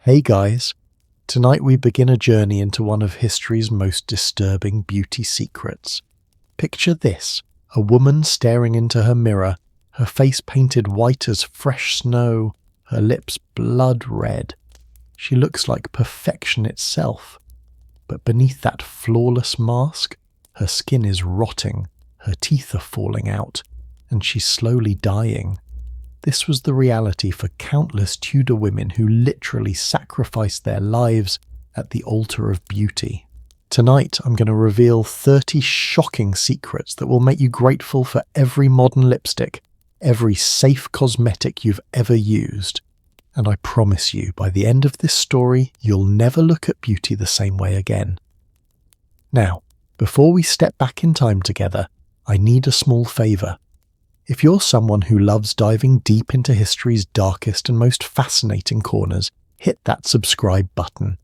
Hey guys, tonight we begin a journey into one of history's most disturbing beauty secrets. Picture this, a woman staring into her mirror, her face painted white as fresh snow, her lips blood red. She looks like perfection itself. But beneath that flawless mask, her skin is rotting, her teeth are falling out, and she's slowly dying. This was the reality for countless Tudor women who literally sacrificed their lives at the altar of beauty. Tonight, I'm going to reveal 30 shocking secrets that will make you grateful for every modern lipstick, every safe cosmetic you've ever used. And I promise you, by the end of this story, you'll never look at beauty the same way again. Now, before we step back in time together, I need a small favour. If you're someone who loves diving deep into history's darkest and most fascinating corners, hit that subscribe button.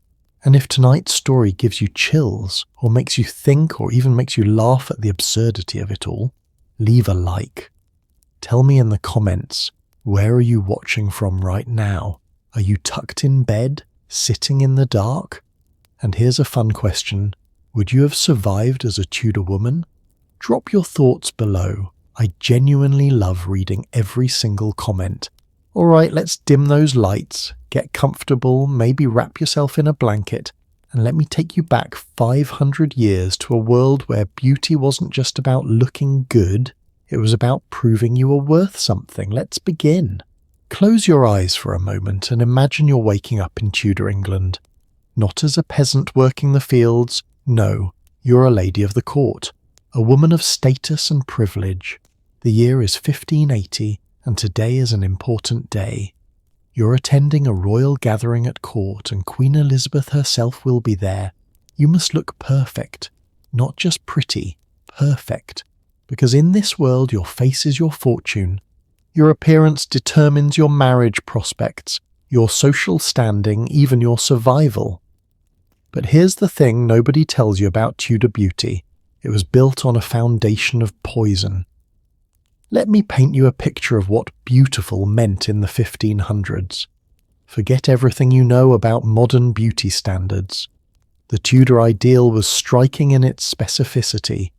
And if tonight's story gives you chills, or makes you think, or even makes you laugh at the absurdity of it all, leave a like. Tell me in the comments, where are you watching from right now? Are you tucked in bed, sitting in the dark? And here's a fun question. Would you have survived as a Tudor woman? Drop your thoughts below. I genuinely love reading every single comment. Alright, let's dim those lights, get comfortable, maybe wrap yourself in a blanket, and let me take you back 500 years to a world where beauty wasn't just about looking good, it was about proving you were worth something. Let's begin. Close your eyes for a moment and imagine you're waking up in Tudor England. Not as a peasant working the fields, no, you're a lady of the court, a woman of status and privilege. The year is 1580, and today is an important day. You're attending a royal gathering at court, and Queen Elizabeth herself will be there. You must look perfect, not just pretty, perfect. Because in this world, your face is your fortune. Your appearance determines your marriage prospects, your social standing, even your survival. But here's the thing nobody tells you about Tudor beauty. It was built on a foundation of poison. Let me paint you a picture of what beautiful meant in the 1500s. Forget everything you know about modern beauty standards. The Tudor ideal was striking in its specificity.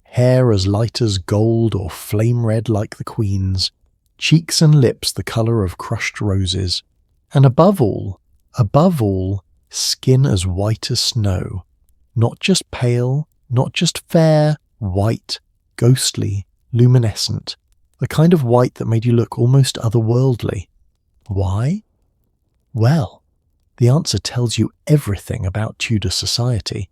Hair as light as gold or flame red like the Queen's, cheeks and lips the colour of crushed roses, and above all, skin as white as snow. Not just pale, not just fair, white, ghostly, luminescent, the kind of white that made you look almost otherworldly. Why? Well, the answer tells you everything about Tudor society.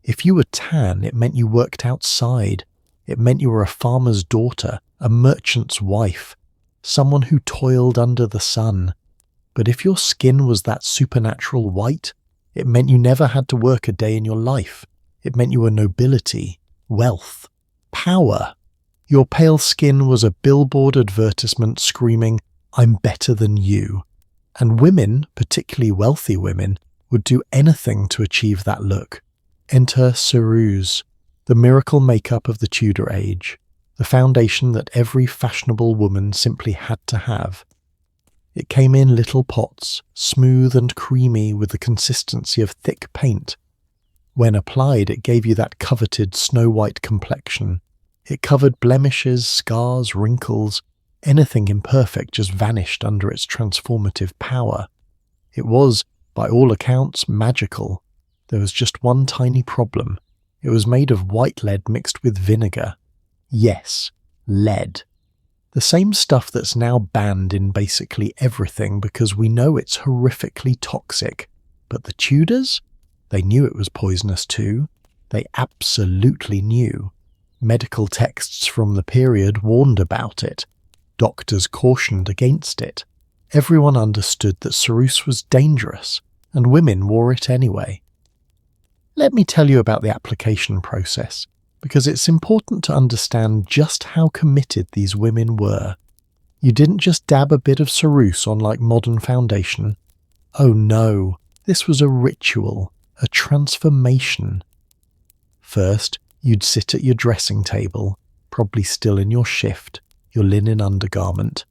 If you were tan, it meant you worked outside. It meant you were a farmer's daughter, a merchant's wife, someone who toiled under the sun. But if your skin was that supernatural white, it meant you never had to work a day in your life. It meant you were nobility, wealth, power. Your pale skin was a billboard advertisement screaming, "I'm better than you." And women, particularly wealthy women, would do anything to achieve that look. Enter ceruse, the miracle makeup of the Tudor age, the foundation that every fashionable woman simply had to have. It came in little pots, smooth and creamy with the consistency of thick paint. When applied, it gave you that coveted snow-white complexion. It covered blemishes, scars, wrinkles. Anything imperfect just vanished under its transformative power. It was, by all accounts, magical. There was just one tiny problem. It was made of white lead mixed with vinegar. Yes, lead. The same stuff that's now banned in basically everything because we know it's horrifically toxic. But the Tudors? They knew it was poisonous too. They absolutely knew. Medical texts from the period warned about it. Doctors cautioned against it. Everyone understood that ceruse was dangerous, and women wore it anyway. Let me tell you about the application process, because it's important to understand just how committed these women were. You didn't just dab a bit of ceruse on like modern foundation. Oh no, this was a ritual, a transformation. First, you'd sit at your dressing table, probably still in your shift, your linen undergarment,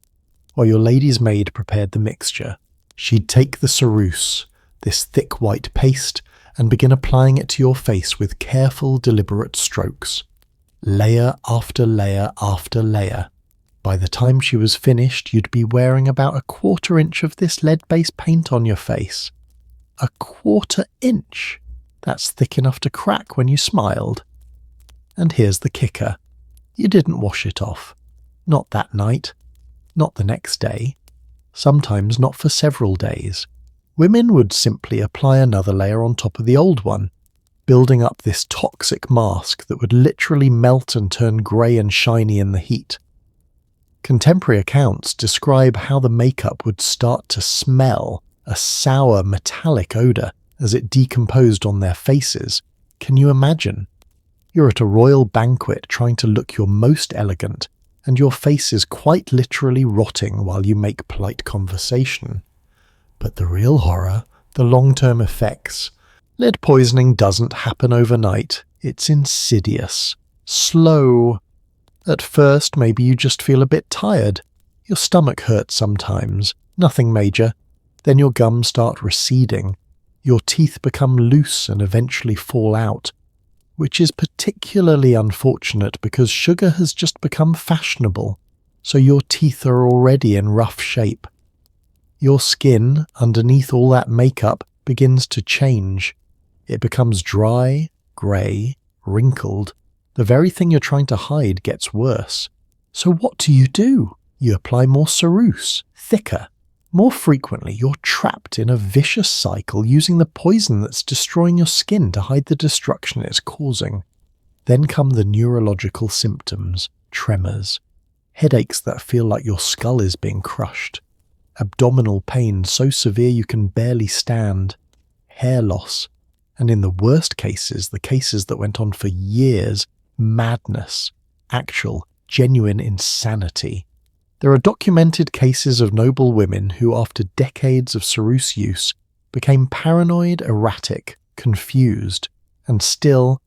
while your lady's maid prepared the mixture. She'd take the ceruse, this thick white paste, and begin applying it to your face with careful, deliberate strokes. Layer after layer after layer. By the time she was finished, you'd be wearing about 1/4 inch of this lead-based paint on your face. 1/4 inch! That's thick enough to crack when you smiled. And here's the kicker. You didn't wash it off. Not that night. Not the next day. Sometimes not for several days. Women would simply apply another layer on top of the old one, building up this toxic mask that would literally melt and turn grey and shiny in the heat. Contemporary accounts describe how the makeup would start to smell, a sour metallic odour, as it decomposed on their faces. Can you imagine? You're at a royal banquet trying to look your most elegant, and your face is quite literally rotting while you make polite conversation. But the real horror, the long-term effects. Lead poisoning doesn't happen overnight. It's insidious, slow. At first, maybe you just feel a bit tired. Your stomach hurts sometimes, nothing major. Then your gums start receding. Your teeth become loose and eventually fall out, which is particularly unfortunate because sugar has just become fashionable, so your teeth are already in rough shape. Your skin, underneath all that makeup, begins to change. It becomes dry, grey, wrinkled. The very thing you're trying to hide gets worse. So what do? You apply more ceruse, thicker. More frequently, you're trapped in a vicious cycle using the poison that's destroying your skin to hide the destruction it's causing. Then come the neurological symptoms, tremors, headaches that feel like your skull is being crushed, abdominal pain so severe you can barely stand, hair loss, and in the worst cases, the cases that went on for years, madness, actual, genuine insanity. There are documented cases of noble women who, after decades of ceruse use, became paranoid, erratic, confused, and still,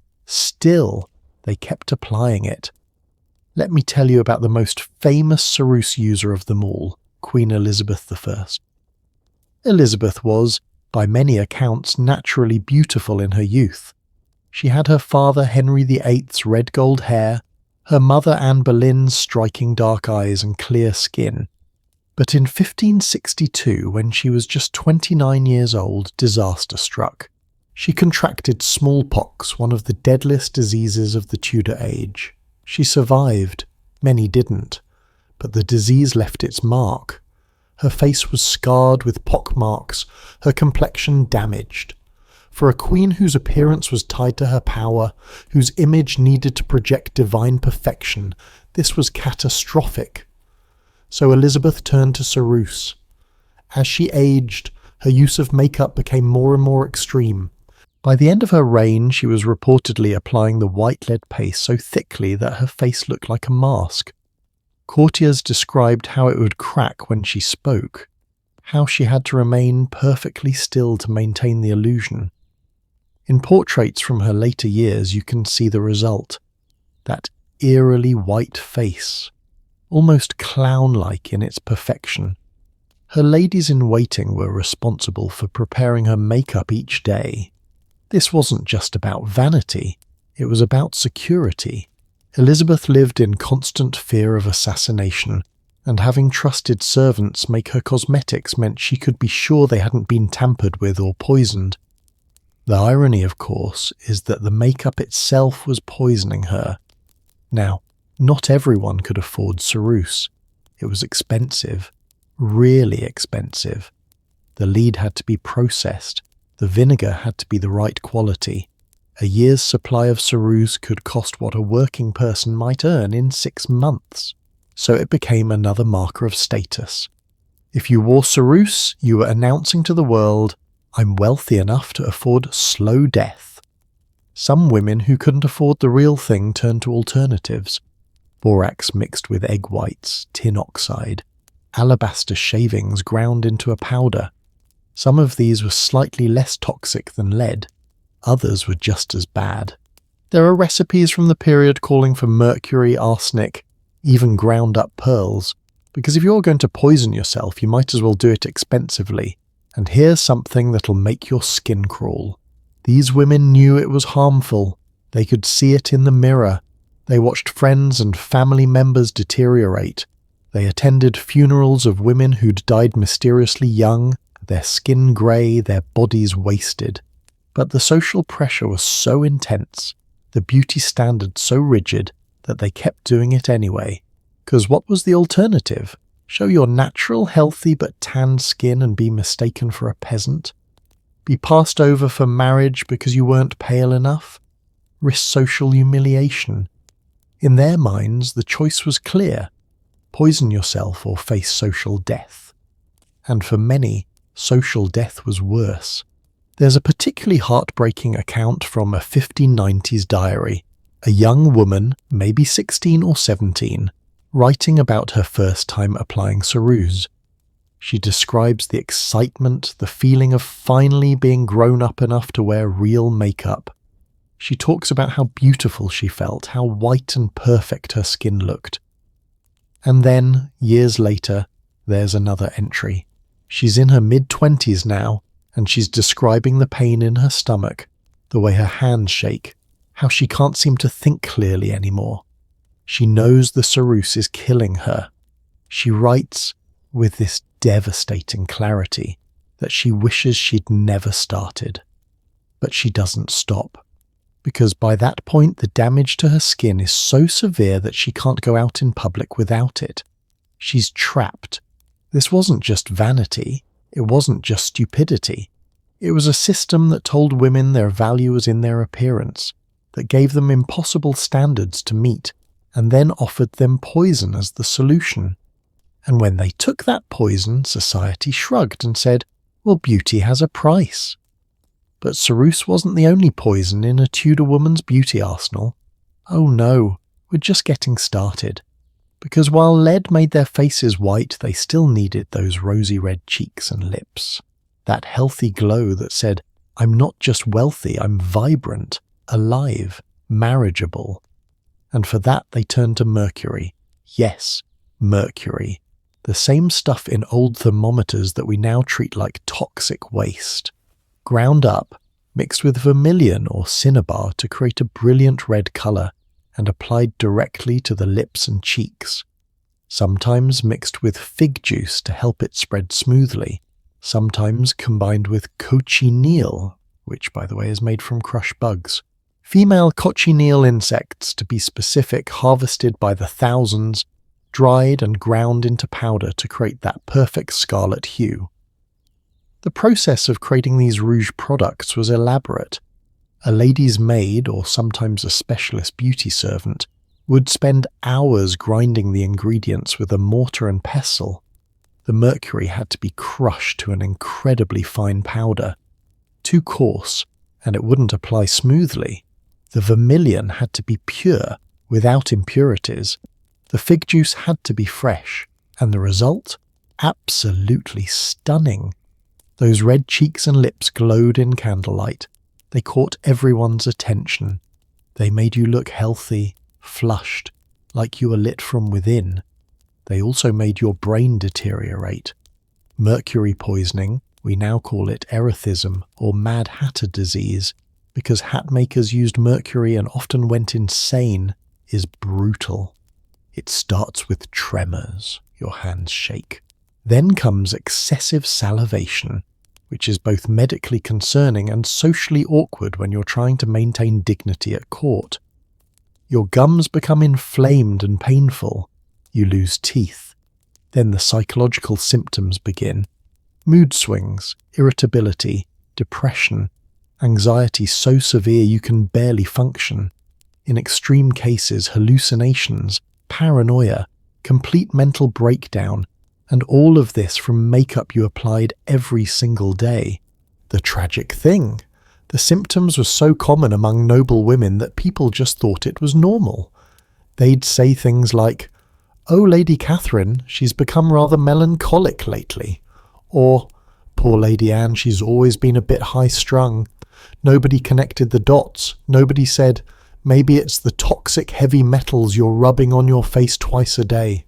they kept applying it. Let me tell you about the most famous ceruse user of them all, Queen Elizabeth I. Elizabeth was, by many accounts, naturally beautiful in her youth. She had her father Henry VIII's red gold hair, her mother Anne Boleyn's striking dark eyes and clear skin. But in 1562, when she was just 29 years old, disaster struck. She contracted smallpox, one of the deadliest diseases of the Tudor age. She survived. Many didn't. But the disease left its mark. Her face was scarred with pockmarks, her complexion damaged. For a queen whose appearance was tied to her power, whose image needed to project divine perfection, this was catastrophic. So Elizabeth turned to ceruse. As she aged, her use of makeup became more and more extreme. By the end of her reign, she was reportedly applying the white lead paste so thickly that her face looked like a mask. Courtiers described how it would crack when she spoke, how she had to remain perfectly still to maintain the illusion. In portraits from her later years, you can see the result. That eerily white face, almost clown-like in its perfection. Her ladies-in-waiting were responsible for preparing her makeup each day. This wasn't just about vanity, it was about security. Elizabeth lived in constant fear of assassination, and having trusted servants make her cosmetics meant she could be sure they hadn't been tampered with or poisoned. The irony, of course, is that the makeup itself was poisoning her. Now, not everyone could afford ceruse. It was expensive, really expensive. The lead had to be processed. The vinegar had to be the right quality. A year's supply of ceruse could cost what a working person might earn in 6 months. So it became another marker of status. If you wore ceruse, you were announcing to the world, I'm wealthy enough to afford slow death. Some women who couldn't afford the real thing turned to alternatives. Borax mixed with egg whites, tin oxide, alabaster shavings ground into a powder. Some of these were slightly less toxic than lead. Others were just as bad. There are recipes from the period calling for mercury, arsenic, even ground up pearls, because if you're going to poison yourself, you might as well do it expensively, And here's something that'll make your skin crawl. These women knew it was harmful. They could see it in the mirror. They watched friends and family members deteriorate. They attended funerals of women who'd died mysteriously young, their skin grey, their bodies wasted. But the social pressure was so intense, the beauty standard so rigid, that they kept doing it anyway. 'Cause what was the alternative? Show your natural, healthy but tanned skin and be mistaken for a peasant? Be passed over for marriage because you weren't pale enough? Risk social humiliation? In their minds, the choice was clear. Poison yourself or face social death. And for many, social death was worse. There's a particularly heartbreaking account from a 1590s diary. A young woman, maybe 16 or 17, writing about her first time applying ceruse. She describes the excitement, the feeling of finally being grown up enough to wear real makeup. She talks about how beautiful she felt, how white and perfect her skin looked. And then, years later, there's another entry. She's in her mid-20s now, and she's describing the pain in her stomach, the way her hands shake, how she can't seem to think clearly anymore. She knows the ceruse is killing her. She writes with this devastating clarity that she wishes she'd never started. But she doesn't stop, because by that point the damage to her skin is so severe that she can't go out in public without it. She's trapped. This wasn't just vanity. It wasn't just stupidity. It was a system that told women their value was in their appearance, that gave them impossible standards to meet, and then offered them poison as the solution. And when they took that poison, society shrugged and said, well, beauty has a price. But ceruse wasn't the only poison in a Tudor woman's beauty arsenal. Oh no, we're just getting started. Because while lead made their faces white, they still needed those rosy red cheeks and lips. That healthy glow that said, I'm not just wealthy, I'm vibrant, alive, marriageable. And for that they turned to mercury. Yes, mercury. The same stuff in old thermometers that we now treat like toxic waste. Ground up, mixed with vermilion or cinnabar to create a brilliant red colour, and applied directly to the lips and cheeks. Sometimes mixed with fig juice to help it spread smoothly, sometimes combined with cochineal, which by the way is made from crushed bugs. Female cochineal insects, to be specific, harvested by the thousands, dried and ground into powder to create that perfect scarlet hue. The process of creating these rouge products was elaborate. A lady's maid, or sometimes a specialist beauty servant, would spend hours grinding the ingredients with a mortar and pestle. The mercury had to be crushed to an incredibly fine powder. Too coarse, and it wouldn't apply smoothly. The vermilion had to be pure, without impurities. The fig juice had to be fresh, and the result? Absolutely stunning. Those red cheeks and lips glowed in candlelight. They caught everyone's attention. They made you look healthy, flushed, like you were lit from within. They also made your brain deteriorate. Mercury poisoning, we now call it erethism or Mad Hatter disease, because hat makers used mercury and often went insane, is brutal. It starts with tremors, your hands shake. Then comes excessive salivation, which is both medically concerning and socially awkward when you're trying to maintain dignity at court. Your gums become inflamed and painful. You lose teeth. Then the psychological symptoms begin. Mood swings, irritability, depression, anxiety so severe you can barely function. In extreme cases, hallucinations, paranoia, complete mental breakdown, and all of this from makeup you applied every single day. The tragic thing, the symptoms were so common among noble women that people just thought it was normal. They'd say things like, "Oh, Lady Catherine, she's become rather melancholic lately," or "Poor Lady Anne, she's always been a bit high-strung. Nobody connected the dots. Nobody said, maybe it's the toxic heavy metals you're rubbing on your face twice a day."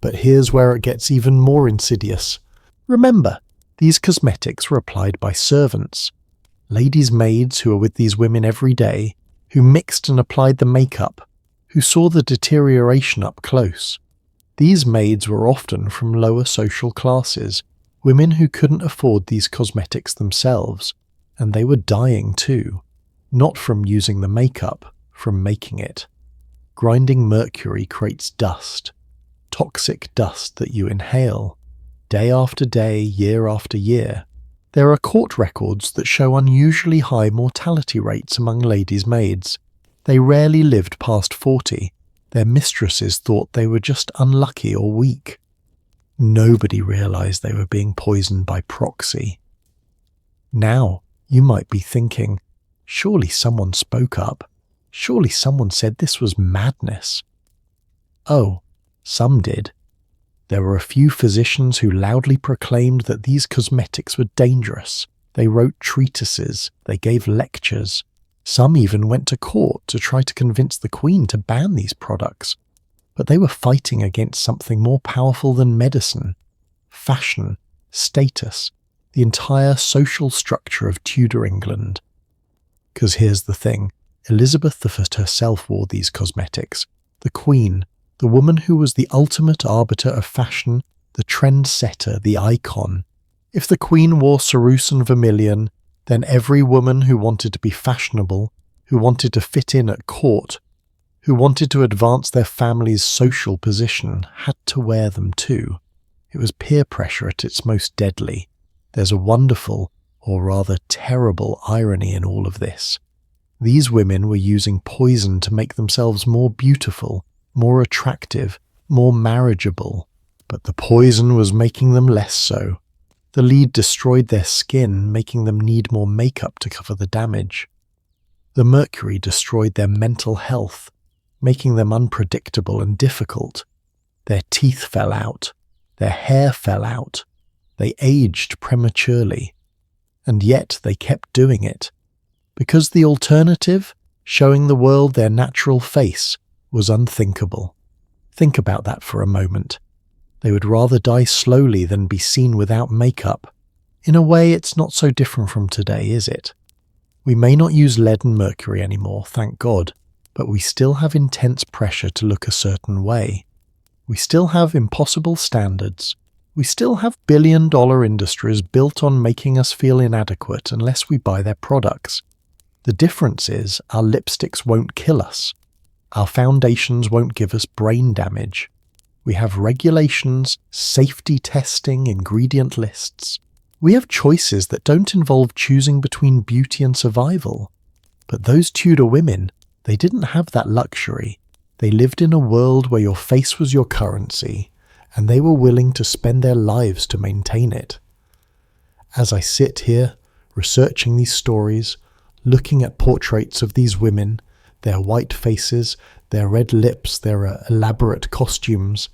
But here's where it gets even more insidious. Remember, These cosmetics were applied by servants, ladies' maids who were with these women every day, who mixed and applied the makeup, who saw the deterioration up close. These maids were often from lower social classes, women who couldn't afford these cosmetics themselves, and they were dying too, not from using the makeup, from making it. Grinding mercury creates dust, toxic dust that you inhale, day after day, year after year. There are court records that show unusually high mortality rates among ladies' maids. They rarely lived past 40. Their mistresses thought they were just unlucky or weak. Nobody realized they were being poisoned by proxy. Now, you might be thinking, surely someone spoke up. Surely someone said this was madness. Oh, some did. There were a few physicians who loudly proclaimed that these cosmetics were dangerous. They wrote treatises, they gave lectures. Some even went to court to try to convince the Queen to ban these products. But they were fighting against something more powerful than medicine: fashion, status, the entire social structure of Tudor England. Because here's the thing, Elizabeth I herself wore these cosmetics. The Queen, the woman who was the ultimate arbiter of fashion, the trendsetter, the icon. If the Queen wore ceruse and vermilion, then every woman who wanted to be fashionable, who wanted to fit in at court, who wanted to advance their family's social position, had to wear them too. It was peer pressure at its most deadly. There's a wonderful, or rather terrible, irony in all of this. These women were using poison to make themselves more beautiful, more attractive, more marriageable, but the poison was making them less so. The lead destroyed their skin, making them need more makeup to cover the damage. The mercury destroyed their mental health, making them unpredictable and difficult. Their teeth fell out, their hair fell out, they aged prematurely, and yet they kept doing it, because the alternative, showing the world their natural face, was unthinkable. Think about that for a moment. They would rather die slowly than be seen without makeup. In a way, it's not so different from today, is it? We may not use lead and mercury anymore, thank God, but we still have intense pressure to look a certain way. We still have impossible standards. We still have billion-dollar industries built on making us feel inadequate unless we buy their products. The difference is our lipsticks won't kill us. Our foundations won't give us brain damage. We have regulations, safety testing, ingredient lists. We have choices that don't involve choosing between beauty and survival. But those Tudor women, they didn't have that luxury. They lived in a world where your face was your currency, and they were willing to spend their lives to maintain it. As I sit here, researching these stories, looking at portraits of these women, their white faces, their red lips, their elaborate costumes,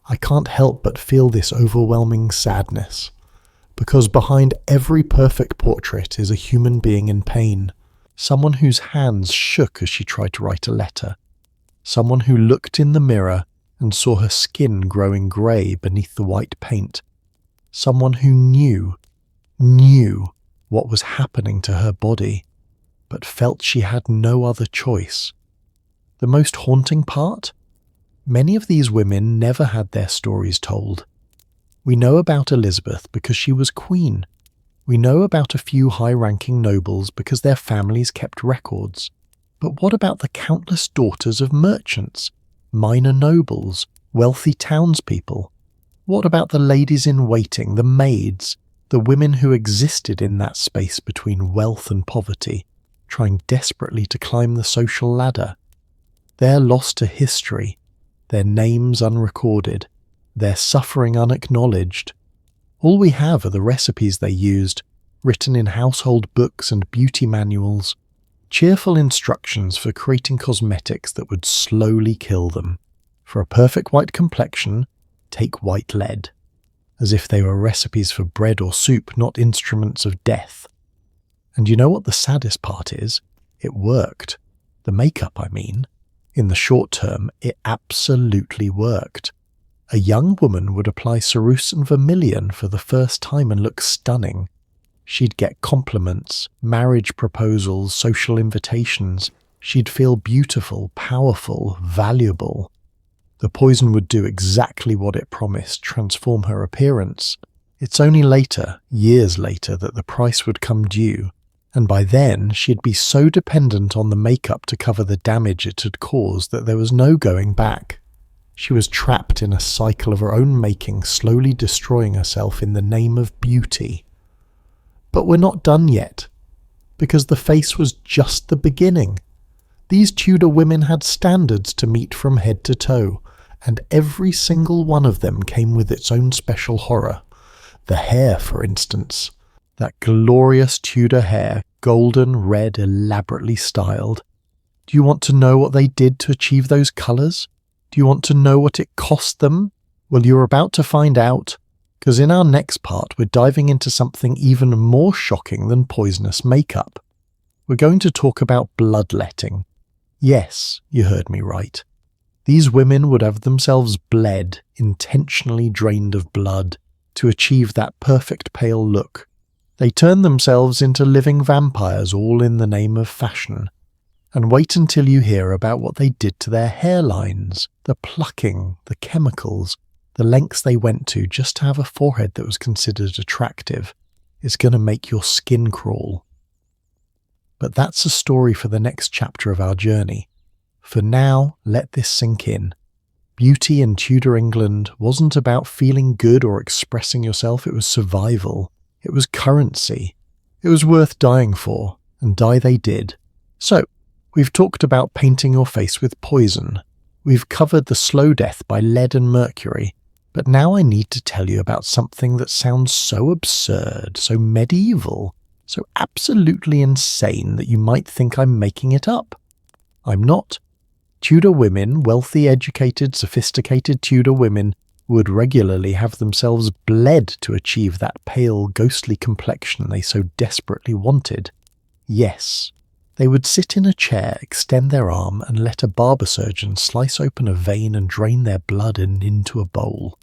I can't help but feel this overwhelming sadness. Because behind every perfect portrait is a human being in pain, someone whose hands shook as she tried to write a letter, someone who looked in the mirror and saw her skin growing grey beneath the white paint, someone who knew what was happening to her body, but felt she had no other choice. The most haunting part? Many of these women never had their stories told. We know about Elizabeth because she was queen. We know about a few high-ranking nobles because their families kept records. But what about the countless daughters of merchants, minor nobles, wealthy townspeople? What about the ladies-in-waiting, the maids, the women who existed in that space between wealth and poverty, trying desperately to climb the social ladder? They're lost to history, their names unrecorded, their suffering unacknowledged. All we have are the recipes they used, written in household books and beauty manuals, cheerful instructions for creating cosmetics that would slowly kill them. For a perfect white complexion, take white lead. As if they were recipes for bread or soup, not instruments of death. And you know what the saddest part is? It worked. The makeup, I mean. In the short term, it absolutely worked. A young woman would apply ceruse and vermilion for the first time and look stunning. She'd get compliments, marriage proposals, social invitations. She'd feel beautiful, powerful, valuable. The poison would do exactly what it promised, transform her appearance. It's only later, years later, that the price would come due, and by then she'd be so dependent on the makeup to cover the damage it had caused that there was no going back. She was trapped in a cycle of her own making, slowly destroying herself in the name of beauty. But we're not done yet, because the face was just the beginning. These Tudor women had standards to meet from head to toe, and every single one of them came with its own special horror. The hair, for instance. That glorious Tudor hair, golden red, elaborately styled. Do you want to know what they did to achieve those colours? Do you want to know what it cost them? Well, you're about to find out, because in our next part we're diving into something even more shocking than poisonous makeup. We're going to talk about bloodletting. Yes, you heard me right. These women would have themselves bled, intentionally drained of blood, to achieve that perfect pale look. They turned themselves into living vampires, all in the name of fashion. And wait until you hear about what they did to their hairlines, the plucking, the chemicals, the lengths they went to just to have a forehead that was considered attractive. It's going to make your skin crawl. But that's a story for the next chapter of our journey. For now, let this sink in. Beauty in Tudor England wasn't about feeling good or expressing yourself, it was survival. It was currency. It was worth dying for, and die they did. So, we've talked about painting your face with poison. We've covered the slow death by lead and mercury. But now I need to tell you about something that sounds so absurd, so medieval, so absolutely insane that you might think I'm making it up. I'm not. Tudor women, wealthy, educated, sophisticated Tudor women, would regularly have themselves bled to achieve that pale, ghostly complexion they so desperately wanted. Yes, they would sit in a chair, extend their arm, and let a barber surgeon slice open a vein and drain their blood into a bowl.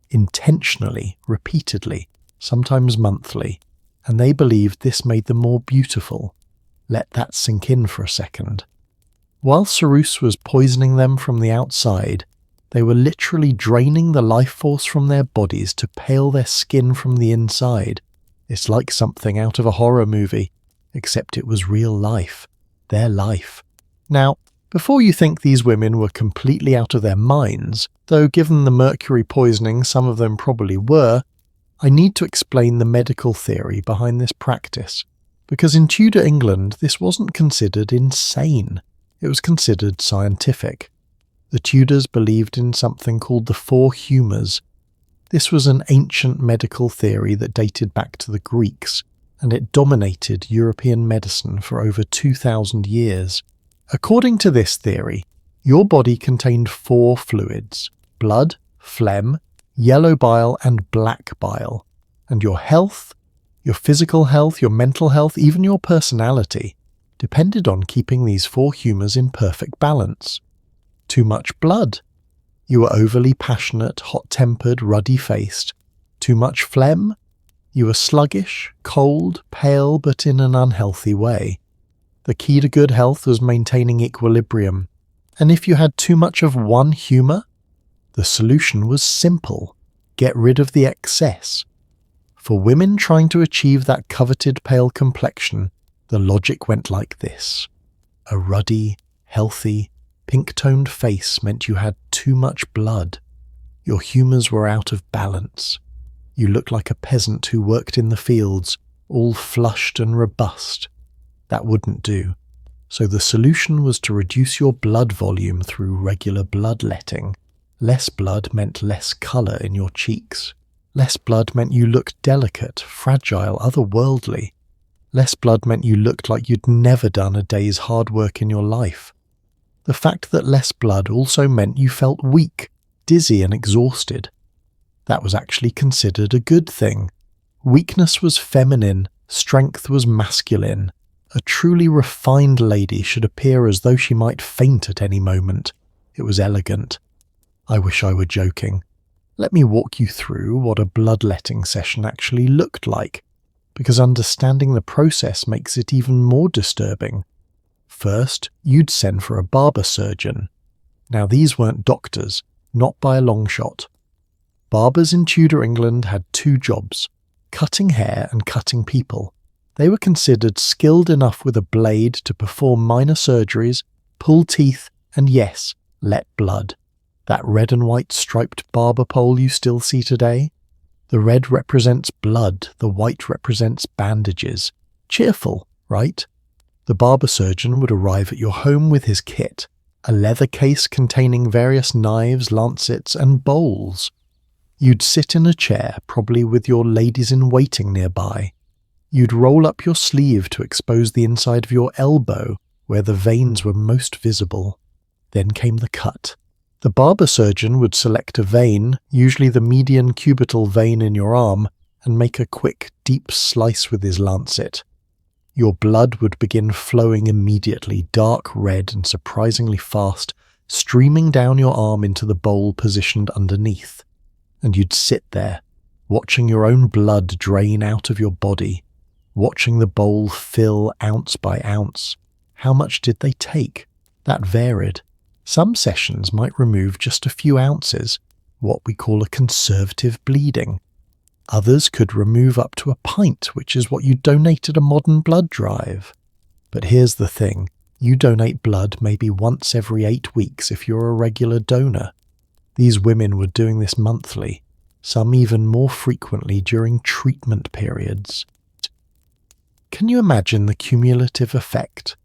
Intentionally, repeatedly, sometimes monthly, and they believed this made them more beautiful. Let that sink in for a second. While ceruse was poisoning them from the outside, they were literally draining the life force from their bodies to pale their skin from the inside. It's like something out of a horror movie, except it was real life, their life. Now, before you think these women were completely out of their minds, though given the mercury poisoning some of them probably were, I need to explain the medical theory behind this practice, because in Tudor England this wasn't considered insane, it was considered scientific. The Tudors believed in something called the four humours. This was an ancient medical theory that dated back to the Greeks, and it dominated European medicine for over 2,000 years. According to this theory, your body contained four fluids: blood, phlegm, yellow bile and black bile, and your health, your physical health, your mental health, even your personality, depended on keeping these four humours in perfect balance. Too much blood. You were overly passionate, hot-tempered, ruddy-faced. Too much phlegm. You were sluggish, cold, pale, but in an unhealthy way. The key to good health was maintaining equilibrium. And if you had too much of one humour, the solution was simple. Get rid of the excess. For women trying to achieve that coveted pale complexion, the logic went like this. A ruddy, healthy, pink-toned face meant you had too much blood. Your humours were out of balance. You looked like a peasant who worked in the fields, all flushed and robust. That wouldn't do. So the solution was to reduce your blood volume through regular bloodletting. Less blood meant less colour in your cheeks. Less blood meant you looked delicate, fragile, otherworldly. Less blood meant you looked like you'd never done a day's hard work in your life. The fact that less blood also meant you felt weak, dizzy and exhausted. That was actually considered a good thing. Weakness was feminine, strength was masculine. A truly refined lady should appear as though she might faint at any moment. It was elegant. I wish I were joking. Let me walk you through what a bloodletting session actually looked like, because understanding the process makes it even more disturbing. First, you'd send for a barber surgeon. Now these weren't doctors, not by a long shot. Barbers in Tudor England had two jobs, cutting hair and cutting people. They were considered skilled enough with a blade to perform minor surgeries, pull teeth, and yes, let blood. That red and white striped barber pole you still see today? The red represents blood, the white represents bandages. Cheerful, right? The barber surgeon would arrive at your home with his kit, a leather case containing various knives, lancets, and bowls. You'd sit in a chair, probably with your ladies-in-waiting nearby. You'd roll up your sleeve to expose the inside of your elbow, where the veins were most visible. Then came the cut. The barber surgeon would select a vein, usually the median cubital vein in your arm, and make a quick, deep slice with his lancet. Your blood would begin flowing immediately, dark red and surprisingly fast, streaming down your arm into the bowl positioned underneath. And you'd sit there, watching your own blood drain out of your body, watching the bowl fill ounce by ounce. How much did they take? That varied. Some sessions might remove just a few ounces, what we call a conservative bleeding. Others could remove up to a pint, which is what you donate at a modern blood drive. But here's the thing, you donate blood maybe once every 8 weeks if you're a regular donor. These women were doing this monthly, some even more frequently during treatment periods. Can you imagine the cumulative effect?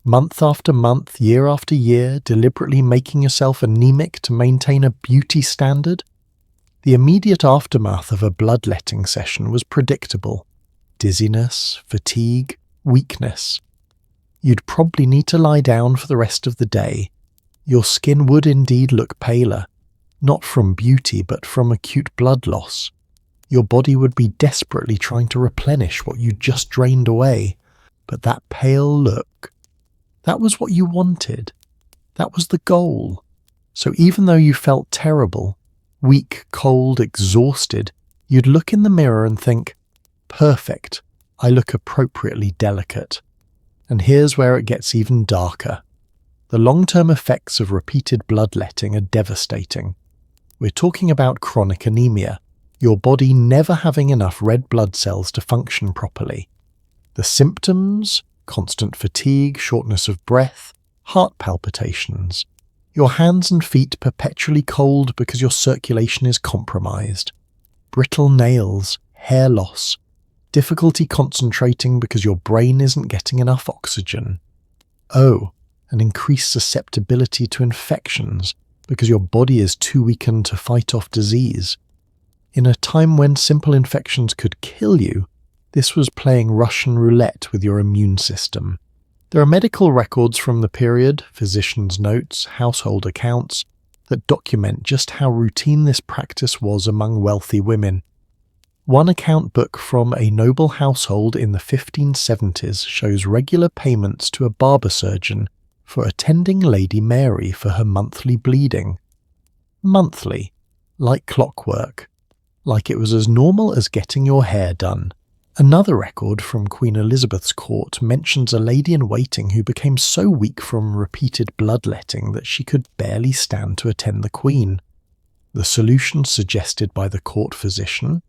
Month after month, year after year, deliberately making yourself anemic to maintain a beauty standard? The immediate aftermath of a bloodletting session was predictable. Dizziness, fatigue, weakness. You'd probably need to lie down for the rest of the day. Your skin would indeed look paler, not from beauty but from acute blood loss. Your body would be desperately trying to replenish what you just drained away. But that pale look, that was what you wanted. That was the goal. So even though you felt terrible, weak, cold, exhausted, you'd look in the mirror and think, perfect, I look appropriately delicate. And here's where it gets even darker. The long-term effects of repeated bloodletting are devastating. We're talking about chronic anemia, your body never having enough red blood cells to function properly. The symptoms? Constant fatigue, shortness of breath, heart palpitations. Your hands and feet perpetually cold because your circulation is compromised. Brittle nails, hair loss, difficulty concentrating because your brain isn't getting enough oxygen. Oh, an increased susceptibility to infections because your body is too weakened to fight off disease. In a time when simple infections could kill you, this was playing Russian roulette with your immune system. There are medical records from the period, physicians' notes, household accounts, that document just how routine this practice was among wealthy women. One account book from a noble household in the 1570s shows regular payments to a barber surgeon for attending Lady Mary for her monthly bleeding. Monthly, like clockwork, like it was as normal as getting your hair done. Another record from Queen Elizabeth's court mentions a lady-in-waiting who became so weak from repeated bloodletting that she could barely stand to attend the Queen. The solution suggested by the court physician?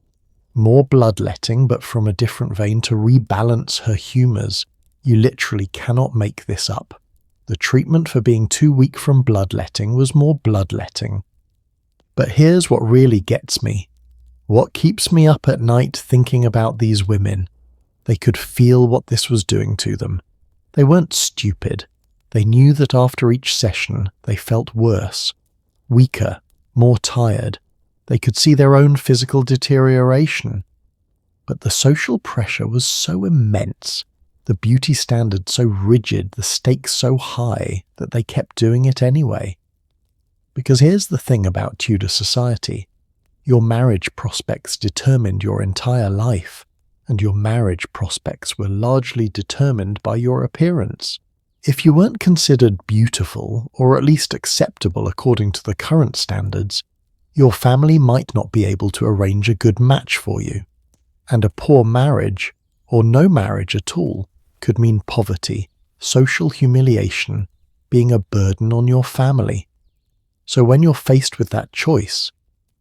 More bloodletting, but from a different vein to rebalance her humours. You literally cannot make this up. The treatment for being too weak from bloodletting was more bloodletting. But here's what really gets me. What keeps me up at night thinking about these women? They could feel what this was doing to them. They weren't stupid. They knew that after each session they felt worse, weaker, more tired. They could see their own physical deterioration. But the social pressure was so immense, the beauty standard so rigid, the stakes so high, that they kept doing it anyway. Because here's the thing about Tudor society. Your marriage prospects determined your entire life, and your marriage prospects were largely determined by your appearance. If you weren't considered beautiful, or at least acceptable according to the current standards, Your family might not be able to arrange a good match for you. And a poor marriage, or no marriage at all, could mean poverty, social humiliation, being a burden on your family. So when you're faced with that choice,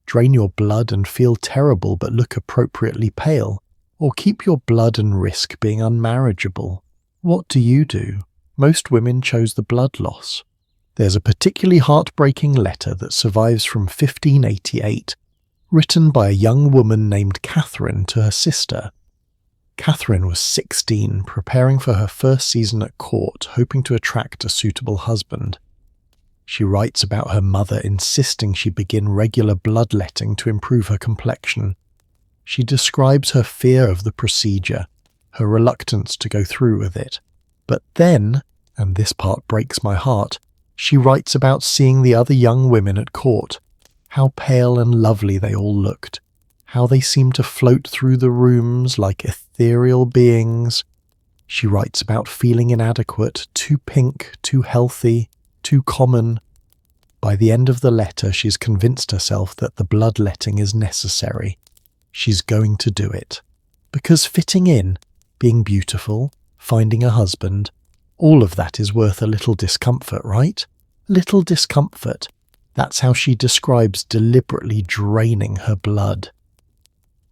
drain your blood and feel terrible but look appropriately pale, or keep your blood and risk being unmarriageable, what do? Most women chose the blood loss. There's a particularly heartbreaking letter that survives from 1588, written by a young woman named Catherine to her sister. Catherine was 16, preparing for her first season at court, hoping to attract a suitable husband. She writes about her mother insisting she begin regular bloodletting to improve her complexion. She describes her fear of the procedure, her reluctance to go through with it. But then, and this part breaks my heart, she writes about seeing the other young women at court, how pale and lovely they all looked, how they seemed to float through the rooms like ethereal beings. She writes about feeling inadequate, too pink, too healthy, too common. By the end of the letter, she's convinced herself that the bloodletting is necessary. She's going to do it. Because fitting in, being beautiful, finding a husband, all of that is worth a little discomfort, right? Little discomfort. That's how she describes deliberately draining her blood.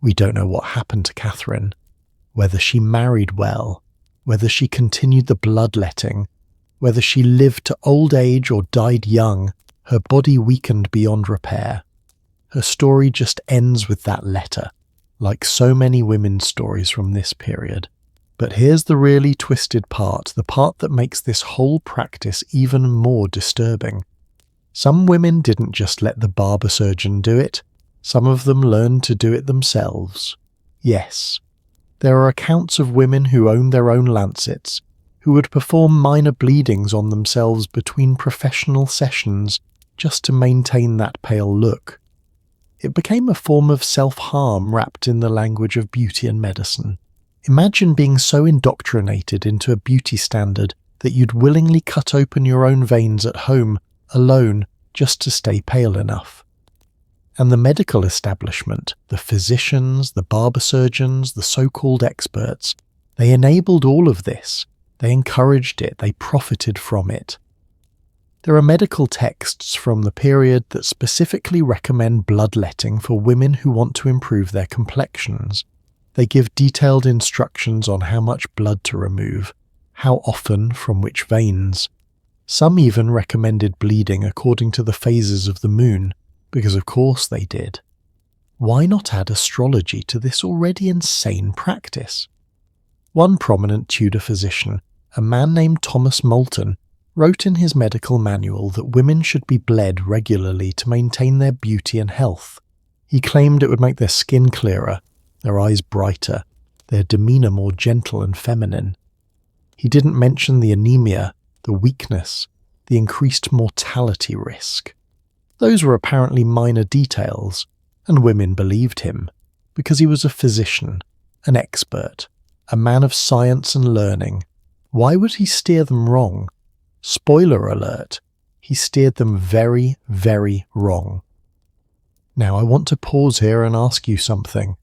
We don't know what happened to Catherine, whether she married well, whether she continued the bloodletting, whether she lived to old age or died young, her body weakened beyond repair. Her story just ends with that letter, like so many women's stories from this period. But here's the really twisted part, the part that makes this whole practice even more disturbing. Some women didn't just let the barber surgeon do it, some of them learned to do it themselves. Yes, there are accounts of women who owned their own lancets, who would perform minor bleedings on themselves between professional sessions just to maintain that pale look. It became a form of self-harm wrapped in the language of beauty and medicine. Imagine being so indoctrinated into a beauty standard that you'd willingly cut open your own veins at home, alone, just to stay pale enough. And the medical establishment, the physicians, the barber surgeons, the so-called experts, they enabled all of this. They encouraged it, they profited from it. There are medical texts from the period that specifically recommend bloodletting for women who want to improve their complexions. They give detailed instructions on how much blood to remove, how often, from which veins. Some even recommended bleeding according to the phases of the moon, because of course they did. Why not add astrology to this already insane practice? One prominent Tudor physician, a man named Thomas Moulton, wrote in his medical manual that women should be bled regularly to maintain their beauty and health. He claimed it would make their skin clearer, their eyes brighter, their demeanour more gentle and feminine. He didn't mention the anemia, the weakness, the increased mortality risk. Those were apparently minor details, and women believed him, because he was a physician, an expert, a man of science and learning. Why would he steer them wrong? Spoiler alert, he steered them very, very wrong. Now I want to pause here and ask you something.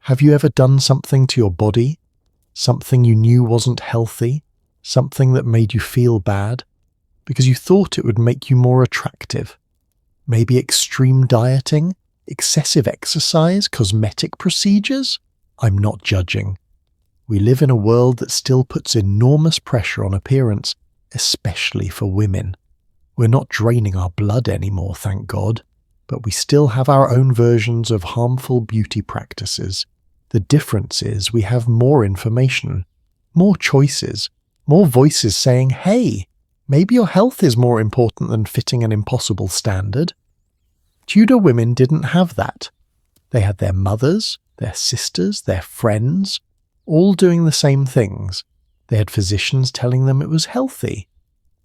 Have you ever done something to your body? Something you knew wasn't healthy? Something that made you feel bad? Because you thought it would make you more attractive? Maybe extreme dieting? Excessive exercise? Cosmetic procedures? I'm not judging. We live in a world that still puts enormous pressure on appearance, especially for women. We're not draining our blood anymore, thank God, but we still have our own versions of harmful beauty practices. The difference is we have more information, more choices, more voices saying, hey, maybe your health is more important than fitting an impossible standard. Tudor women didn't have that. They had their mothers, their sisters, their friends, all doing the same things. They had physicians telling them it was healthy.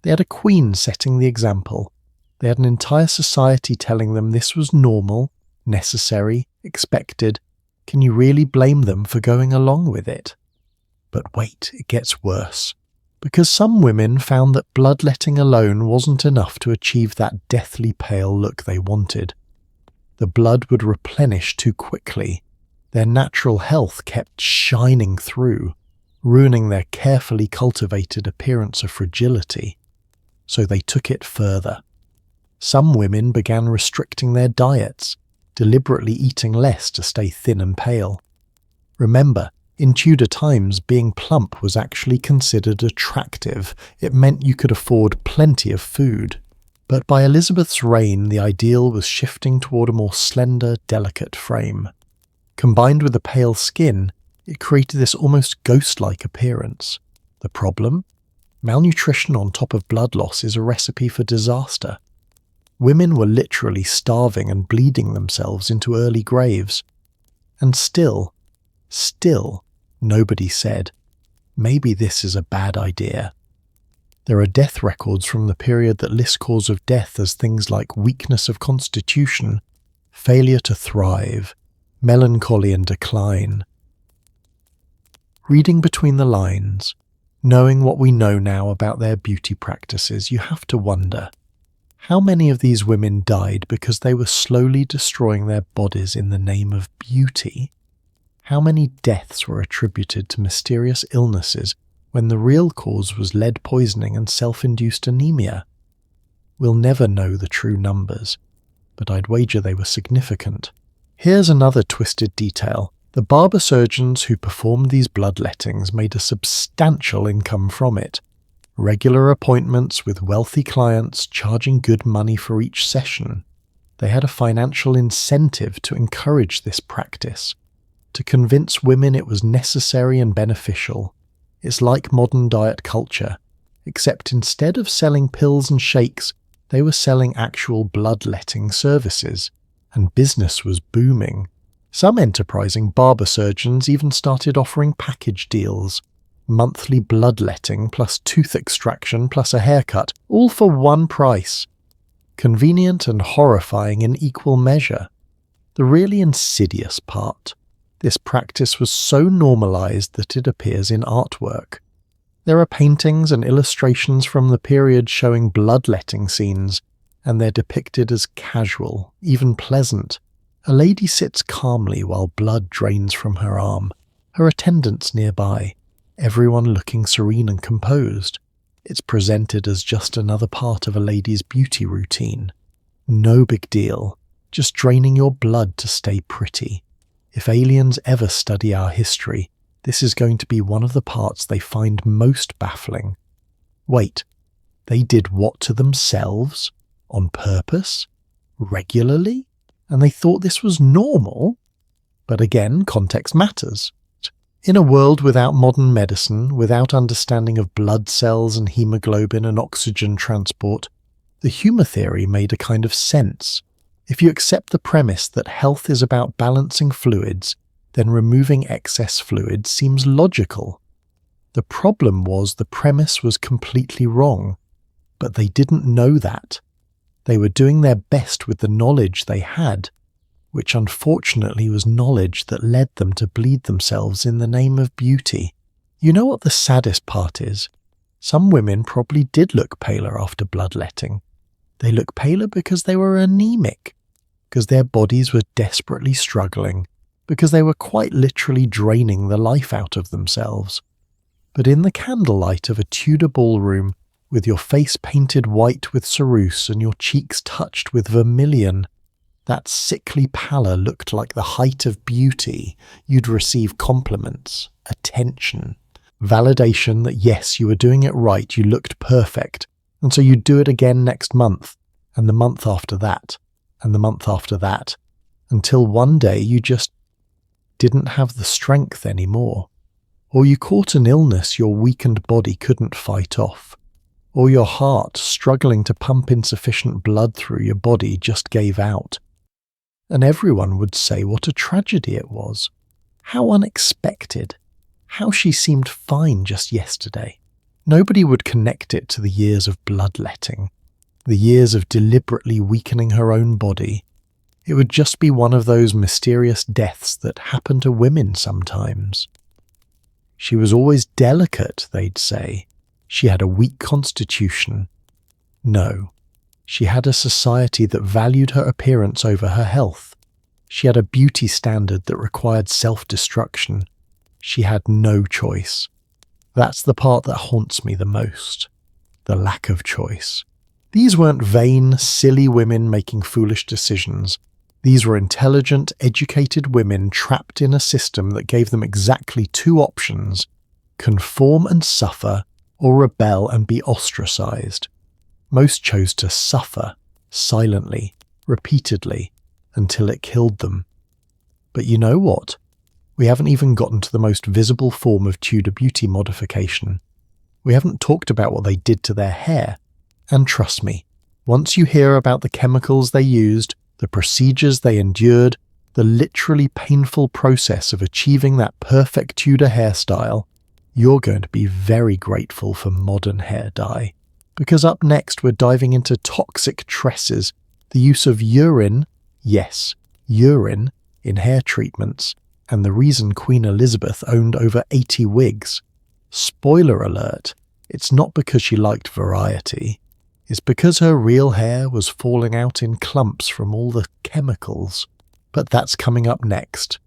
They had a queen setting the example. They had an entire society telling them this was normal, necessary, expected. Can you really blame them for going along with it? But wait, it gets worse. Because some women found that bloodletting alone wasn't enough to achieve that deathly pale look they wanted. The blood would replenish too quickly. Their natural health kept shining through, ruining their carefully cultivated appearance of fragility. So they took it further. Some women began restricting their diets, deliberately eating less to stay thin and pale. Remember, in Tudor times, being plump was actually considered attractive. It meant you could afford plenty of food. But by Elizabeth's reign, the ideal was shifting toward a more slender, delicate frame. Combined with the pale skin, it created this almost ghost-like appearance. The problem? Malnutrition on top of blood loss is a recipe for disaster. Women were literally starving and bleeding themselves into early graves. And still, nobody said, maybe this is a bad idea. There are death records from the period that list cause of death as things like weakness of constitution, failure to thrive, melancholy and decline. Reading between the lines, knowing what we know now about their beauty practices, you have to wonder, how many of these women died because they were slowly destroying their bodies in the name of beauty? How many deaths were attributed to mysterious illnesses when the real cause was lead poisoning and self-induced anemia? We'll never know the true numbers, but I'd wager they were significant. Here's another twisted detail. The barber surgeons who performed these bloodlettings made a substantial income from it. Regular appointments with wealthy clients charging good money for each session. They had a financial incentive to encourage this practice, to convince women it was necessary and beneficial. It's like modern diet culture, except instead of selling pills and shakes, they were selling actual bloodletting services, and business was booming. Some enterprising barber surgeons even started offering package deals, monthly bloodletting plus tooth extraction plus a haircut, all for one price. Convenient and horrifying in equal measure. The really insidious part: this practice was so normalized that it appears in artwork. There are paintings and illustrations from the period showing bloodletting scenes, and they're depicted as casual, even pleasant. A lady sits calmly while blood drains from her arm, her attendants nearby, everyone looking serene and composed. It's presented as just another part of a lady's beauty routine. No big deal, just draining your blood to stay pretty. If aliens ever study our history, this is going to be one of the parts they find most baffling. Wait, they did what to themselves? On purpose? Regularly? And they thought this was normal? But again, context matters. In a world without modern medicine, without understanding of blood cells and hemoglobin and oxygen transport, the humour theory made a kind of sense. If you accept the premise that health is about balancing fluids, then removing excess fluid seems logical. The problem was the premise was completely wrong, but they didn't know that. They were doing their best with the knowledge they had, which unfortunately was knowledge that led them to bleed themselves in the name of beauty. You know what the saddest part is? Some women probably did look paler after bloodletting. They look paler because they were anemic, because their bodies were desperately struggling, because they were quite literally draining the life out of themselves. But in the candlelight of a Tudor ballroom, with your face painted white with ceruse and your cheeks touched with vermilion, that sickly pallor looked like the height of beauty. You'd receive compliments, attention, validation that yes, you were doing it right, you looked perfect, and so you'd do it again next month, and the month after that, and the month after that, until one day you just didn't have the strength anymore. Or you caught an illness your weakened body couldn't fight off. Or your heart, struggling to pump insufficient blood through your body, just gave out. And everyone would say what a tragedy it was. How unexpected. How she seemed fine just yesterday. Nobody would connect it to the years of bloodletting, the years of deliberately weakening her own body. It would just be one of those mysterious deaths that happen to women sometimes. She was always delicate, they'd say. She had a weak constitution. No, She had a society that valued her appearance over her health. She had a beauty standard that required self-destruction. She had no choice. That's the part that haunts me the most. The lack of choice. These weren't vain, silly women making foolish decisions. These were intelligent, educated women trapped in a system that gave them exactly two options: conform and suffer, or rebel and be ostracized. Most chose to suffer, silently, repeatedly, until it killed them. But you know what? We haven't even gotten to the most visible form of Tudor beauty modification. We haven't talked about what they did to their hair. And trust me, once you hear about the chemicals they used, the procedures they endured, the literally painful process of achieving that perfect Tudor hairstyle, you're going to be very grateful for modern hair dye. Because up next we're diving into toxic tresses, the use of urine, yes, urine, in hair treatments, and the reason Queen Elizabeth owned over 80 wigs. Spoiler alert, it's not because she liked variety. It's because her real hair was falling out in clumps from all the chemicals. But that's coming up next.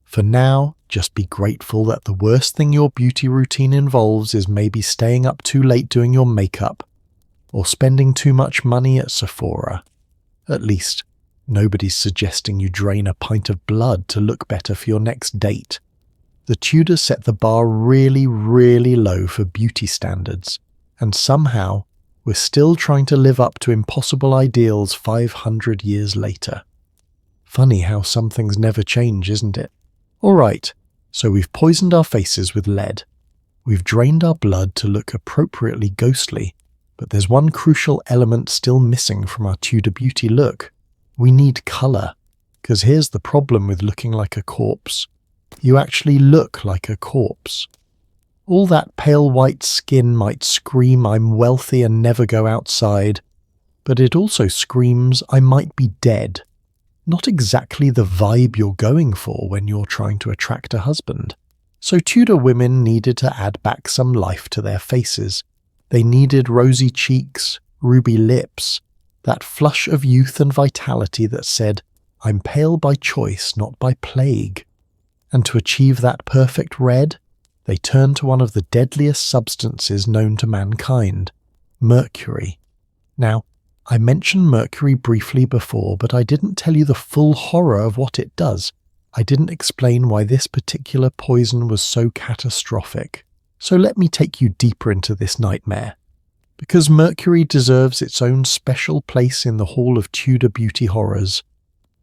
For now, just be grateful that the worst thing your beauty routine involves is maybe staying up too late doing your makeup, or spending too much money at Sephora. At least, nobody's suggesting you drain a pint of blood to look better for your next date. The Tudors set the bar really, really low for beauty standards, and somehow we're still trying to live up to impossible ideals 500 years later. Funny how some things never change, isn't it? Alright, so we've poisoned our faces with lead. We've drained our blood to look appropriately ghostly, but there's one crucial element still missing from our Tudor beauty look. We need colour, because here's the problem with looking like a corpse. You actually look like a corpse. All that pale white skin might scream I'm wealthy and never go outside, but it also screams I might be dead. Not exactly the vibe you're going for when you're trying to attract a husband. So Tudor women needed to add back some life to their faces. They needed rosy cheeks, ruby lips, that flush of youth and vitality that said, I'm pale by choice, not by plague. And to achieve that perfect red, they turned to one of the deadliest substances known to mankind, mercury. Now, I mentioned mercury briefly before, but I didn't tell you the full horror of what it does. I didn't explain why this particular poison was so catastrophic. So let me take you deeper into this nightmare. Because mercury deserves its own special place in the Hall of Tudor Beauty Horrors.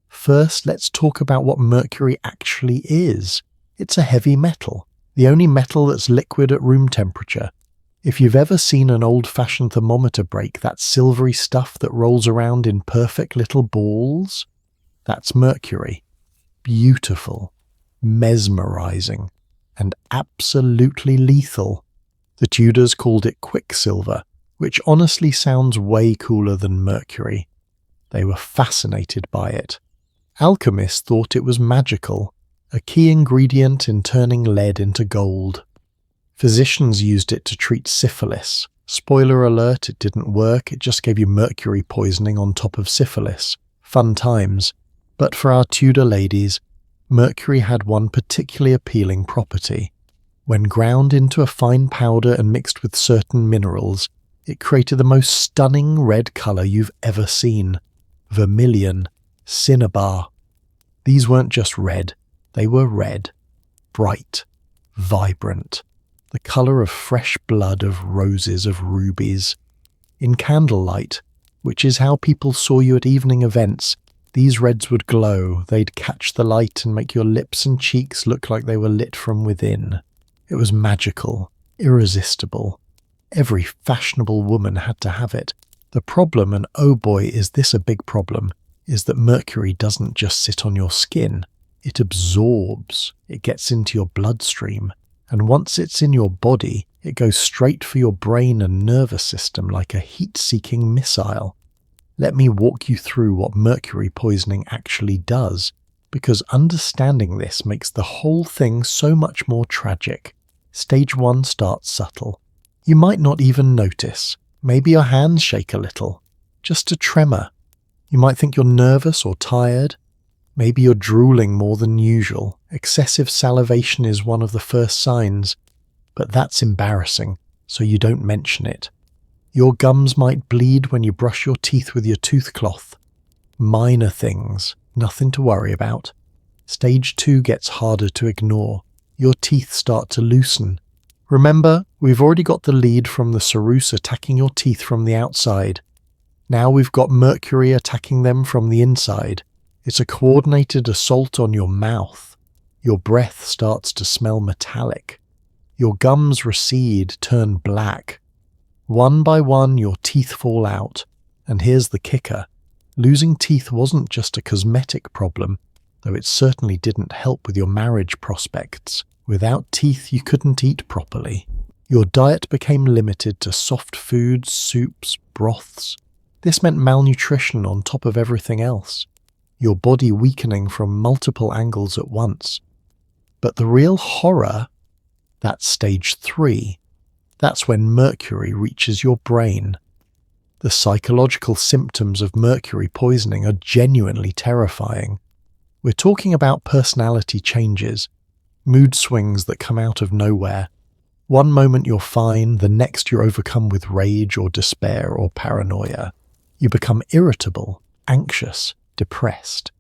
First, let's talk about what mercury actually is. It's a heavy metal. The only metal that's liquid at room temperature. If you've ever seen an old-fashioned thermometer break, that silvery stuff that rolls around in perfect little balls, that's mercury. Beautiful, mesmerizing, and absolutely lethal. The Tudors called it quicksilver, which honestly sounds way cooler than mercury. They were fascinated by it. Alchemists thought it was magical, a key ingredient in turning lead into gold. Physicians used it to treat syphilis. Spoiler alert, it didn't work, it just gave you mercury poisoning on top of syphilis. Fun times. But for our Tudor ladies, mercury had one particularly appealing property. When ground into a fine powder and mixed with certain minerals, it created the most stunning red colour you've ever seen. Vermilion, cinnabar. These weren't just red. They were red, bright, vibrant, the colour of fresh blood, of roses, of rubies. In candlelight, which is how people saw you at evening events, these reds would glow, they'd catch the light and make your lips and cheeks look like they were lit from within. It was magical, irresistible. Every fashionable woman had to have it. The problem, and oh boy is this a big problem, is that mercury doesn't just sit on your skin. It absorbs, it gets into your bloodstream, and once it's in your body, it goes straight for your brain and nervous system like a heat-seeking missile. Let me walk you through what mercury poisoning actually does, because understanding this makes the whole thing so much more tragic. Stage 1 starts subtle. You might not even notice. Maybe your hands shake a little. just a tremor. You might think you're nervous or tired. Maybe you're drooling more than usual. Excessive salivation is one of the first signs, but that's embarrassing, so you don't mention it. Your gums might bleed when you brush your teeth with your toothcloth. Minor things, nothing to worry about. Stage 2 gets harder to ignore. Your teeth start to loosen. Remember, we've already got the lead from the ceruse attacking your teeth from the outside. Now we've got Mercury attacking them from the inside. It's a coordinated assault on your mouth. Your breath starts to smell metallic. Your gums recede, turn black. One by one, your teeth fall out. And here's the kicker. Losing teeth wasn't just a cosmetic problem, though it certainly didn't help with your marriage prospects. Without teeth, you couldn't eat properly. Your diet became limited to soft foods, soups, broths. This meant malnutrition on top of everything else. Your body weakening from multiple angles at once. But the real horror, that's stage 3. That's when Mercury reaches your brain. The psychological symptoms of mercury poisoning are genuinely terrifying. We're talking about personality changes, mood swings that come out of nowhere. One moment you're fine, the next you're overcome with rage or despair or paranoia. You become irritable, anxious, depressed.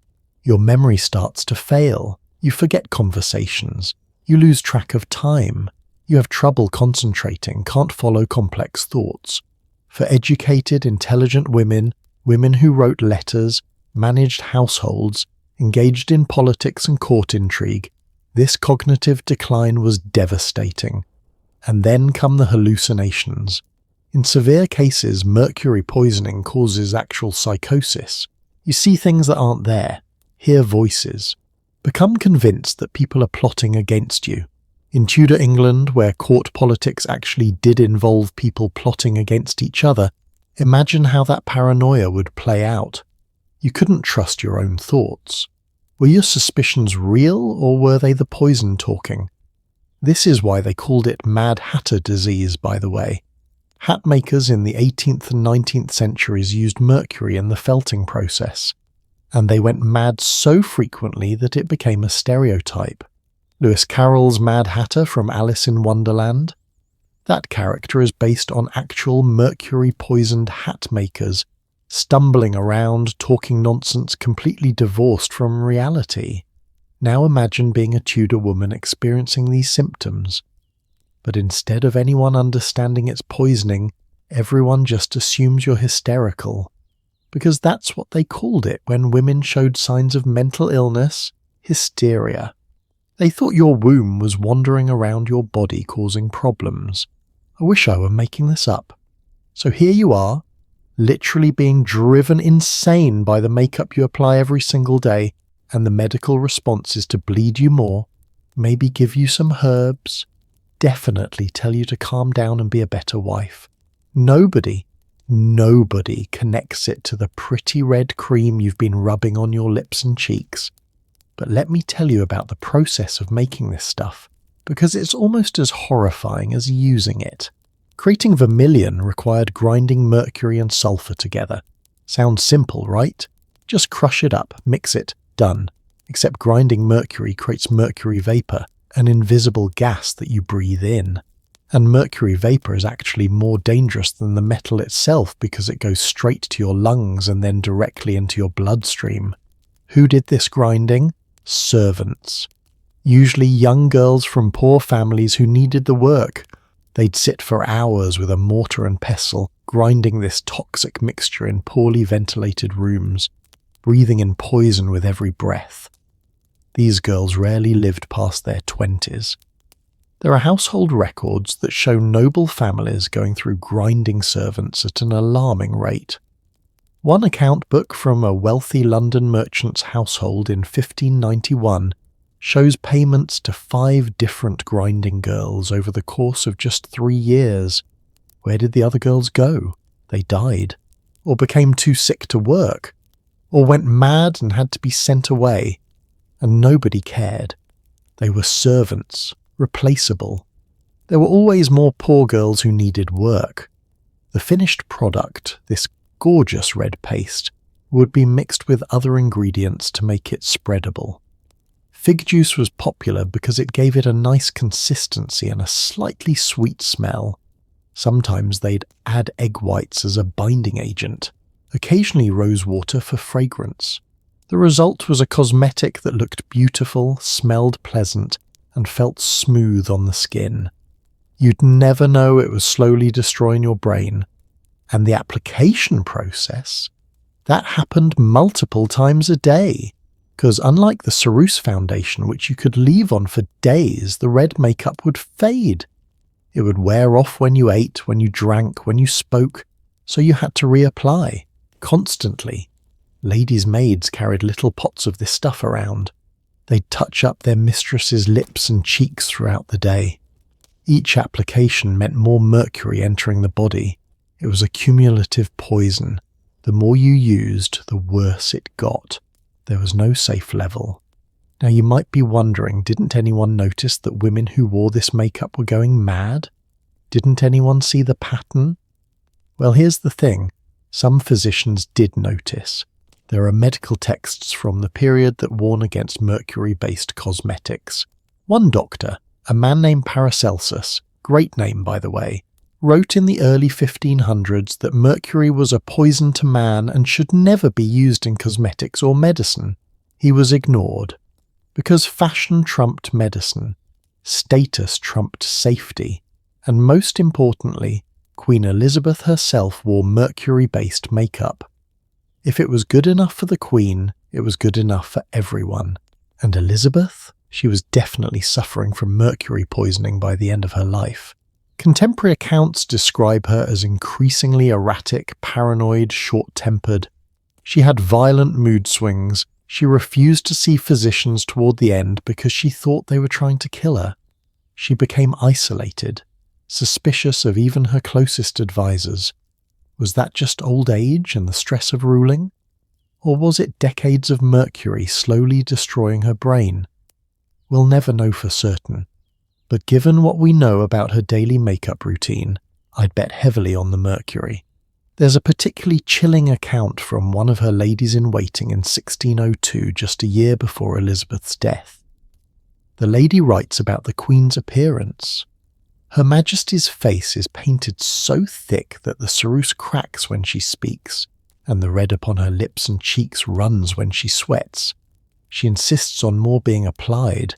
Your memory starts to fail. You forget conversations. You lose track of time. You have trouble concentrating, can't follow complex thoughts. For educated, intelligent women, women who wrote letters, managed households, engaged in politics and court intrigue, this cognitive decline was devastating. And then come the hallucinations. In severe cases, mercury poisoning causes actual psychosis. You see things that aren't there, hear voices, become convinced that people are plotting against you. In Tudor England, where court politics actually did involve people plotting against each other, imagine how that paranoia would play out. You couldn't trust your own thoughts. Were your suspicions real, or were they the poison talking? This is why they called it Mad Hatter disease, by the way. Hat makers in the 18th and 19th centuries used mercury in the felting process, and they went mad so frequently that it became a stereotype. Lewis Carroll's Mad Hatter from Alice in Wonderland? That character is based on actual mercury-poisoned hat makers, stumbling around, talking nonsense, completely divorced from reality. Now imagine being a Tudor woman experiencing these symptoms. But instead of anyone understanding it's poisoning, everyone just assumes you're hysterical. Because that's what they called it when women showed signs of mental illness, hysteria. They thought your womb was wandering around your body causing problems. I wish I were making this up. So here you are, literally being driven insane by the makeup you apply every single day, and the medical response is to bleed you more, maybe give you some herbs, definitely tell you to calm down and be a better wife. Nobody connects it to the pretty red cream you've been rubbing on your lips and cheeks. But let me tell you about the process of making this stuff, because it's almost as horrifying as using it. Creating vermilion required grinding mercury and sulfur together. Sounds simple, right? Just crush it up, mix it, done. Except grinding mercury creates mercury vapor, an invisible gas that you breathe in. And mercury vapor is actually more dangerous than the metal itself because it goes straight to your lungs and then directly into your bloodstream. Who did this grinding? Servants. Usually young girls from poor families who needed the work. They'd sit for hours with a mortar and pestle, grinding this toxic mixture in poorly ventilated rooms, breathing in poison with every breath. These girls rarely lived past their 20s. There are household records that show noble families going through grinding servants at an alarming rate. One account book from a wealthy London merchant's household in 1591 shows payments to 5 different grinding girls over the course of just 3 years. Where did the other girls go? They died, or became too sick to work, or went mad and had to be sent away, and nobody cared. They were servants, replaceable. There were always more poor girls who needed work. The finished product, this gorgeous red paste would be mixed with other ingredients to make it spreadable. Fig juice was popular because it gave it a nice consistency and a slightly sweet smell. Sometimes they'd add egg whites as a binding agent, occasionally rosewater for fragrance. The result was a cosmetic that looked beautiful, smelled pleasant, and felt smooth on the skin. You'd never know it was slowly destroying your brain. And the application process, that happened multiple times a day. Because unlike the ceruse foundation, which you could leave on for days, the red makeup would fade. It would wear off when you ate, when you drank, when you spoke, so you had to reapply, constantly. Ladies' maids carried little pots of this stuff around. They'd touch up their mistress's lips and cheeks throughout the day. Each application meant more mercury entering the body. It was a cumulative poison. The more you used, the worse it got. There was no safe level. Now you might be wondering, didn't anyone notice that women who wore this makeup were going mad? Didn't anyone see the pattern? Well, here's the thing. Some physicians did notice. There are medical texts from the period that warn against mercury-based cosmetics. One doctor, a man named Paracelsus, great name by the way, wrote in the early 1500s that mercury was a poison to man and should never be used in cosmetics or medicine. He was ignored. Because fashion trumped medicine, status trumped safety, and most importantly, Queen Elizabeth herself wore mercury-based makeup. If it was good enough for the Queen, it was good enough for everyone. And Elizabeth? She was definitely suffering from mercury poisoning by the end of her life. Contemporary accounts describe her as increasingly erratic, paranoid, short-tempered. She had violent mood swings. She refused to see physicians toward the end because she thought they were trying to kill her. She became isolated, suspicious of even her closest advisors. Was that just old age and the stress of ruling? Or was it decades of mercury slowly destroying her brain? We'll never know for certain. But given what we know about her daily makeup routine, I'd bet heavily on the mercury. There's a particularly chilling account from one of her ladies-in-waiting in 1602, just a year before Elizabeth's death. The lady writes about the Queen's appearance. Her Majesty's face is painted so thick that the ceruse cracks when she speaks, and the red upon her lips and cheeks runs when she sweats. She insists on more being applied,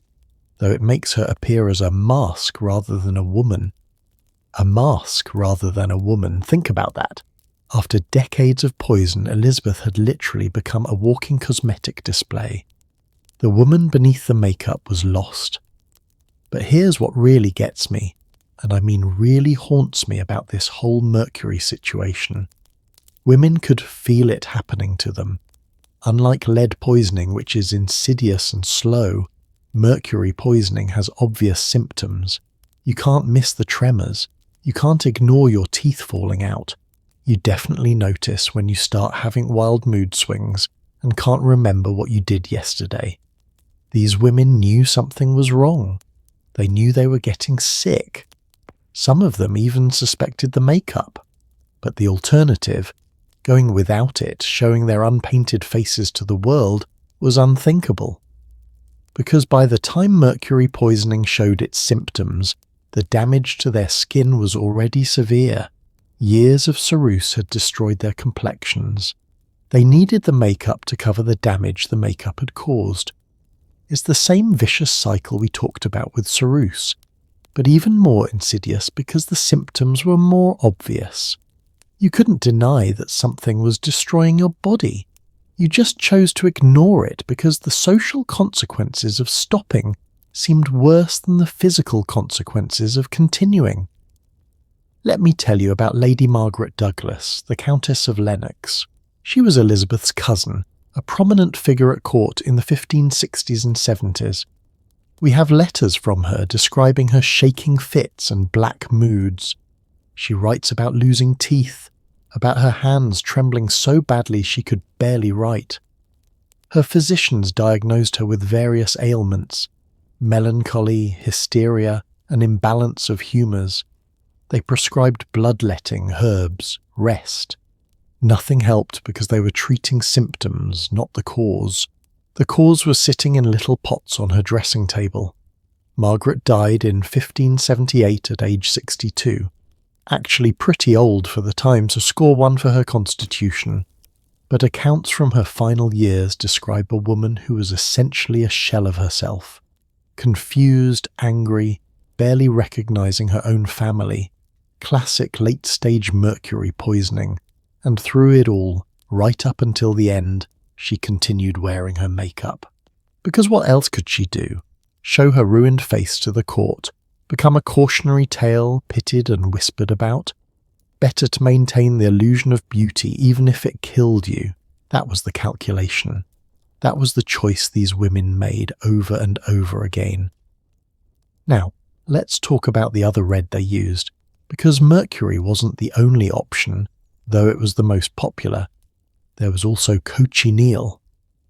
though it makes her appear as a mask rather than a woman. A mask rather than a woman. Think about that. After decades of poison, Elizabeth had literally become a walking cosmetic display. The woman beneath the makeup was lost. But here's what really gets me, and I mean really haunts me about this whole mercury situation. Women could feel it happening to them. Unlike lead poisoning, which is insidious and slow, mercury poisoning has obvious symptoms. You can't miss the tremors. You can't ignore your teeth falling out. You definitely notice when you start having wild mood swings and can't remember what you did yesterday. These women knew something was wrong. They knew they were getting sick. Some of them even suspected the makeup. But the alternative, going without it, showing their unpainted faces to the world, was unthinkable. Because by the time mercury poisoning showed its symptoms, the damage to their skin was already severe. Years of ceruse had destroyed their complexions. They needed the makeup to cover the damage the makeup had caused. It's the same vicious cycle we talked about with ceruse, but even more insidious because the symptoms were more obvious. You couldn't deny that something was destroying your body. You just chose to ignore it because the social consequences of stopping seemed worse than the physical consequences of continuing. Let me tell you about Lady Margaret Douglas, the Countess of Lennox. She was Elizabeth's cousin, a prominent figure at court in the 1560s and 70s. We have letters from her describing her shaking fits and black moods. She writes about losing teeth, about her hands trembling so badly she could barely write. Her physicians diagnosed her with various ailments: melancholy, hysteria, an imbalance of humours. They prescribed bloodletting, herbs, rest. Nothing helped because they were treating symptoms, not the cause. The cause was sitting in little pots on her dressing table. Margaret died in 1578 at age 62, actually pretty old for the time to score one for her constitution, but accounts from her final years describe a woman who was essentially a shell of herself, confused, angry, barely recognizing her own family, classic late-stage Mercury poisoning, and through it all, right up until the end, she continued wearing her makeup. Because what else could she do? Show her ruined face to the court? Become a cautionary tale pitied and whispered about? Better to maintain the illusion of beauty even if it killed you. That was the calculation. That was the choice these women made over and over again. Now, let's talk about the other red they used, because Mercury wasn't the only option, though it was the most popular. There was also cochineal.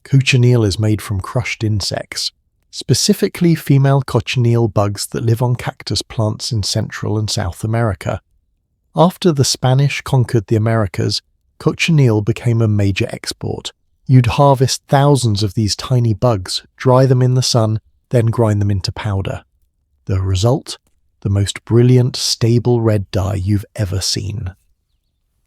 Cochineal is made from crushed insects, specifically female cochineal bugs that live on cactus plants in Central and South America. After the Spanish conquered the Americas, cochineal became a major export. You'd harvest thousands of these tiny bugs, dry them in the sun, then grind them into powder. The result? The most brilliant, stable red dye you've ever seen.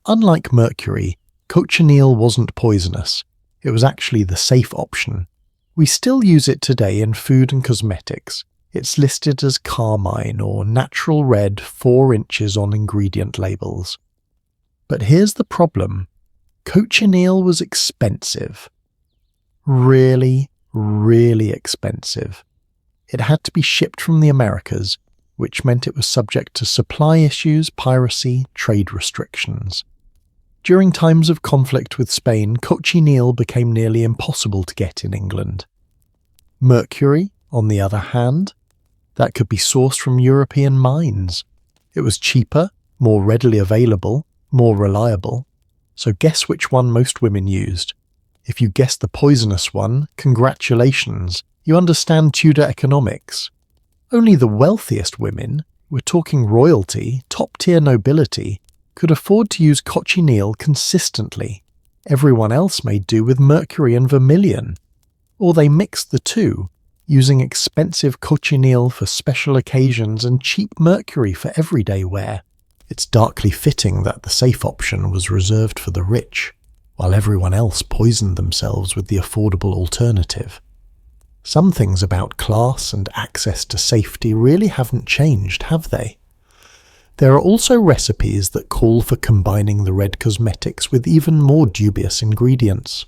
Unlike Mercury, cochineal wasn't poisonous. It was actually the safe option. We still use it today in food and cosmetics. It's listed as carmine or natural red 4 inches on ingredient labels. But here's the problem. Cochineal was expensive. Really, really expensive. It had to be shipped from the Americas, which meant it was subject to supply issues, piracy, trade restrictions. During times of conflict with Spain, cochineal became nearly impossible to get in England. Mercury, on the other hand, that could be sourced from European mines. It was cheaper, more readily available, more reliable. So guess which one most women used. If you guessed the poisonous one, congratulations, you understand Tudor economics. Only the wealthiest women, we're talking royalty, top-tier nobility, could afford to use cochineal consistently. Everyone else made do with mercury and vermilion. Or they mixed the two, using expensive cochineal for special occasions and cheap mercury for everyday wear. It's darkly fitting that the safe option was reserved for the rich, while everyone else poisoned themselves with the affordable alternative. Some things about class and access to safety really haven't changed, have they? There are also recipes that call for combining the red cosmetics with even more dubious ingredients.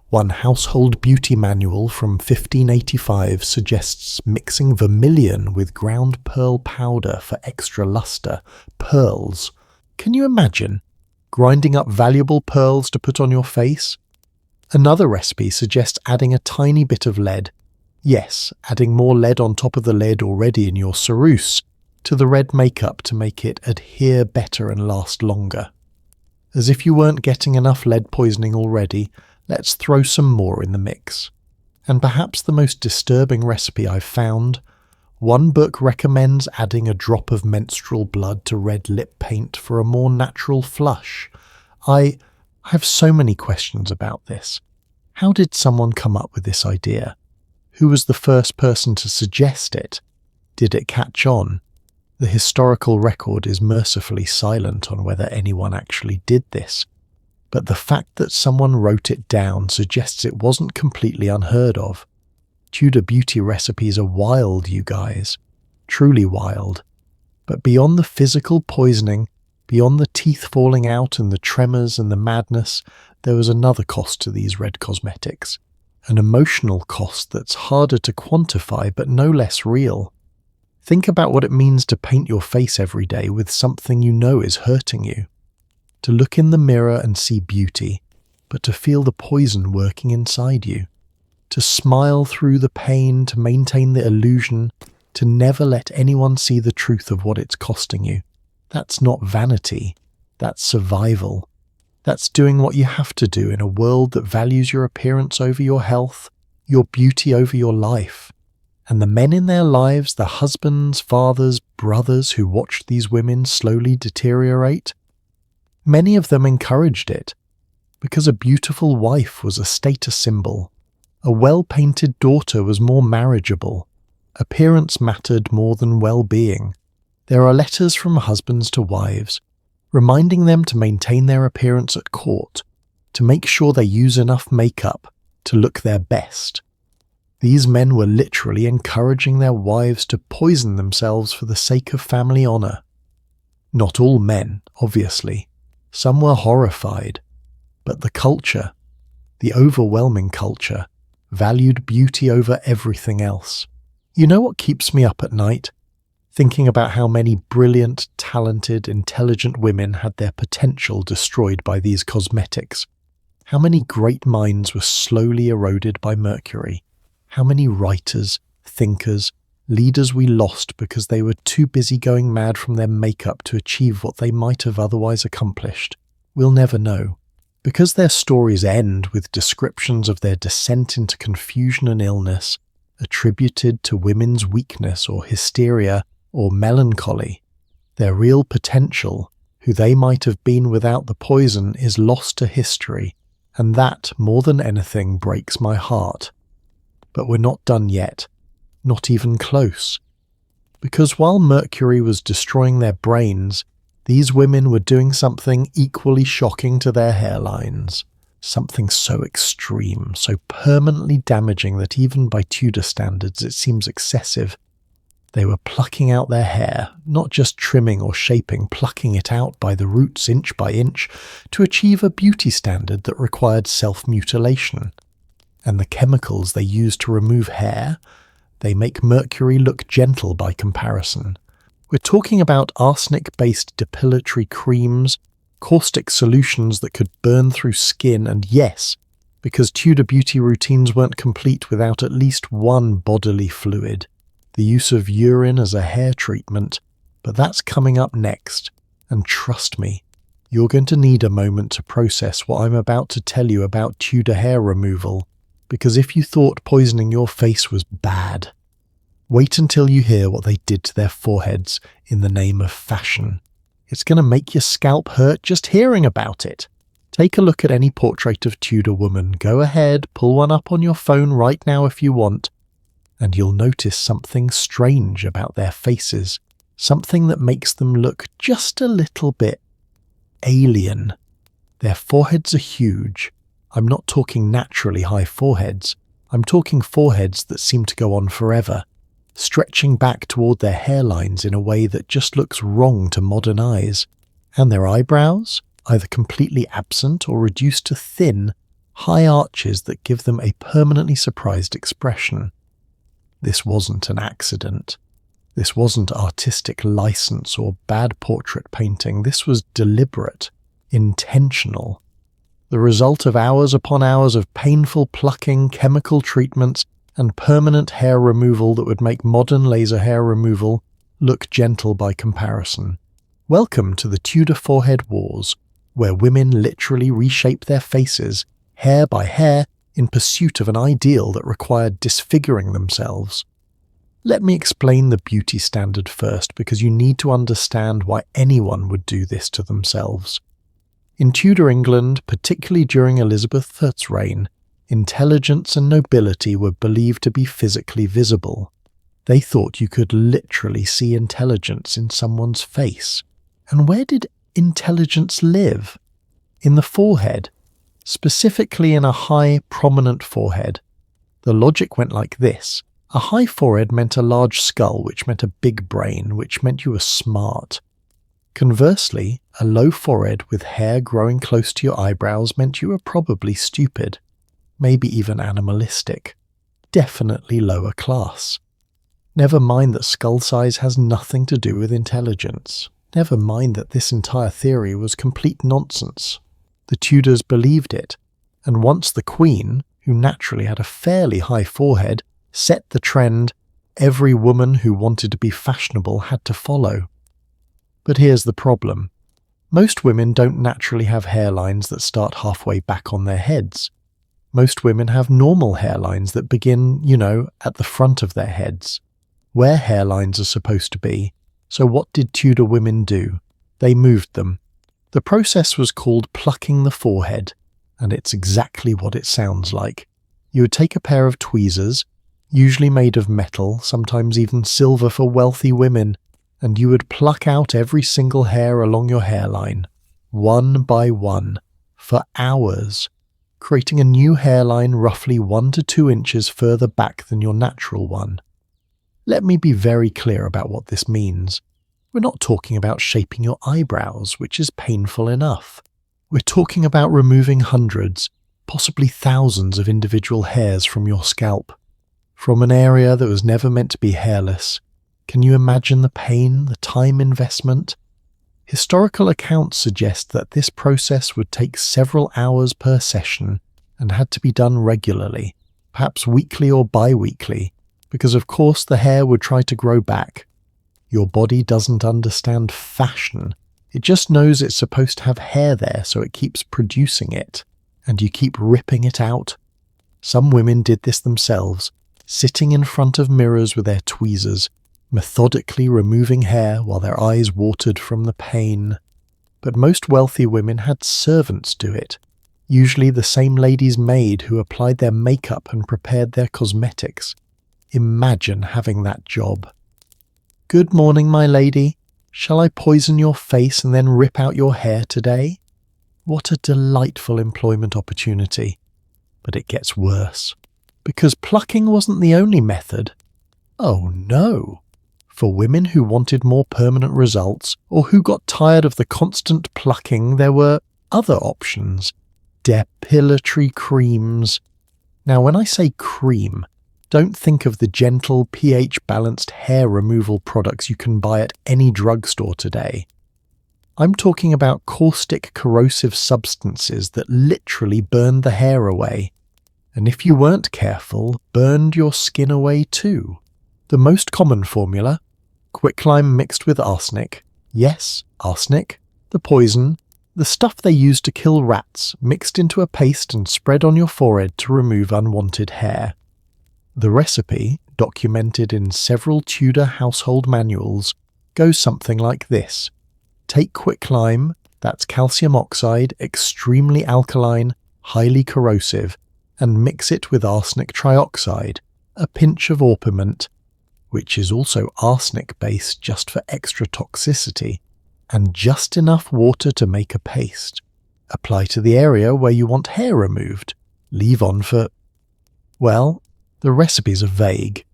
One household beauty manual from 1585 suggests mixing vermilion with ground pearl powder for extra luster, pearls. Can you imagine? Grinding up valuable pearls to put on your face? Another recipe suggests adding a tiny bit of lead. Yes, adding more lead on top of the lead already in your ceruse to the red makeup to make it adhere better and last longer. As if you weren't getting enough lead poisoning already, let's throw some more in the mix. And perhaps the most disturbing recipe I've found, one book recommends adding a drop of menstrual blood to red lip paint for a more natural flush. I have so many questions about this. How did someone come up with this idea? Who was the first person to suggest it? Did it catch on? The historical record is mercifully silent on whether anyone actually did this, but the fact that someone wrote it down suggests it wasn't completely unheard of. Tudor beauty recipes are wild, you guys. Truly wild. But beyond the physical poisoning, beyond the teeth falling out and the tremors and the madness, there was another cost to these red cosmetics. An emotional cost that's harder to quantify but no less real. Think about what it means to paint your face every day with something you know is hurting you. To look in the mirror and see beauty, but to feel the poison working inside you. To smile through the pain, to maintain the illusion, to never let anyone see the truth of what it's costing you. That's not vanity. That's survival. That's doing what you have to do in a world that values your appearance over your health, your beauty over your life. And the men in their lives, the husbands, fathers, brothers who watched these women slowly deteriorate, many of them encouraged it. Because a beautiful wife was a status symbol. A well-painted daughter was more marriageable. Appearance mattered more than well-being. There are letters from husbands to wives, reminding them to maintain their appearance at court, to make sure they use enough makeup to look their best. These men were literally encouraging their wives to poison themselves for the sake of family honor. Not all men, obviously. Some were horrified. But the culture, the overwhelming culture, valued beauty over everything else. You know what keeps me up at night? Thinking about how many brilliant, talented, intelligent women had their potential destroyed by these cosmetics. How many great minds were slowly eroded by Mercury. How many writers, thinkers, leaders we lost because they were too busy going mad from their makeup to achieve what they might have otherwise accomplished. We'll never know. Because their stories end with descriptions of their descent into confusion and illness, attributed to women's weakness or hysteria or melancholy, their real potential, who they might have been without the poison, is lost to history, and that, more than anything, breaks my heart. But we're not done yet, not even close. Because while Mercury was destroying their brains, these women were doing something equally shocking to their hairlines. Something so extreme, so permanently damaging that even by Tudor standards it seems excessive. They were plucking out their hair, not just trimming or shaping, plucking it out by the roots inch by inch to achieve a beauty standard that required self-mutilation. And the chemicals they use to remove hair, they make Mercury look gentle by comparison. We're talking about arsenic-based depilatory creams, caustic solutions that could burn through skin, and yes, because Tudor beauty routines weren't complete without at least one bodily fluid, the use of urine as a hair treatment, but that's coming up next, and trust me, you're going to need a moment to process what I'm about to tell you about Tudor hair removal, because if you thought poisoning your face was bad, wait until you hear what they did to their foreheads in the name of fashion. It's going to make your scalp hurt just hearing about it. Take a look at any portrait of Tudor woman. Go ahead, pull one up on your phone right now if you want, and you'll notice something strange about their faces, something that makes them look just a little bit alien. Their foreheads are huge. I'm not talking naturally high foreheads. I'm talking foreheads that seem to go on forever, stretching back toward their hairlines in a way that just looks wrong to modern eyes. And their eyebrows, either completely absent or reduced to thin, high arches that give them a permanently surprised expression. This wasn't an accident. This wasn't artistic license or bad portrait painting. This was deliberate, intentional. The result of hours upon hours of painful plucking, chemical treatments, and permanent hair removal that would make modern laser hair removal look gentle by comparison. Welcome to the Tudor forehead wars, where women literally reshape their faces, hair by hair, in pursuit of an ideal that required disfiguring themselves. Let me explain the beauty standard first, because you need to understand why anyone would do this to themselves. In Tudor England, particularly during Elizabeth I's reign, intelligence and nobility were believed to be physically visible. They thought you could literally see intelligence in someone's face. And where did intelligence live? In the forehead, specifically in a high, prominent forehead. The logic went like this. A high forehead meant a large skull, which meant a big brain, which meant you were smart. Conversely, a low forehead with hair growing close to your eyebrows meant you were probably stupid, maybe even animalistic, definitely lower class. Never mind that skull size has nothing to do with intelligence. Never mind that this entire theory was complete nonsense. The Tudors believed it, and once the Queen, who naturally had a fairly high forehead, set the trend, every woman who wanted to be fashionable had to follow. But here's the problem. Most women don't naturally have hairlines that start halfway back on their heads. Most women have normal hairlines that begin, at the front of their heads, where hairlines are supposed to be. So what did Tudor women do? They moved them. The process was called plucking the forehead. and it's exactly what it sounds like. You would take a pair of tweezers, usually made of metal, sometimes even silver for wealthy women, and you would pluck out every single hair along your hairline, one by one, for hours, creating a new hairline roughly 1 to 2 inches further back than your natural one. Let me be very clear about what this means. We're not talking about shaping your eyebrows, which is painful enough. We're talking about removing hundreds, possibly thousands of individual hairs from your scalp, from an area that was never meant to be hairless. Can you imagine the pain, the time investment? Historical accounts suggest that this process would take several hours per session and had to be done regularly, perhaps weekly or bi-weekly, because of course the hair would try to grow back. Your body doesn't understand fashion. It just knows it's supposed to have hair there, so it keeps producing it, and you keep ripping it out. Some women did this themselves, sitting in front of mirrors with their tweezers, methodically removing hair while their eyes watered from the pain. But most wealthy women had servants do it, usually the same lady's maid who applied their makeup and prepared their cosmetics. Imagine having that job. "Good morning, my lady. Shall I poison your face and then rip out your hair today?" What a delightful employment opportunity. But it gets worse, because plucking wasn't the only method. Oh no! For women who wanted more permanent results, or who got tired of the constant plucking, there were other options. Depilatory creams. Now when I say cream, don't think of the gentle, pH-balanced hair removal products you can buy at any drugstore today. I'm talking about caustic, corrosive substances that literally burned the hair away. And if you weren't careful, burned your skin away too. The most common formula: quicklime mixed with arsenic. Yes, arsenic, the poison, the stuff they use to kill rats, mixed into a paste and spread on your forehead to remove unwanted hair. The recipe, documented in several Tudor household manuals, goes something like this. Take quicklime, that's calcium oxide, extremely alkaline, highly corrosive, and mix it with arsenic trioxide, a pinch of orpiment, which is also arsenic-based just for extra toxicity, and just enough water to make a paste. Apply to the area where you want hair removed. Leave on for... Well, the recipes are vague.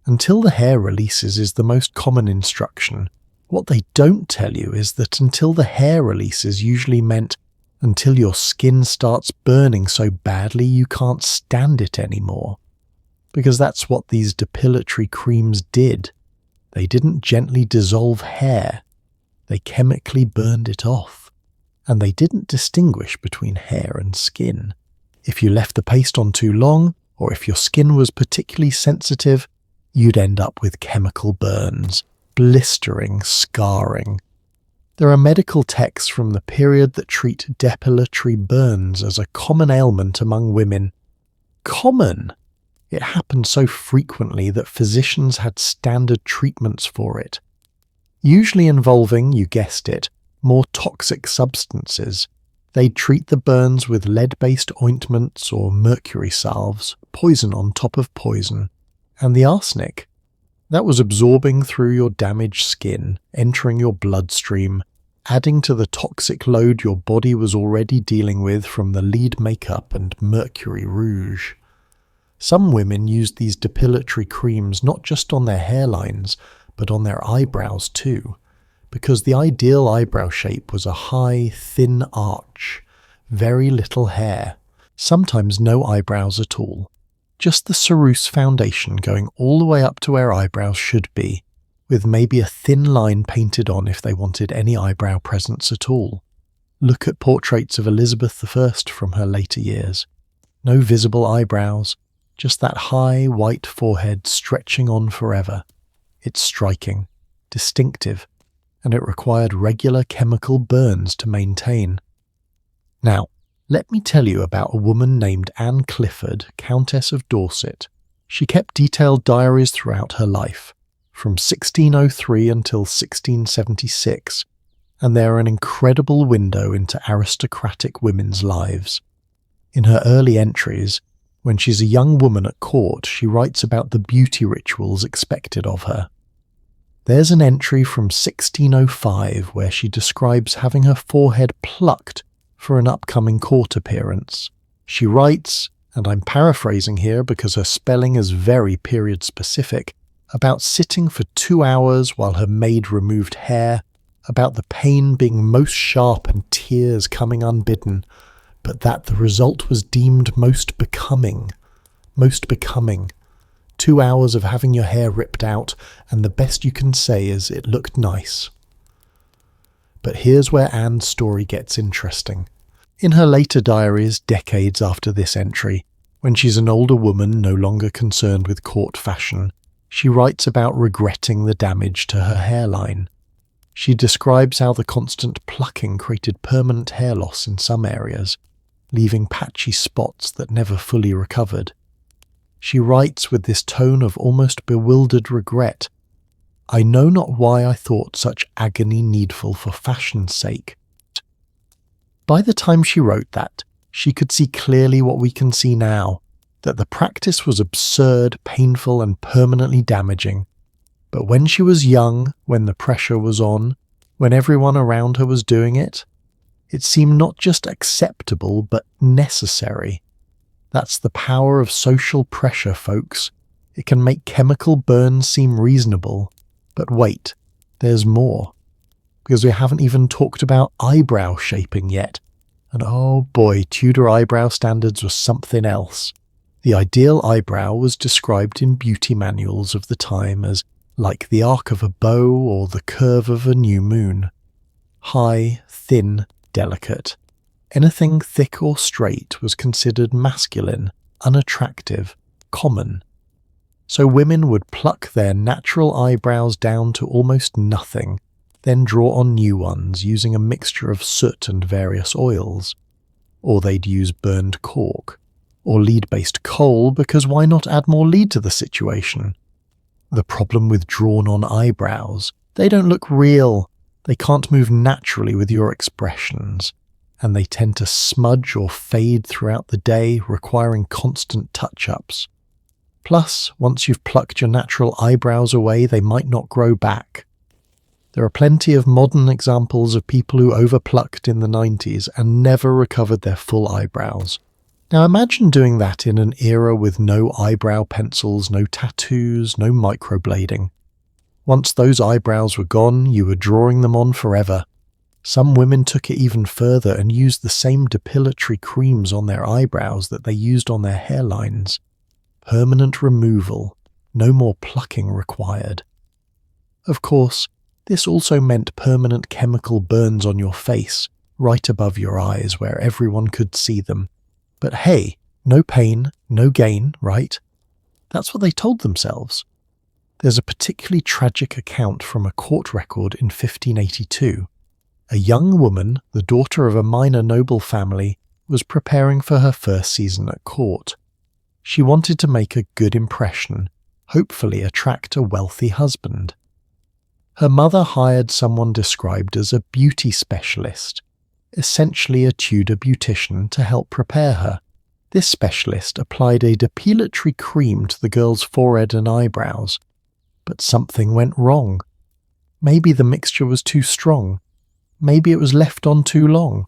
Until the hair releases is the most common instruction. What they don't tell you is that until the hair releases usually meant until your skin starts burning so badly you can't stand it anymore. Because that's what these depilatory creams did. They didn't gently dissolve hair. They chemically burned it off. And they didn't distinguish between hair and skin. If you left the paste on too long, or if your skin was particularly sensitive, you'd end up with chemical burns, blistering, scarring. There are medical texts from the period that treat depilatory burns as a common ailment among women. Common! It happened so frequently that physicians had standard treatments for it, usually involving, you guessed it, more toxic substances. They'd treat the burns with lead-based ointments or mercury salves, poison on top of poison. And the arsenic, that was absorbing through your damaged skin, entering your bloodstream, adding to the toxic load your body was already dealing with from the lead makeup and mercury rouge. Some women used these depilatory creams not just on their hairlines, but on their eyebrows too, because the ideal eyebrow shape was a high, thin arch, very little hair, sometimes no eyebrows at all, just the ceruse foundation going all the way up to where eyebrows should be, with maybe a thin line painted on if they wanted any eyebrow presence at all. Look at portraits of Elizabeth I from her later years. No visible eyebrows, just that high, white forehead stretching on forever. It's striking, distinctive, and it required regular chemical burns to maintain. Now, let me tell you about a woman named Anne Clifford, Countess of Dorset. She kept detailed diaries throughout her life, from 1603 until 1676, and they're an incredible window into aristocratic women's lives. In her early entries, when she's a young woman at court, she writes about the beauty rituals expected of her. There's an entry from 1605 where she describes having her forehead plucked for an upcoming court appearance. She writes, and I'm paraphrasing here because her spelling is very period-specific, about sitting for 2 hours while her maid removed hair, about the pain being most sharp and tears coming unbidden, but that the result was deemed most becoming. 2 hours of having your hair ripped out, and the best you can say is it looked nice. But here's where Anne's story gets interesting. In her later diaries, decades after this entry, when she's an older woman no longer concerned with court fashion, she writes about regretting the damage to her hairline. She describes how the constant plucking created permanent hair loss in some areas, leaving patchy spots that never fully recovered. She writes with this tone of almost bewildered regret, "I know not why I thought such agony needful for fashion's sake." By the time she wrote that, she could see clearly what we can see now, that the practice was absurd, painful, and permanently damaging. But when she was young, when the pressure was on, when everyone around her was doing it seemed not just acceptable, but necessary. That's the power of social pressure, folks. It can make chemical burns seem reasonable. But wait, there's more. Because we haven't even talked about eyebrow shaping yet. And oh boy, Tudor eyebrow standards were something else. The ideal eyebrow was described in beauty manuals of the time as like the arc of a bow or the curve of a new moon. High, thin, delicate. Anything thick or straight was considered masculine, unattractive, common. So women would pluck their natural eyebrows down to almost nothing, then draw on new ones using a mixture of soot and various oils. Or they'd use burned cork, or lead-based coal, because why not add more lead to the situation? The problem with drawn-on eyebrows, they don't look real, they can't move naturally with your expressions, and they tend to smudge or fade throughout the day, requiring constant touch-ups. Plus, once you've plucked your natural eyebrows away, they might not grow back. There are plenty of modern examples of people who overplucked in the 90s and never recovered their full eyebrows. Now imagine doing that in an era with no eyebrow pencils, no tattoos, no microblading. Once those eyebrows were gone, you were drawing them on forever. Some women took it even further and used the same depilatory creams on their eyebrows that they used on their hairlines. Permanent removal, no more plucking required. Of course, this also meant permanent chemical burns on your face, right above your eyes where everyone could see them. But hey, no pain, no gain, right? That's what they told themselves. There's a particularly tragic account from a court record in 1582. A young woman, the daughter of a minor noble family, was preparing for her first season at court. She wanted to make a good impression, hopefully attract a wealthy husband. Her mother hired someone described as a beauty specialist, essentially a Tudor beautician, to help prepare her. This specialist applied a depilatory cream to the girl's forehead and eyebrows. But something went wrong. Maybe the mixture was too strong. Maybe it was left on too long.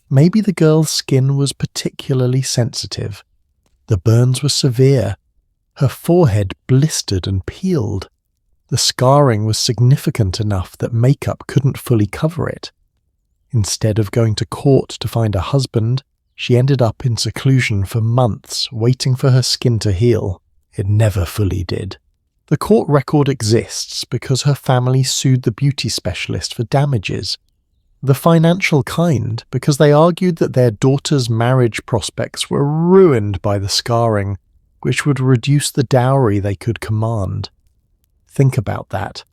Maybe the girl's skin was particularly sensitive. The burns were severe. Her forehead blistered and peeled. The scarring was significant enough that makeup couldn't fully cover it. Instead of going to court to find a husband, she ended up in seclusion for months, waiting for her skin to heal. It never fully did. The court record exists because her family sued the beauty specialist for damages. The financial kind, because they argued that their daughter's marriage prospects were ruined by the scarring, which would reduce the dowry they could command. Think about that.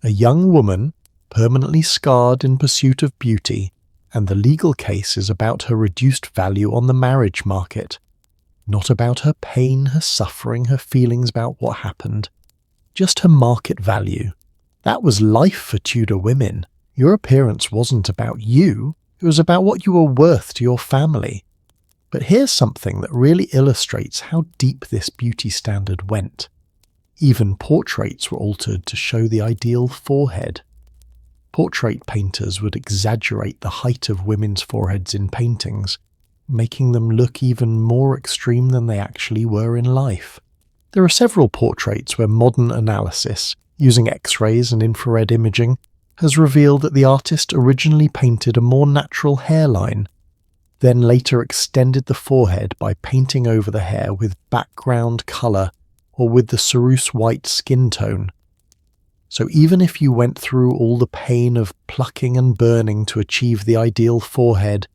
A young woman, permanently scarred in pursuit of beauty, and the legal case is about her reduced value on the marriage market. Not about her pain, her suffering, her feelings about what happened. Just her market value. That was life for Tudor women. Your appearance wasn't about you, it was about what you were worth to your family. But here's something that really illustrates how deep this beauty standard went. Even portraits were altered to show the ideal forehead. Portrait painters would exaggerate the height of women's foreheads in paintings, making them look even more extreme than they actually were in life. There are several portraits where modern analysis, using X-rays and infrared imaging, has revealed that the artist originally painted a more natural hairline, then later extended the forehead by painting over the hair with background colour or with the ceruse white skin tone. So even if you went through all the pain of plucking and burning to achieve the ideal forehead,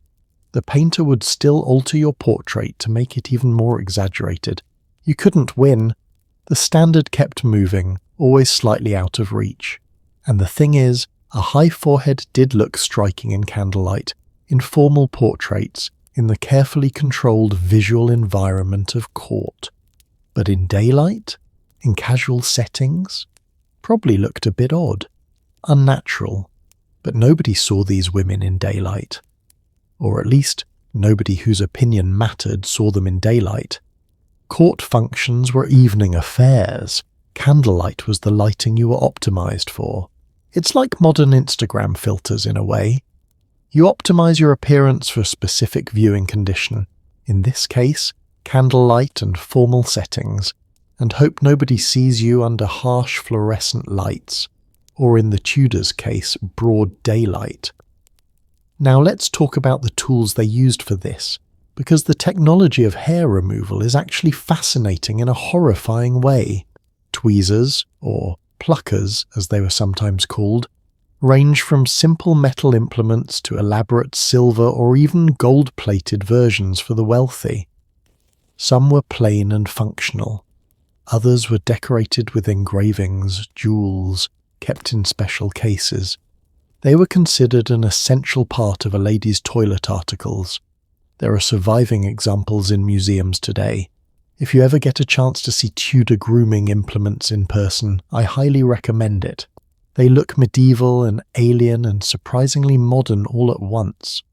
the painter would still alter your portrait to make it even more exaggerated. You couldn't win. The standard kept moving, always slightly out of reach. And the thing is, a high forehead did look striking in candlelight, in formal portraits, in the carefully controlled visual environment of court. But in daylight, in casual settings, probably looked a bit odd, unnatural. But nobody saw these women in daylight. Or at least, nobody whose opinion mattered saw them in daylight. Court functions were evening affairs. Candlelight was the lighting you were optimized for. It's like modern Instagram filters in a way. You optimize your appearance for a specific viewing condition, in this case, candlelight and formal settings, and hope nobody sees you under harsh fluorescent lights, or in the Tudors' case, broad daylight. Now let's talk about the tools they used for this, because the technology of hair removal is actually fascinating in a horrifying way. Tweezers, or pluckers as they were sometimes called, range from simple metal implements to elaborate silver or even gold-plated versions for the wealthy. Some were plain and functional. Others were decorated with engravings, jewels, kept in special cases. They were considered an essential part of a lady's toilet articles. There are surviving examples in museums today. If you ever get a chance to see Tudor grooming implements in person, I highly recommend it. They look medieval and alien and surprisingly modern all at once.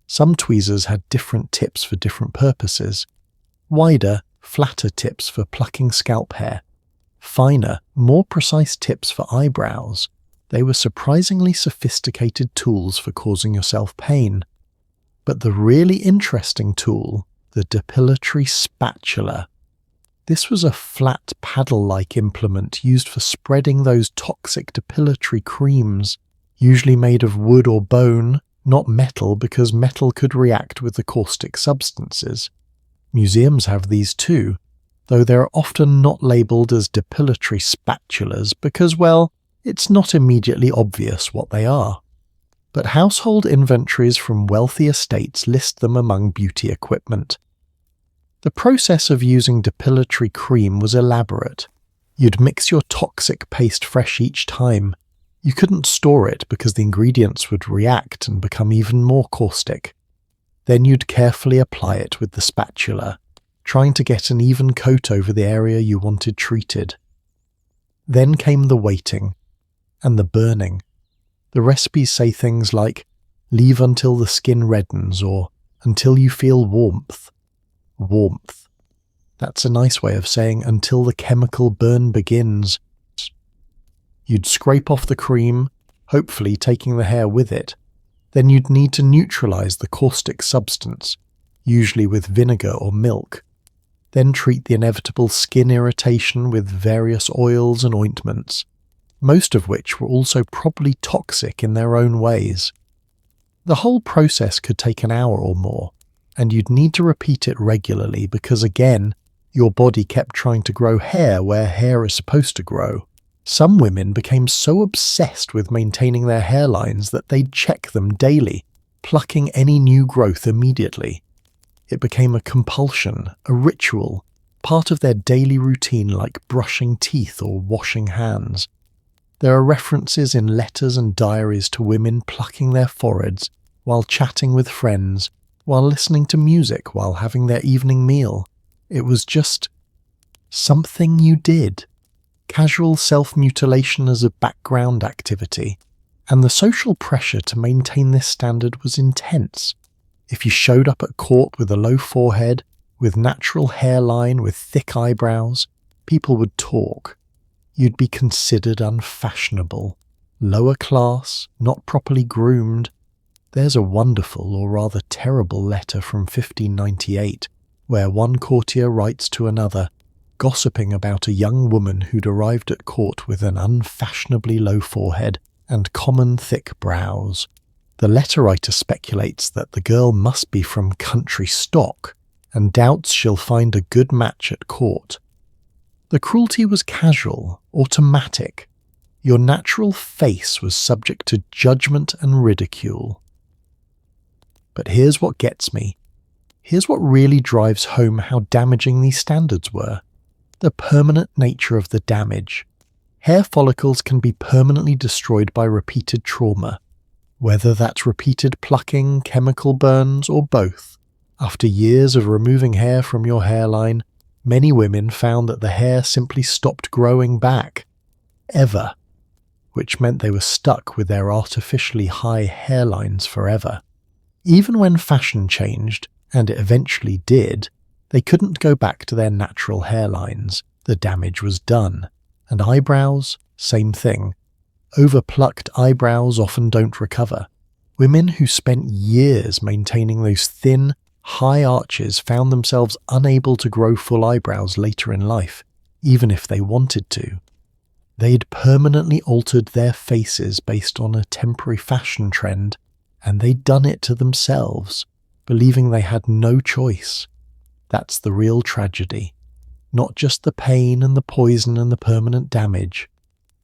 Some tweezers had different tips for different purposes. Wider, flatter tips for plucking scalp hair. Finer, more precise tips for eyebrows. They were surprisingly sophisticated tools for causing yourself pain. But the really interesting tool, the depilatory spatula. This was a flat paddle-like implement used for spreading those toxic depilatory creams, usually made of wood or bone, not metal because metal could react with the caustic substances. Museums have these too, though they're often not labelled as depilatory spatulas because, well, it's not immediately obvious what they are. But household inventories from wealthy estates list them among beauty equipment. The process of using depilatory cream was elaborate. You'd mix your toxic paste fresh each time. You couldn't store it because the ingredients would react and become even more caustic. Then you'd carefully apply it with the spatula, trying to get an even coat over the area you wanted treated. Then came the waiting and the burning. The recipes say things like, leave until the skin reddens or until you feel warmth. Warmth. That's a nice way of saying until the chemical burn begins. You'd scrape off the cream, hopefully taking the hair with it. Then you'd need to neutralize the caustic substance, usually with vinegar or milk. Then treat the inevitable skin irritation with various oils and ointments, most of which were also probably toxic in their own ways. The whole process could take an hour or more, and you'd need to repeat it regularly because, again, your body kept trying to grow hair where hair is supposed to grow. Some women became so obsessed with maintaining their hairlines that they'd check them daily, plucking any new growth immediately. It became a compulsion, a ritual, part of their daily routine like brushing teeth or washing hands. There are references in letters and diaries to women plucking their foreheads while chatting with friends, while listening to music, while having their evening meal. It was just something you did. Casual self-mutilation as a background activity. And the social pressure to maintain this standard was intense. If you showed up at court with a low forehead, with natural hairline, with thick eyebrows, people would talk. You'd be considered unfashionable, lower class, not properly groomed. There's a wonderful, or rather terrible, letter from 1598, where one courtier writes to another, gossiping about a young woman who'd arrived at court with an unfashionably low forehead and common thick brows. The letter writer speculates that the girl must be from country stock, and doubts she'll find a good match at court. The cruelty was casual, automatic. Your natural face was subject to judgment and ridicule. But here's what gets me. Here's what really drives home how damaging these standards were. The permanent nature of the damage. Hair follicles can be permanently destroyed by repeated trauma, whether that's repeated plucking, chemical burns, or both. After years of removing hair from your hairline, many women found that the hair simply stopped growing back. Ever. Which meant they were stuck with their artificially high hairlines forever. Even when fashion changed, and it eventually did, they couldn't go back to their natural hairlines. The damage was done. And eyebrows? Same thing. Overplucked eyebrows often don't recover. Women who spent years maintaining those thin, high arches found themselves unable to grow full eyebrows later in life, even if they wanted to. They'd permanently altered their faces based on a temporary fashion trend, and they'd done it to themselves, believing they had no choice. That's the real tragedy. Not just the pain and the poison and the permanent damage,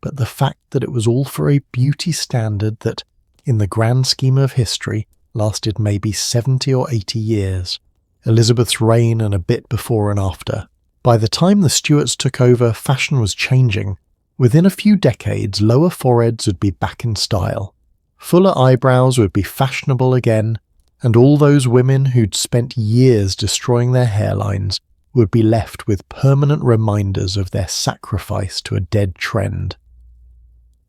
but the fact that it was all for a beauty standard that, in the grand scheme of history, lasted maybe 70 or 80 years. Elizabeth's reign and a bit before and after. By the time the Stuarts took over, fashion was changing. Within a few decades, lower foreheads would be back in style. Fuller eyebrows would be fashionable again, and all those women who'd spent years destroying their hairlines would be left with permanent reminders of their sacrifice to a dead trend.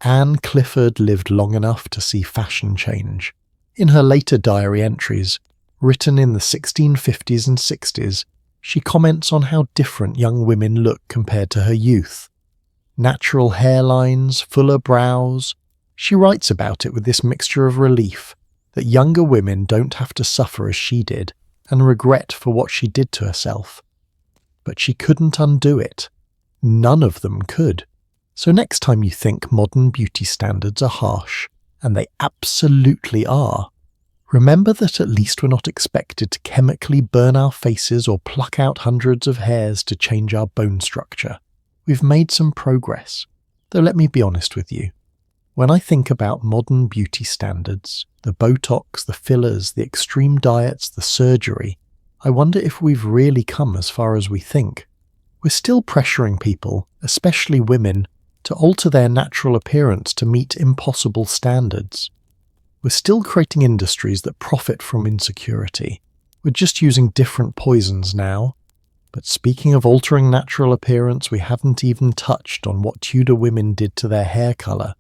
Anne Clifford lived long enough to see fashion change. In her later diary entries, written in the 1650s and 60s, she comments on how different young women look compared to her youth. Natural hairlines, fuller brows. She writes about it with this mixture of relief that younger women don't have to suffer as she did, and regret for what she did to herself. But she couldn't undo it. None of them could. So next time you think modern beauty standards are harsh, and they absolutely are, remember that at least we're not expected to chemically burn our faces or pluck out hundreds of hairs to change our bone structure. We've made some progress. Though let me be honest with you. When I think about modern beauty standards, the Botox, the fillers, the extreme diets, the surgery, I wonder if we've really come as far as we think. We're still pressuring people, especially women, to alter their natural appearance to meet impossible standards. We're still creating industries that profit from insecurity. We're just using different poisons now. But speaking of altering natural appearance, we haven't even touched on what Tudor women did to their hair colour.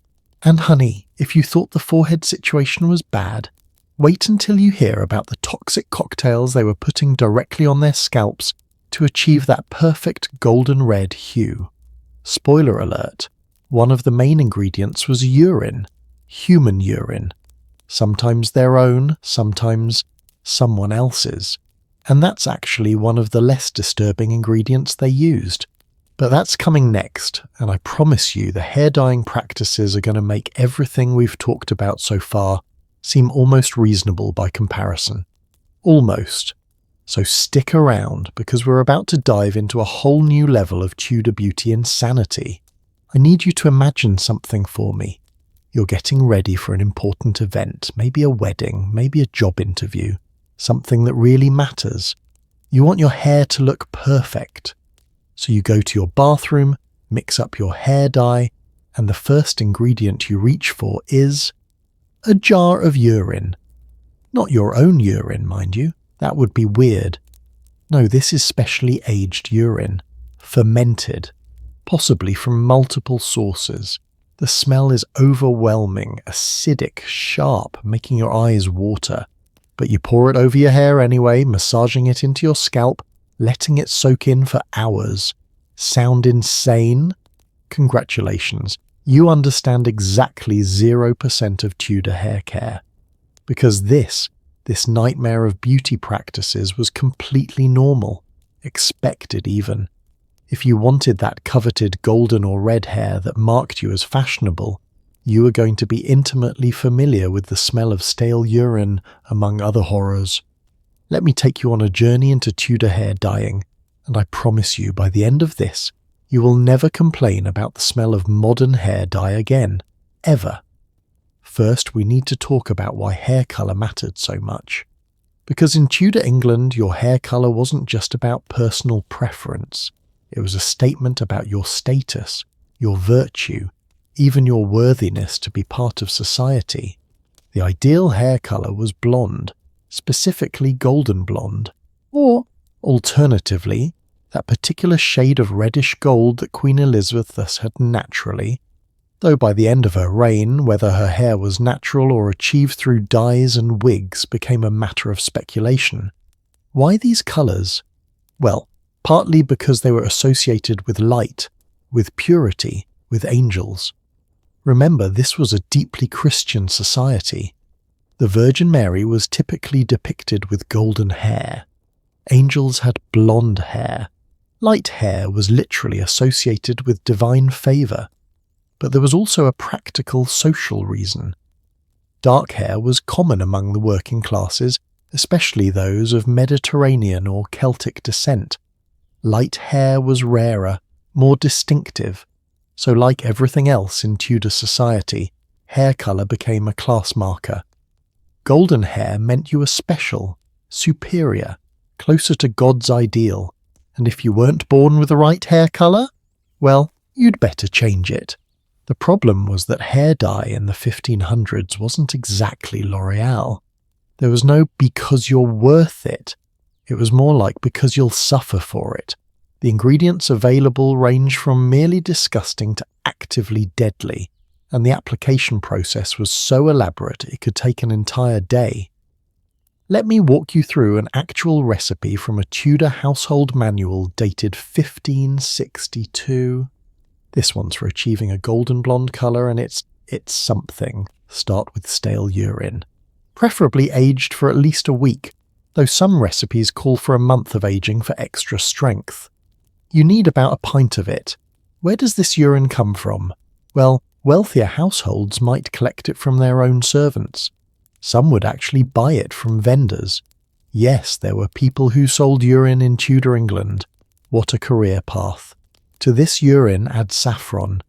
And honey, if you thought the forehead situation was bad, wait until you hear about the toxic cocktails they were putting directly on their scalps to achieve that perfect golden red hue. Spoiler alert, one of the main ingredients was urine. Human urine. Sometimes their own, sometimes someone else's. And that's actually one of the less disturbing ingredients they used. But that's coming next, and I promise you the hair dyeing practices are going to make everything we've talked about so far seem almost reasonable by comparison. Almost. So stick around, because we're about to dive into a whole new level of Tudor beauty insanity. I need you to imagine something for me. You're getting ready for an important event, maybe a wedding, maybe a job interview, something that really matters. You want your hair to look perfect. So you go to your bathroom, mix up your hair dye, and the first ingredient you reach for is a jar of urine. Not your own urine, mind you. That would be weird. No, this is specially aged urine. Fermented. Possibly from multiple sources. The smell is overwhelming, acidic, sharp, making your eyes water. But you pour it over your hair anyway, massaging it into your scalp, letting it soak in for hours. Sound insane? Congratulations, you understand exactly 0% of Tudor hair care. Because this nightmare of beauty practices was completely normal, expected even. If you wanted that coveted golden or red hair that marked you as fashionable, you were going to be intimately familiar with the smell of stale urine, among other horrors. Let me take you on a journey into Tudor hair dyeing, and I promise you by the end of this, you will never complain about the smell of modern hair dye again, ever. First, we need to talk about why hair colour mattered so much. Because in Tudor England, your hair colour wasn't just about personal preference. It was a statement about your status, your virtue, even your worthiness to be part of society. The ideal hair colour was blonde, specifically golden blonde, or, alternatively, that particular shade of reddish gold that Queen Elizabeth thus had naturally, though by the end of her reign, whether her hair was natural or achieved through dyes and wigs became a matter of speculation. Why these colours? Well, partly because they were associated with light, with purity, with angels. Remember, this was a deeply Christian society. The Virgin Mary was typically depicted with golden hair. Angels had blonde hair. Light hair was literally associated with divine favour. But there was also a practical social reason. Dark hair was common among the working classes, especially those of Mediterranean or Celtic descent. Light hair was rarer, more distinctive, so like everything else in Tudor society, hair colour became a class marker. Golden hair meant you were special, superior, closer to God's ideal, and if you weren't born with the right hair colour, well, you'd better change it. The problem was that hair dye in the 1500s wasn't exactly L'Oreal. There was no because you're worth it. It was more like because you'll suffer for it. The ingredients available range from merely disgusting to actively deadly, and the application process was so elaborate it could take an entire day. Let me walk you through an actual recipe from a Tudor household manual dated 1562. This one's for achieving a golden blonde colour, and it's something. Start with stale urine. Preferably aged for at least a week, though some recipes call for a month of aging for extra strength. You need about a pint of it. Where does this urine come from? Well, wealthier households might collect it from their own servants. Some would actually buy it from vendors. Yes, there were people who sold urine in Tudor England. What a career path. To this urine add saffron.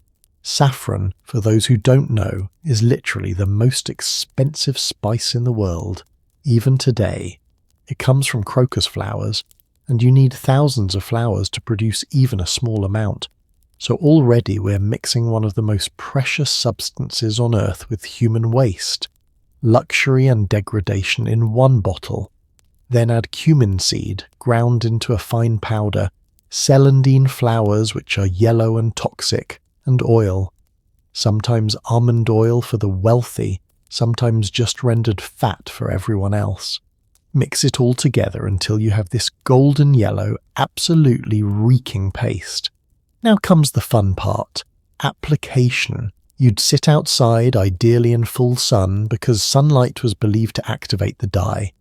Saffron, for those who don't know, is literally the most expensive spice in the world, even today. It comes from crocus flowers, and you need thousands of flowers to produce even a small amount. So already we're mixing one of the most precious substances on earth with human waste. Luxury and degradation in one bottle. Then add cumin seed, ground into a fine powder, celandine flowers which are yellow and toxic, and oil. Sometimes almond oil for the wealthy, sometimes just rendered fat for everyone else. Mix it all together until you have this golden yellow, absolutely reeking paste. Now comes the fun part. Application. You'd sit outside, ideally in full sun, because sunlight was believed to activate the dye.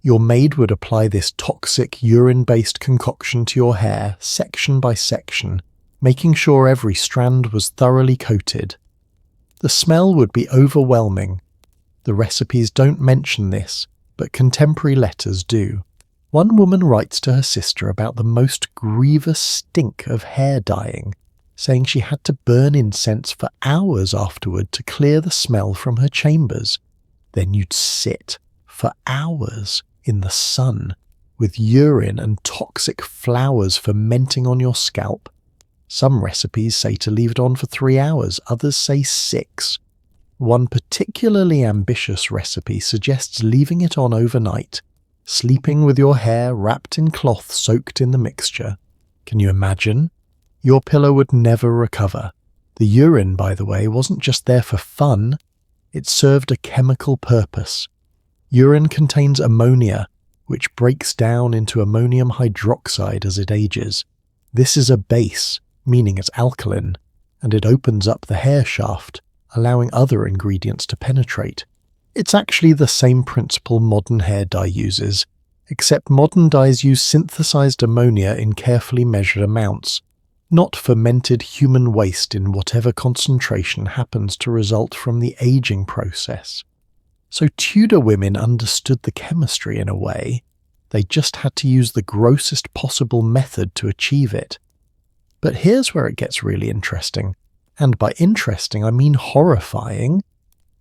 Your maid would apply this toxic urine-based concoction to your hair, section by section, making sure every strand was thoroughly coated. The smell would be overwhelming. The recipes don't mention this, but contemporary letters do. One woman writes to her sister about the most grievous stink of hair dyeing, saying she had to burn incense for hours afterward to clear the smell from her chambers. Then you'd sit for hours in the sun with urine and toxic flowers fermenting on your scalp. Some recipes say to leave it on for 3 hours, others say 6. One particularly ambitious recipe suggests leaving it on overnight, sleeping with your hair wrapped in cloth soaked in the mixture. Can you imagine? Your pillow would never recover. The urine, by the way, wasn't just there for fun, it served a chemical purpose. Urine contains ammonia, which breaks down into ammonium hydroxide as it ages. This is a base, meaning it's alkaline, and it opens up the hair shaft, allowing other ingredients to penetrate. It's actually the same principle modern hair dye uses, except modern dyes use synthesized ammonia in carefully measured amounts, not fermented human waste in whatever concentration happens to result from the aging process. So Tudor women understood the chemistry in a way. They just had to use the grossest possible method to achieve it. But here's where it gets really interesting. And by interesting, I mean horrifying.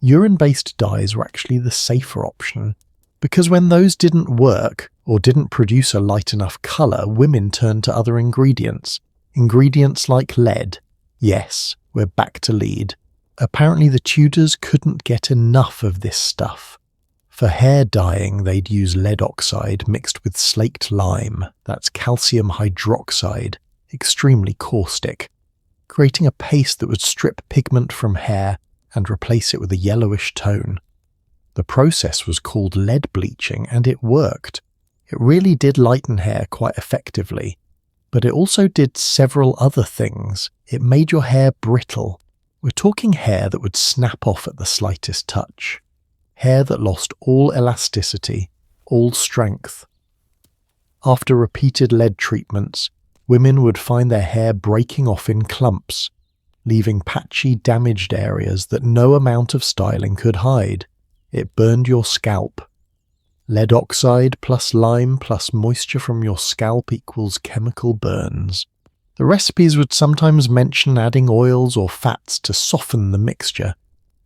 Urine-based dyes were actually the safer option, because when those didn't work or didn't produce a light enough colour, women turned to other ingredients. Ingredients like lead. Yes, we're back to lead. Apparently the Tudors couldn't get enough of this stuff. For hair dyeing, they'd use lead oxide mixed with slaked lime, that's calcium hydroxide, extremely caustic, creating a paste that would strip pigment from hair and replace it with a yellowish tone. The process was called lead bleaching, and it worked. It really did lighten hair quite effectively, but it also did several other things. It made your hair brittle. We're talking hair that would snap off at the slightest touch. Hair that lost all elasticity, all strength. After repeated lead treatments, women would find their hair breaking off in clumps, leaving patchy, damaged areas that no amount of styling could hide. It burned your scalp. Lead oxide plus lime plus moisture from your scalp equals chemical burns. The recipes would sometimes mention adding oils or fats to soften the mixture,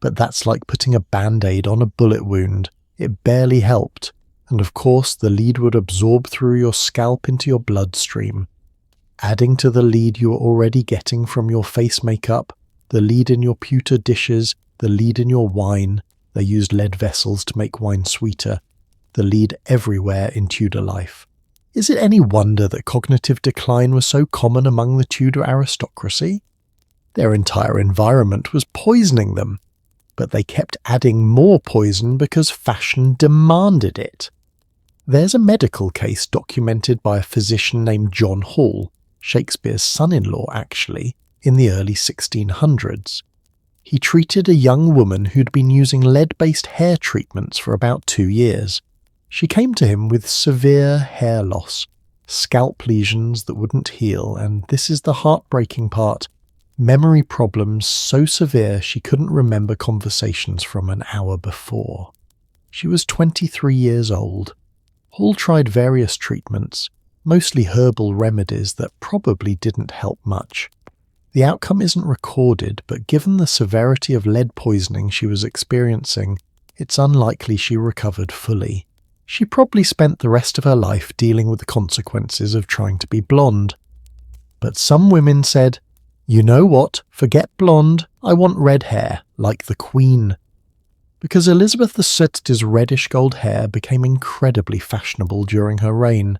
but that's like putting a band-aid on a bullet wound. It barely helped, and of course the lead would absorb through your scalp into your bloodstream. Adding to the lead you were already getting from your face makeup, the lead in your pewter dishes, the lead in your wine. They used lead vessels to make wine sweeter. The lead everywhere in Tudor life. Is it any wonder that cognitive decline was so common among the Tudor aristocracy? Their entire environment was poisoning them, but they kept adding more poison because fashion demanded it. There's a medical case documented by a physician named John Hall, Shakespeare's son-in-law actually, in the early 1600s. He treated a young woman who'd been using lead-based hair treatments for about 2 years. She came to him with severe hair loss, scalp lesions that wouldn't heal, and this is the heartbreaking part, memory problems so severe she couldn't remember conversations from an hour before. She was 23 years old. Hall tried various treatments, mostly herbal remedies that probably didn't help much. The outcome isn't recorded, but given the severity of lead poisoning she was experiencing, it's unlikely she recovered fully. She probably spent the rest of her life dealing with the consequences of trying to be blonde. But some women said, "You know what, forget blonde, I want red hair, like the Queen." Because Elizabeth II's reddish gold hair became incredibly fashionable during her reign.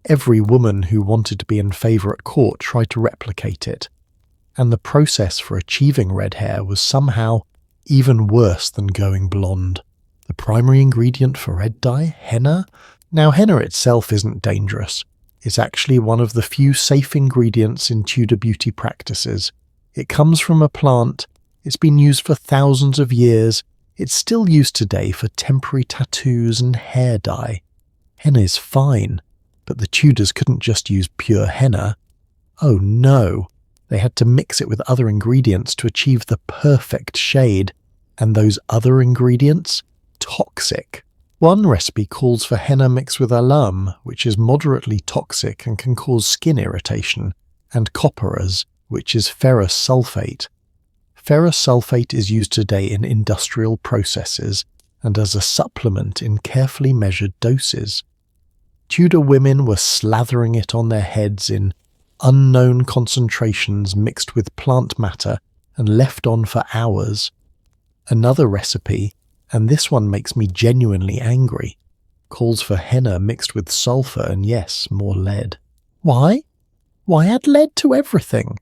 Every woman who wanted to be in favour at court tried to replicate it, and the process for achieving red hair was somehow even worse than going blonde. The primary ingredient for red dye, henna? Now, henna itself isn't dangerous. It's actually one of the few safe ingredients in Tudor beauty practices. It comes from a plant. It's been used for thousands of years. It's still used today for temporary tattoos and hair dye. Henna is fine, but the Tudors couldn't just use pure henna. Oh no, they had to mix it with other ingredients to achieve the perfect shade. And those other ingredients? Toxic. One recipe calls for henna mixed with alum, which is moderately toxic and can cause skin irritation, and copperas, which is ferrous sulfate. Ferrous sulfate is used today in industrial processes and as a supplement in carefully measured doses. Tudor women were slathering it on their heads in unknown concentrations mixed with plant matter and left on for hours. Another recipe, and this one makes me genuinely angry, calls for henna mixed with sulfur and yes, more lead. Why? Why add lead to everything?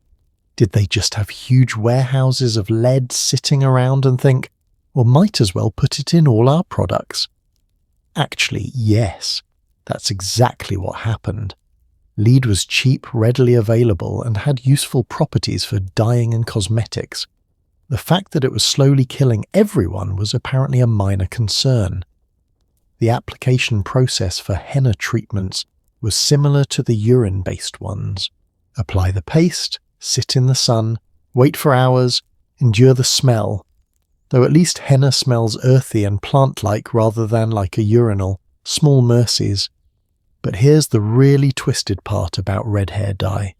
Did they just have huge warehouses of lead sitting around and think, well, might as well put it in all our products? Actually, yes, that's exactly what happened. Lead was cheap, readily available, and had useful properties for dyeing and cosmetics. The fact that it was slowly killing everyone was apparently a minor concern. The application process for henna treatments was similar to the urine-based ones. Apply the paste, sit in the sun, wait for hours, endure the smell. Though at least henna smells earthy and plant-like rather than like a urinal. Small mercies. But here's the really twisted part about red hair dye.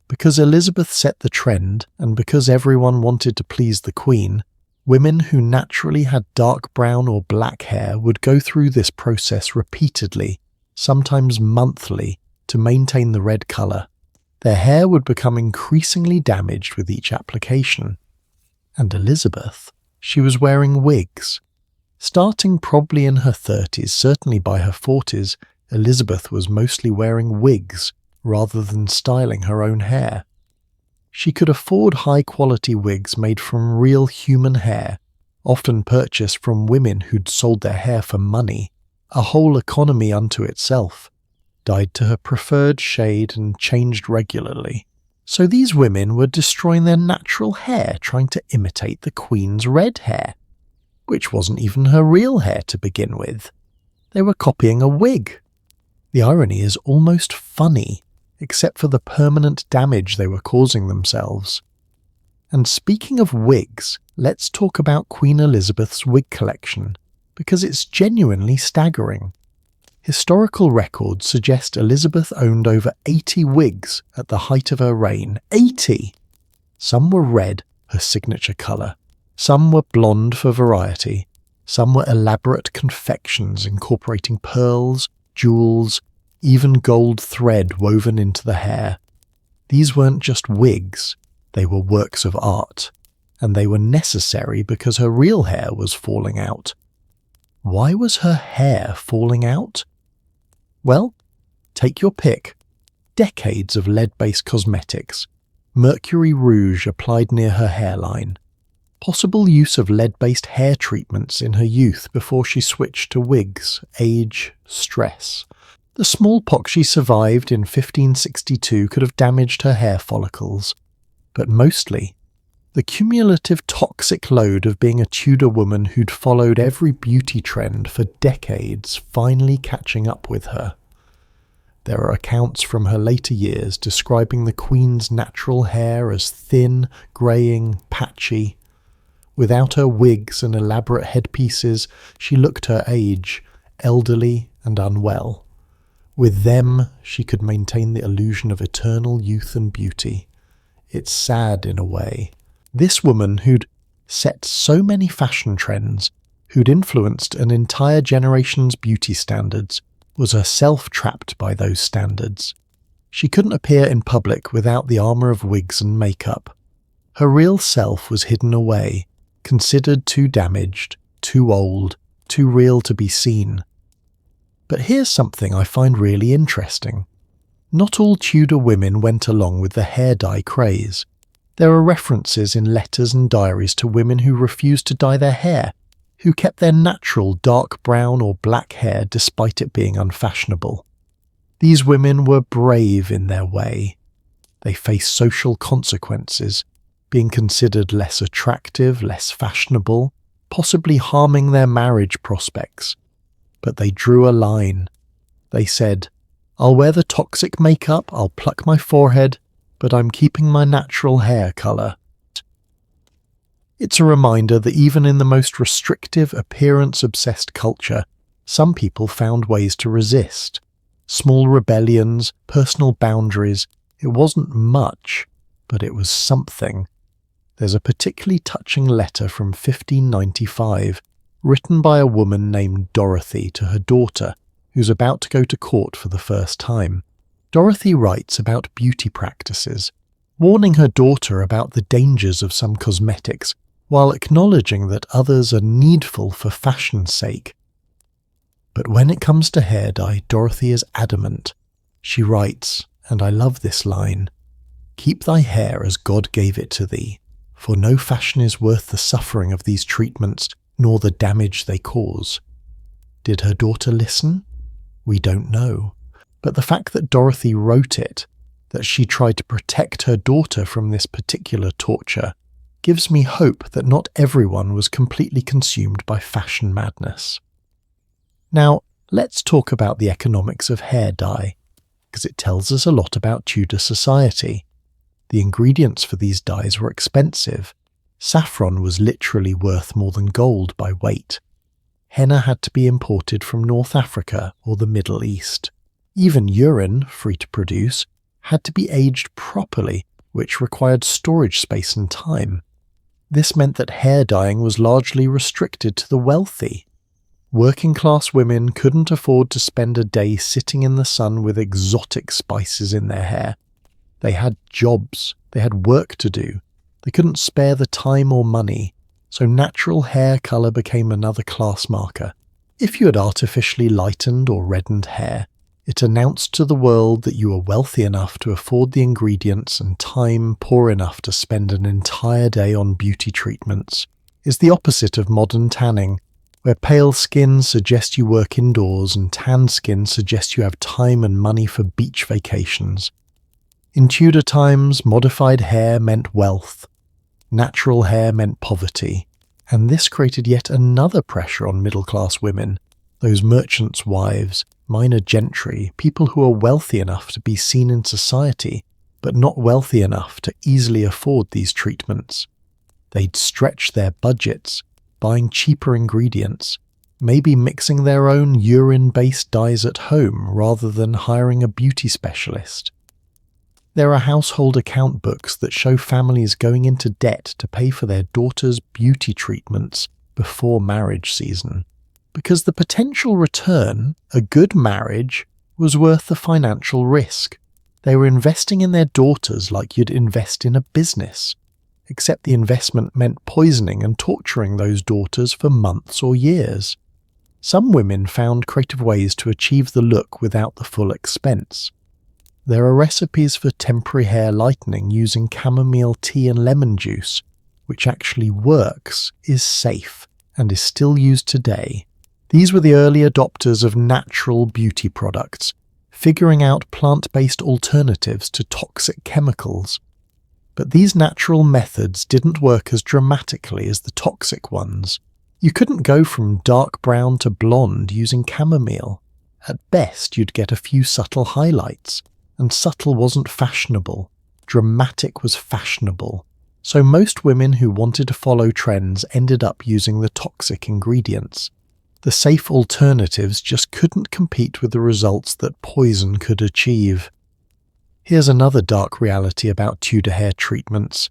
Because Elizabeth set the trend, and because everyone wanted to please the Queen, women who naturally had dark brown or black hair would go through this process repeatedly, sometimes monthly, to maintain the red colour. Their hair would become increasingly damaged with each application. And Elizabeth, she was wearing wigs. Starting probably in her 30s, certainly by her 40s, Elizabeth was mostly wearing wigs rather than styling her own hair. She could afford high-quality wigs made from real human hair, often purchased from women who'd sold their hair for money, a whole economy unto itself, dyed to her preferred shade and changed regularly. So these women were destroying their natural hair trying to imitate the Queen's red hair, which wasn't even her real hair to begin with. They were copying a wig. The irony is almost funny, except for the permanent damage they were causing themselves. And speaking of wigs, let's talk about Queen Elizabeth's wig collection, because it's genuinely staggering. Historical records suggest Elizabeth owned over 80 wigs at the height of her reign. 80! Some were red, her signature colour. Some were blonde for variety. Some were elaborate confections incorporating pearls, jewels, even gold thread woven into the hair. These weren't just wigs, they were works of art, and they were necessary because her real hair was falling out. Why was her hair falling out? Well, take your pick. Decades of lead-based cosmetics, Mercury rouge applied near her hairline, possible use of lead-based hair treatments in her youth before she switched to wigs, age, stress. The smallpox she survived in 1562 could have damaged her hair follicles, but mostly, the cumulative toxic load of being a Tudor woman who'd followed every beauty trend for decades finally catching up with her. There are accounts from her later years describing the Queen's natural hair as thin, greying, patchy. Without her wigs and elaborate headpieces, she looked her age, elderly and unwell. With them, she could maintain the illusion of eternal youth and beauty. It's sad in a way. This woman who'd set so many fashion trends, who'd influenced an entire generation's beauty standards, was herself trapped by those standards. She couldn't appear in public without the armour of wigs and makeup. Her real self was hidden away, considered too damaged, too old, too real to be seen. But here's something I find really interesting. Not all Tudor women went along with the hair dye craze. There are references in letters and diaries to women who refused to dye their hair, who kept their natural dark brown or black hair despite it being unfashionable. These women were brave in their way. They faced social consequences, being considered less attractive, less fashionable, possibly harming their marriage prospects. But they drew a line. They said, "I'll wear the toxic makeup, I'll pluck my forehead, but I'm keeping my natural hair colour." It's a reminder that even in the most restrictive, appearance-obsessed culture, some people found ways to resist. Small rebellions, personal boundaries. It wasn't much, but it was something. There's a particularly touching letter from 1595, written by a woman named Dorothy to her daughter, who's about to go to court for the first time. Dorothy writes about beauty practices, warning her daughter about the dangers of some cosmetics, while acknowledging that others are needful for fashion's sake. But when it comes to hair dye, Dorothy is adamant. She writes, and I love this line, "Keep thy hair as God gave it to thee, for no fashion is worth the suffering of these treatments, nor the damage they cause." Did her daughter listen? We don't know. But the fact that Dorothy wrote it, that she tried to protect her daughter from this particular torture, gives me hope that not everyone was completely consumed by fashion madness. Now, let's talk about the economics of hair dye, because it tells us a lot about Tudor society. The ingredients for these dyes were expensive. Saffron was literally worth more than gold by weight. Henna had to be imported from North Africa or the Middle East. Even urine, free to produce, had to be aged properly, which required storage space and time. This meant that hair dyeing was largely restricted to the wealthy. Working-class women couldn't afford to spend a day sitting in the sun with exotic spices in their hair. They had jobs, they had work to do. They couldn't spare the time or money, so natural hair colour became another class marker. If you had artificially lightened or reddened hair, it announced to the world that you were wealthy enough to afford the ingredients and time poor enough to spend an entire day on beauty treatments. It's the opposite of modern tanning, where pale skin suggests you work indoors and tan skin suggests you have time and money for beach vacations. In Tudor times, modified hair meant wealth. Natural hair meant poverty. And this created yet another pressure on middle-class women, those merchants' wives, minor gentry, people who are wealthy enough to be seen in society, but not wealthy enough to easily afford these treatments. They'd stretch their budgets, buying cheaper ingredients, maybe mixing their own urine-based dyes at home rather than hiring a beauty specialist. There are household account books that show families going into debt to pay for their daughters' beauty treatments before marriage season, because the potential return, a good marriage, was worth the financial risk. They were investing in their daughters like you'd invest in a business, except the investment meant poisoning and torturing those daughters for months or years. Some women found creative ways to achieve the look without the full expense. There are recipes for temporary hair lightening using chamomile tea and lemon juice, which actually works, is safe, and is still used today. These were the early adopters of natural beauty products, figuring out plant-based alternatives to toxic chemicals. But these natural methods didn't work as dramatically as the toxic ones. You couldn't go from dark brown to blonde using chamomile. At best, you'd get a few subtle highlights. And subtle wasn't fashionable. Dramatic was fashionable. So most women who wanted to follow trends ended up using the toxic ingredients. The safe alternatives just couldn't compete with the results that poison could achieve. Here's another dark reality about Tudor hair treatments.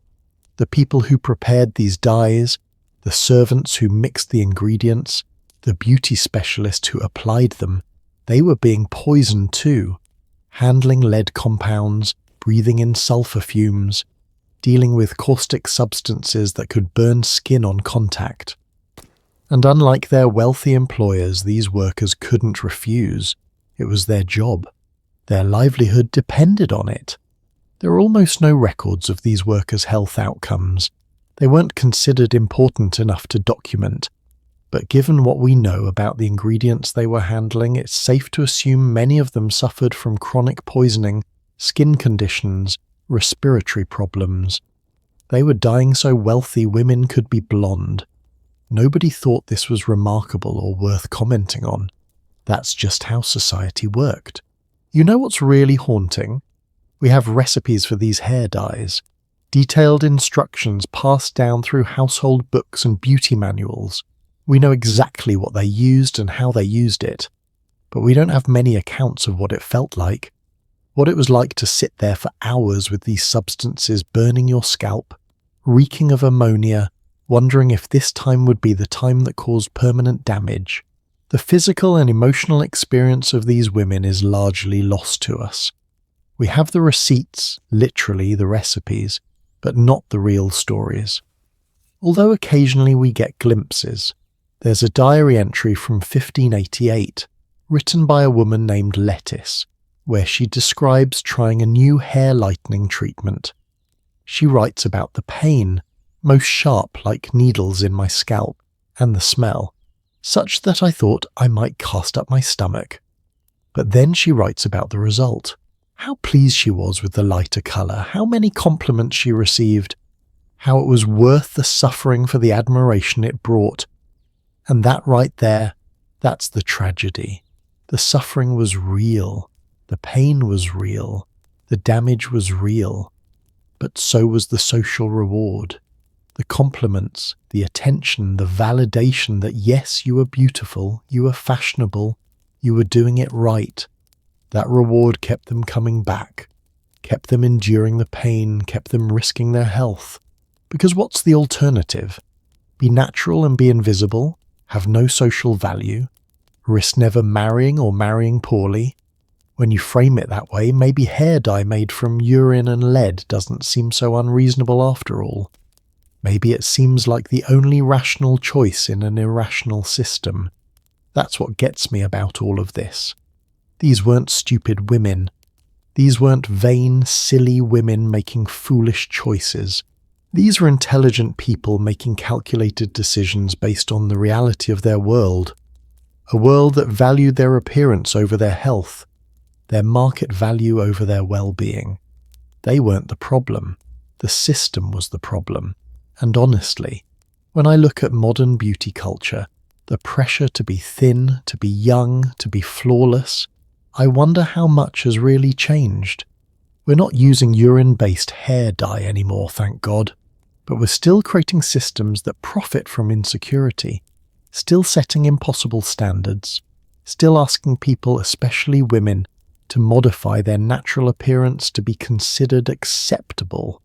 The people who prepared these dyes, the servants who mixed the ingredients, the beauty specialists who applied them, they were being poisoned too. Handling lead compounds, breathing in sulfur fumes, dealing with caustic substances that could burn skin on contact. And unlike their wealthy employers, these workers couldn't refuse. It was their job. Their livelihood depended on it. There are almost no records of these workers' health outcomes. They weren't considered important enough to document. But given what we know about the ingredients they were handling, it's safe to assume many of them suffered from chronic poisoning, skin conditions, respiratory problems. They were dying so wealthy women could be blonde. Nobody thought this was remarkable or worth commenting on. That's just how society worked. You know what's really haunting? We have recipes for these hair dyes, detailed instructions passed down through household books and beauty manuals. We know exactly what they used and how they used it, but we don't have many accounts of what it felt like, what it was like to sit there for hours with these substances burning your scalp, reeking of ammonia, wondering if this time would be the time that caused permanent damage. The physical and emotional experience of these women is largely lost to us. We have the receipts, literally the recipes, but not the real stories. Although occasionally we get glimpses, there's a diary entry from 1588, written by a woman named Lettice, where she describes trying a new hair lightening treatment. She writes about the pain, most sharp like needles in my scalp, and the smell. such that I thought I might cast up my stomach. But then she writes about the result. How pleased she was with the lighter colour, how many compliments she received, how it was worth the suffering for the admiration it brought. And that right there, that's the tragedy. The suffering was real, the pain was real, the damage was real, but so was the social reward. The compliments, the attention, the validation that yes, you were beautiful, you were fashionable, you were doing it right. That reward kept them coming back, kept them enduring the pain, kept them risking their health. Because what's the alternative? Be natural and be invisible, have no social value, risk never marrying or marrying poorly. When you frame it that way, maybe hair dye made from urine and lead doesn't seem so unreasonable after all. Maybe it seems like the only rational choice in an irrational system. That's what gets me about all of this. These weren't stupid women. These weren't vain, silly women making foolish choices. These were intelligent people making calculated decisions based on the reality of their world. A world that valued their appearance over their health, their market value over their well-being. They weren't the problem. The system was the problem. And honestly, when I look at modern beauty culture, the pressure to be thin, to be young, to be flawless, I wonder how much has really changed. We're not using urine-based hair dye anymore, thank God, but we're still creating systems that profit from insecurity, still setting impossible standards, still asking people, especially women, to modify their natural appearance to be considered acceptable.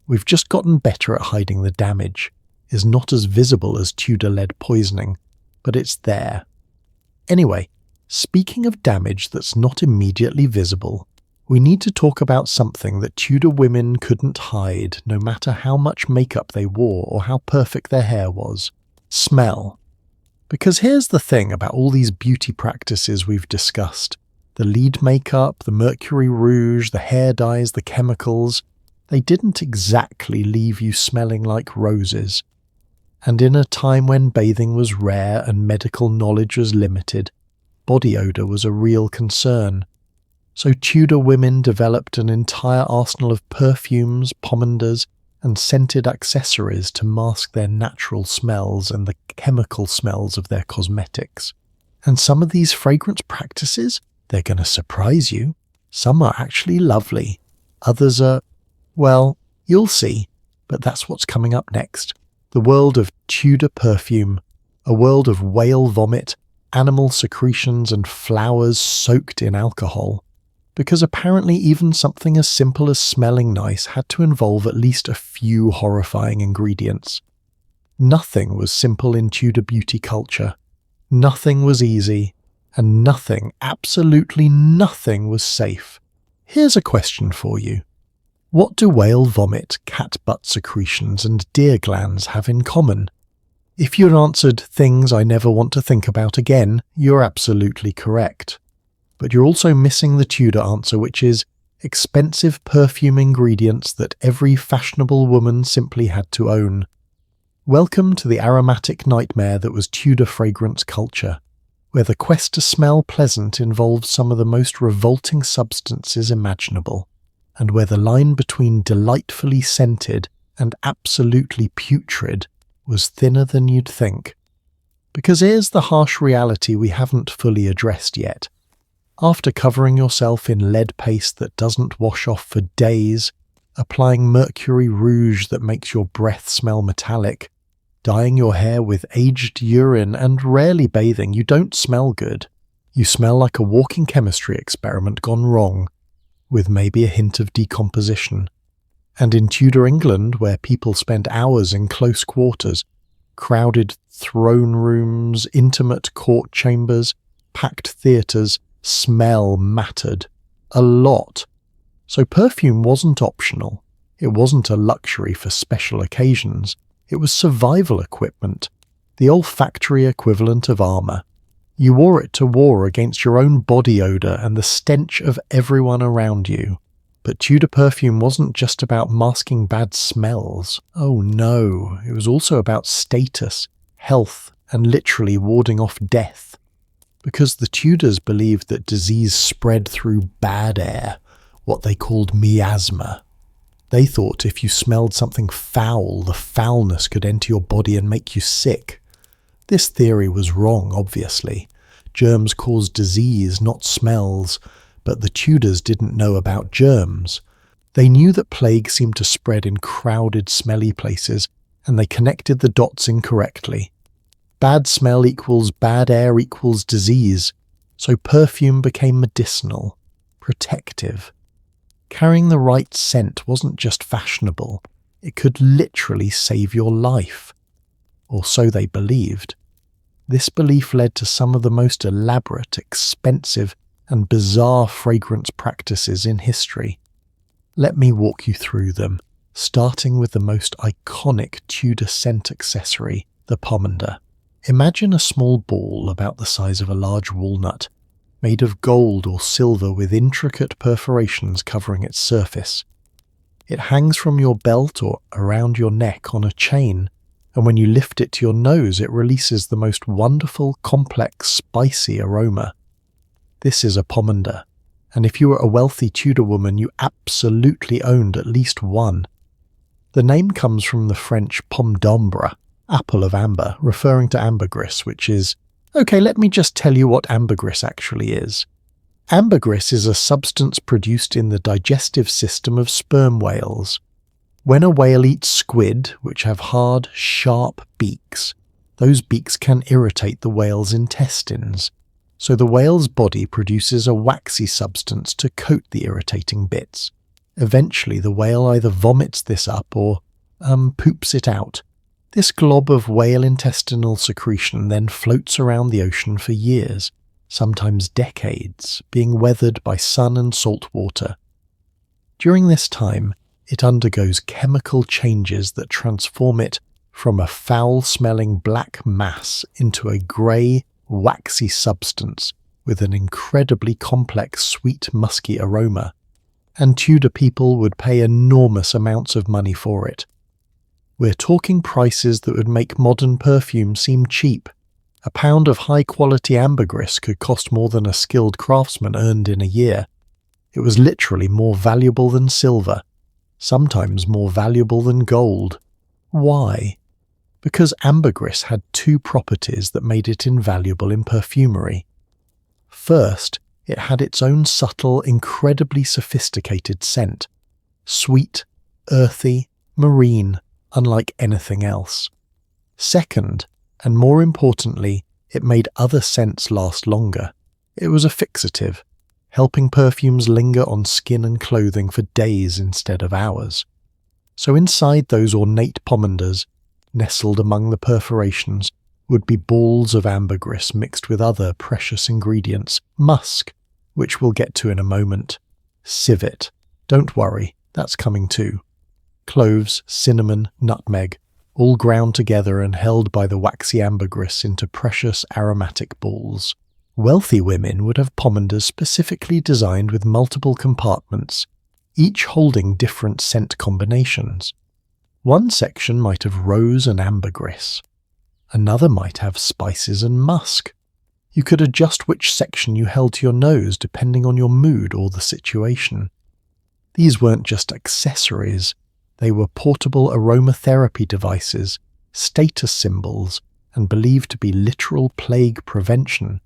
We've just gotten better at hiding the damage. It's not as visible as Tudor lead poisoning, but it's there. Anyway, speaking of damage that's not immediately visible, we need to talk about something that Tudor women couldn't hide no matter how much makeup they wore or how perfect their hair was. Smell. Because here's the thing about all these beauty practices we've discussed. The lead makeup, the Mercury rouge, the hair dyes, the chemicals, they didn't exactly leave you smelling like roses. And in a time when bathing was rare and medical knowledge was limited, body odour was a real concern. So Tudor women developed an entire arsenal of perfumes, pomanders, and scented accessories to mask their natural smells and the chemical smells of their cosmetics. And some of these fragrance practices, they're going to surprise you. Some are actually lovely. Others are, well, you'll see, but that's what's coming up next. The world of Tudor perfume, a world of whale vomit, animal secretions and flowers soaked in alcohol. Because apparently even something as simple as smelling nice had to involve at least a few horrifying ingredients. Nothing was simple in Tudor beauty culture. Nothing was easy, and nothing, absolutely nothing was safe. Here's a question for you. What do whale vomit, cat butt secretions and deer glands have in common? If you'd answered things I never want to think about again, you're absolutely correct. But you're also missing the Tudor answer, which is expensive perfume ingredients that every fashionable woman simply had to own. Welcome to the aromatic nightmare that was Tudor fragrance culture, where the quest to smell pleasant involved some of the most revolting substances imaginable, and where the line between delightfully scented and absolutely putrid was thinner than you'd think. Because here's the harsh reality we haven't fully addressed yet. After covering yourself in lead paste that doesn't wash off for days, applying Mercury rouge that makes your breath smell metallic, dyeing your hair with aged urine and rarely bathing, you don't smell good. You smell like a walking chemistry experiment gone wrong, with maybe a hint of decomposition. And in Tudor England, where people spent hours in close quarters, crowded throne rooms, intimate court chambers, packed theatres, smell mattered. A lot. So perfume wasn't optional. It wasn't a luxury for special occasions. It was survival equipment, the olfactory equivalent of armour. You wore it to war against your own body odour and the stench of everyone around you. But Tudor perfume wasn't just about masking bad smells. Oh no, it was also about status, health, and literally warding off death. Because the Tudors believed that disease spread through bad air, what they called miasma. They thought if you smelled something foul, the foulness could enter your body and make you sick. This theory was wrong, obviously. Germs caused disease, not smells, but the Tudors didn't know about germs. They knew that plague seemed to spread in crowded, smelly places, and they connected the dots incorrectly. Bad smell equals bad air equals disease, so perfume became medicinal, protective. Carrying the right scent wasn't just fashionable, it could literally save your life. Or so they believed. This belief led to some of the most elaborate, expensive, and bizarre fragrance practices in history. Let me walk you through them, starting with the most iconic Tudor scent accessory, the pomander. Imagine a small ball about the size of a large walnut, made of gold or silver with intricate perforations covering its surface. It hangs from your belt or around your neck on a chain, and when you lift it to your nose, it releases the most wonderful, complex, spicy aroma. This is a pomander, and if you were a wealthy Tudor woman, you absolutely owned at least one. The name comes from the French pomme d'ambre, apple of amber, referring to ambergris, which is... Okay, let me just tell you what ambergris actually is. Ambergris is a substance produced in the digestive system of sperm whales. When a whale eats squid, which have hard, sharp beaks, those beaks can irritate the whale's intestines. So the whale's body produces a waxy substance to coat the irritating bits. Eventually the whale either vomits this up or poops it out. This glob of whale intestinal secretion then floats around the ocean for years, sometimes decades, being weathered by sun and salt water. During this time, it undergoes chemical changes that transform it from a foul-smelling black mass into a grey, waxy substance with an incredibly complex, sweet, musky aroma. And Tudor people would pay enormous amounts of money for it. We're talking prices that would make modern perfume seem cheap. A pound of high-quality ambergris could cost more than a skilled craftsman earned in a year. It was literally more valuable than silver, sometimes more valuable than gold. Why? Because ambergris had two properties that made it invaluable in perfumery. First, it had its own subtle, incredibly sophisticated scent. Sweet, earthy, marine, unlike anything else. Second, and more importantly, it made other scents last longer. It was a fixative, helping perfumes linger on skin and clothing for days instead of hours. So inside those ornate pomanders, nestled among the perforations, would be balls of ambergris mixed with other precious ingredients, musk, which we'll get to in a moment, civet, don't worry, that's coming too, cloves, cinnamon, nutmeg, all ground together and held by the waxy ambergris into precious aromatic balls. Wealthy women would have pomanders specifically designed with multiple compartments, each holding different scent combinations. One section might have rose and ambergris. Another might have spices and musk. You could adjust which section you held to your nose depending on your mood or the situation. These weren't just accessories. They were portable aromatherapy devices, status symbols, and believed to be literal plague prevention.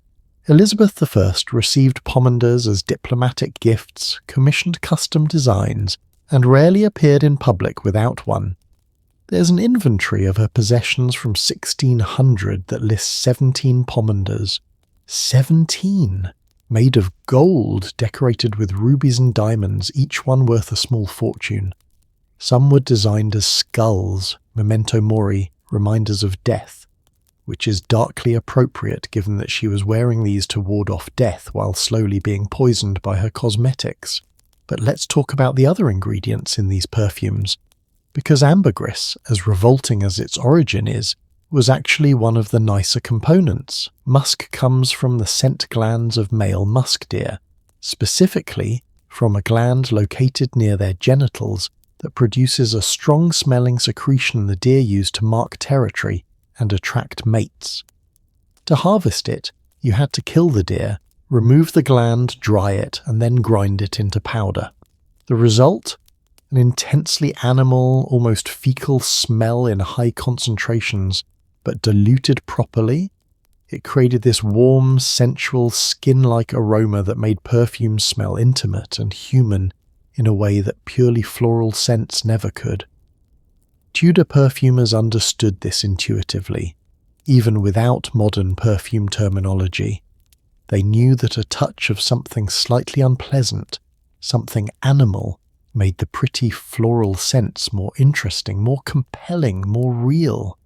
Elizabeth I received pomanders as diplomatic gifts, commissioned custom designs, and rarely appeared in public without one. There's an inventory of her possessions from 1600 that lists 17 pomanders. 17! Made of gold, decorated with rubies and diamonds, each one worth a small fortune. Some were designed as skulls, memento mori, reminders of death, which is darkly appropriate given that she was wearing these to ward off death while slowly being poisoned by her cosmetics. But let's talk about the other ingredients in these perfumes, because ambergris, as revolting as its origin is, was actually one of the nicer components. Musk comes from the scent glands of male musk deer, specifically from a gland located near their genitals that produces a strong-smelling secretion the deer use to mark territory and attract mates. To harvest it, you had to kill the deer, remove the gland, dry it, and then grind it into powder. The result? An intensely animal, almost fecal smell in high concentrations, but diluted properly. It created this warm, sensual, skin-like aroma that made perfume smell intimate and human in a way that purely floral scents never could. Tudor perfumers understood this intuitively, even without modern perfume terminology. They knew that a touch of something slightly unpleasant, something animal, made the pretty floral scents more interesting, more compelling, more real.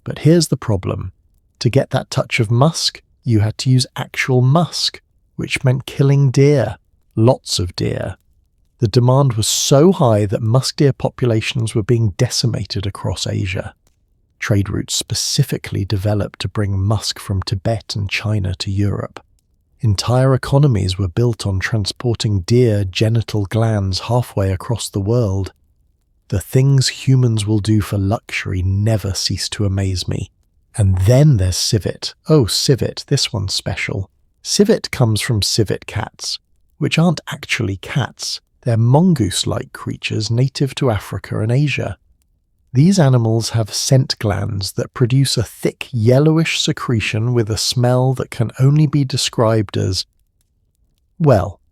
But here's the problem. To get that touch of musk, you had to use actual musk, which meant killing deer, lots of deer. The demand was so high that musk deer populations were being decimated across Asia. Trade routes specifically developed to bring musk from Tibet and China to Europe. Entire economies were built on transporting deer genital glands halfway across the world. The things humans will do for luxury never cease to amaze me. And then there's civet. Oh, civet, this one's special. Civet comes from civet cats, which aren't actually cats. They're mongoose-like creatures native to Africa and Asia. These animals have scent glands that produce a thick yellowish secretion with a smell that can only be described as, well,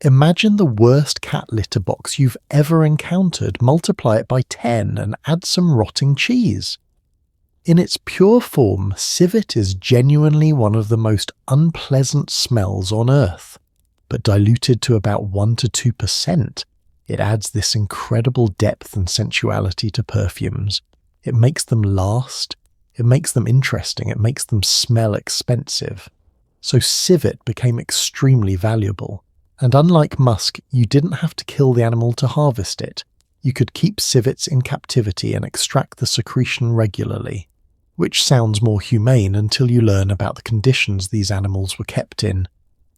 imagine the worst cat litter box you've ever encountered, multiply it by 10 and add some rotting cheese. In its pure form, civet is genuinely one of the most unpleasant smells on earth, but diluted to about 1 to 2%. It adds this incredible depth and sensuality to perfumes. It makes them last, it makes them interesting, it makes them smell expensive. So civet became extremely valuable. And unlike musk, you didn't have to kill the animal to harvest it. You could keep civets in captivity and extract the secretion regularly, which sounds more humane until you learn about the conditions these animals were kept in.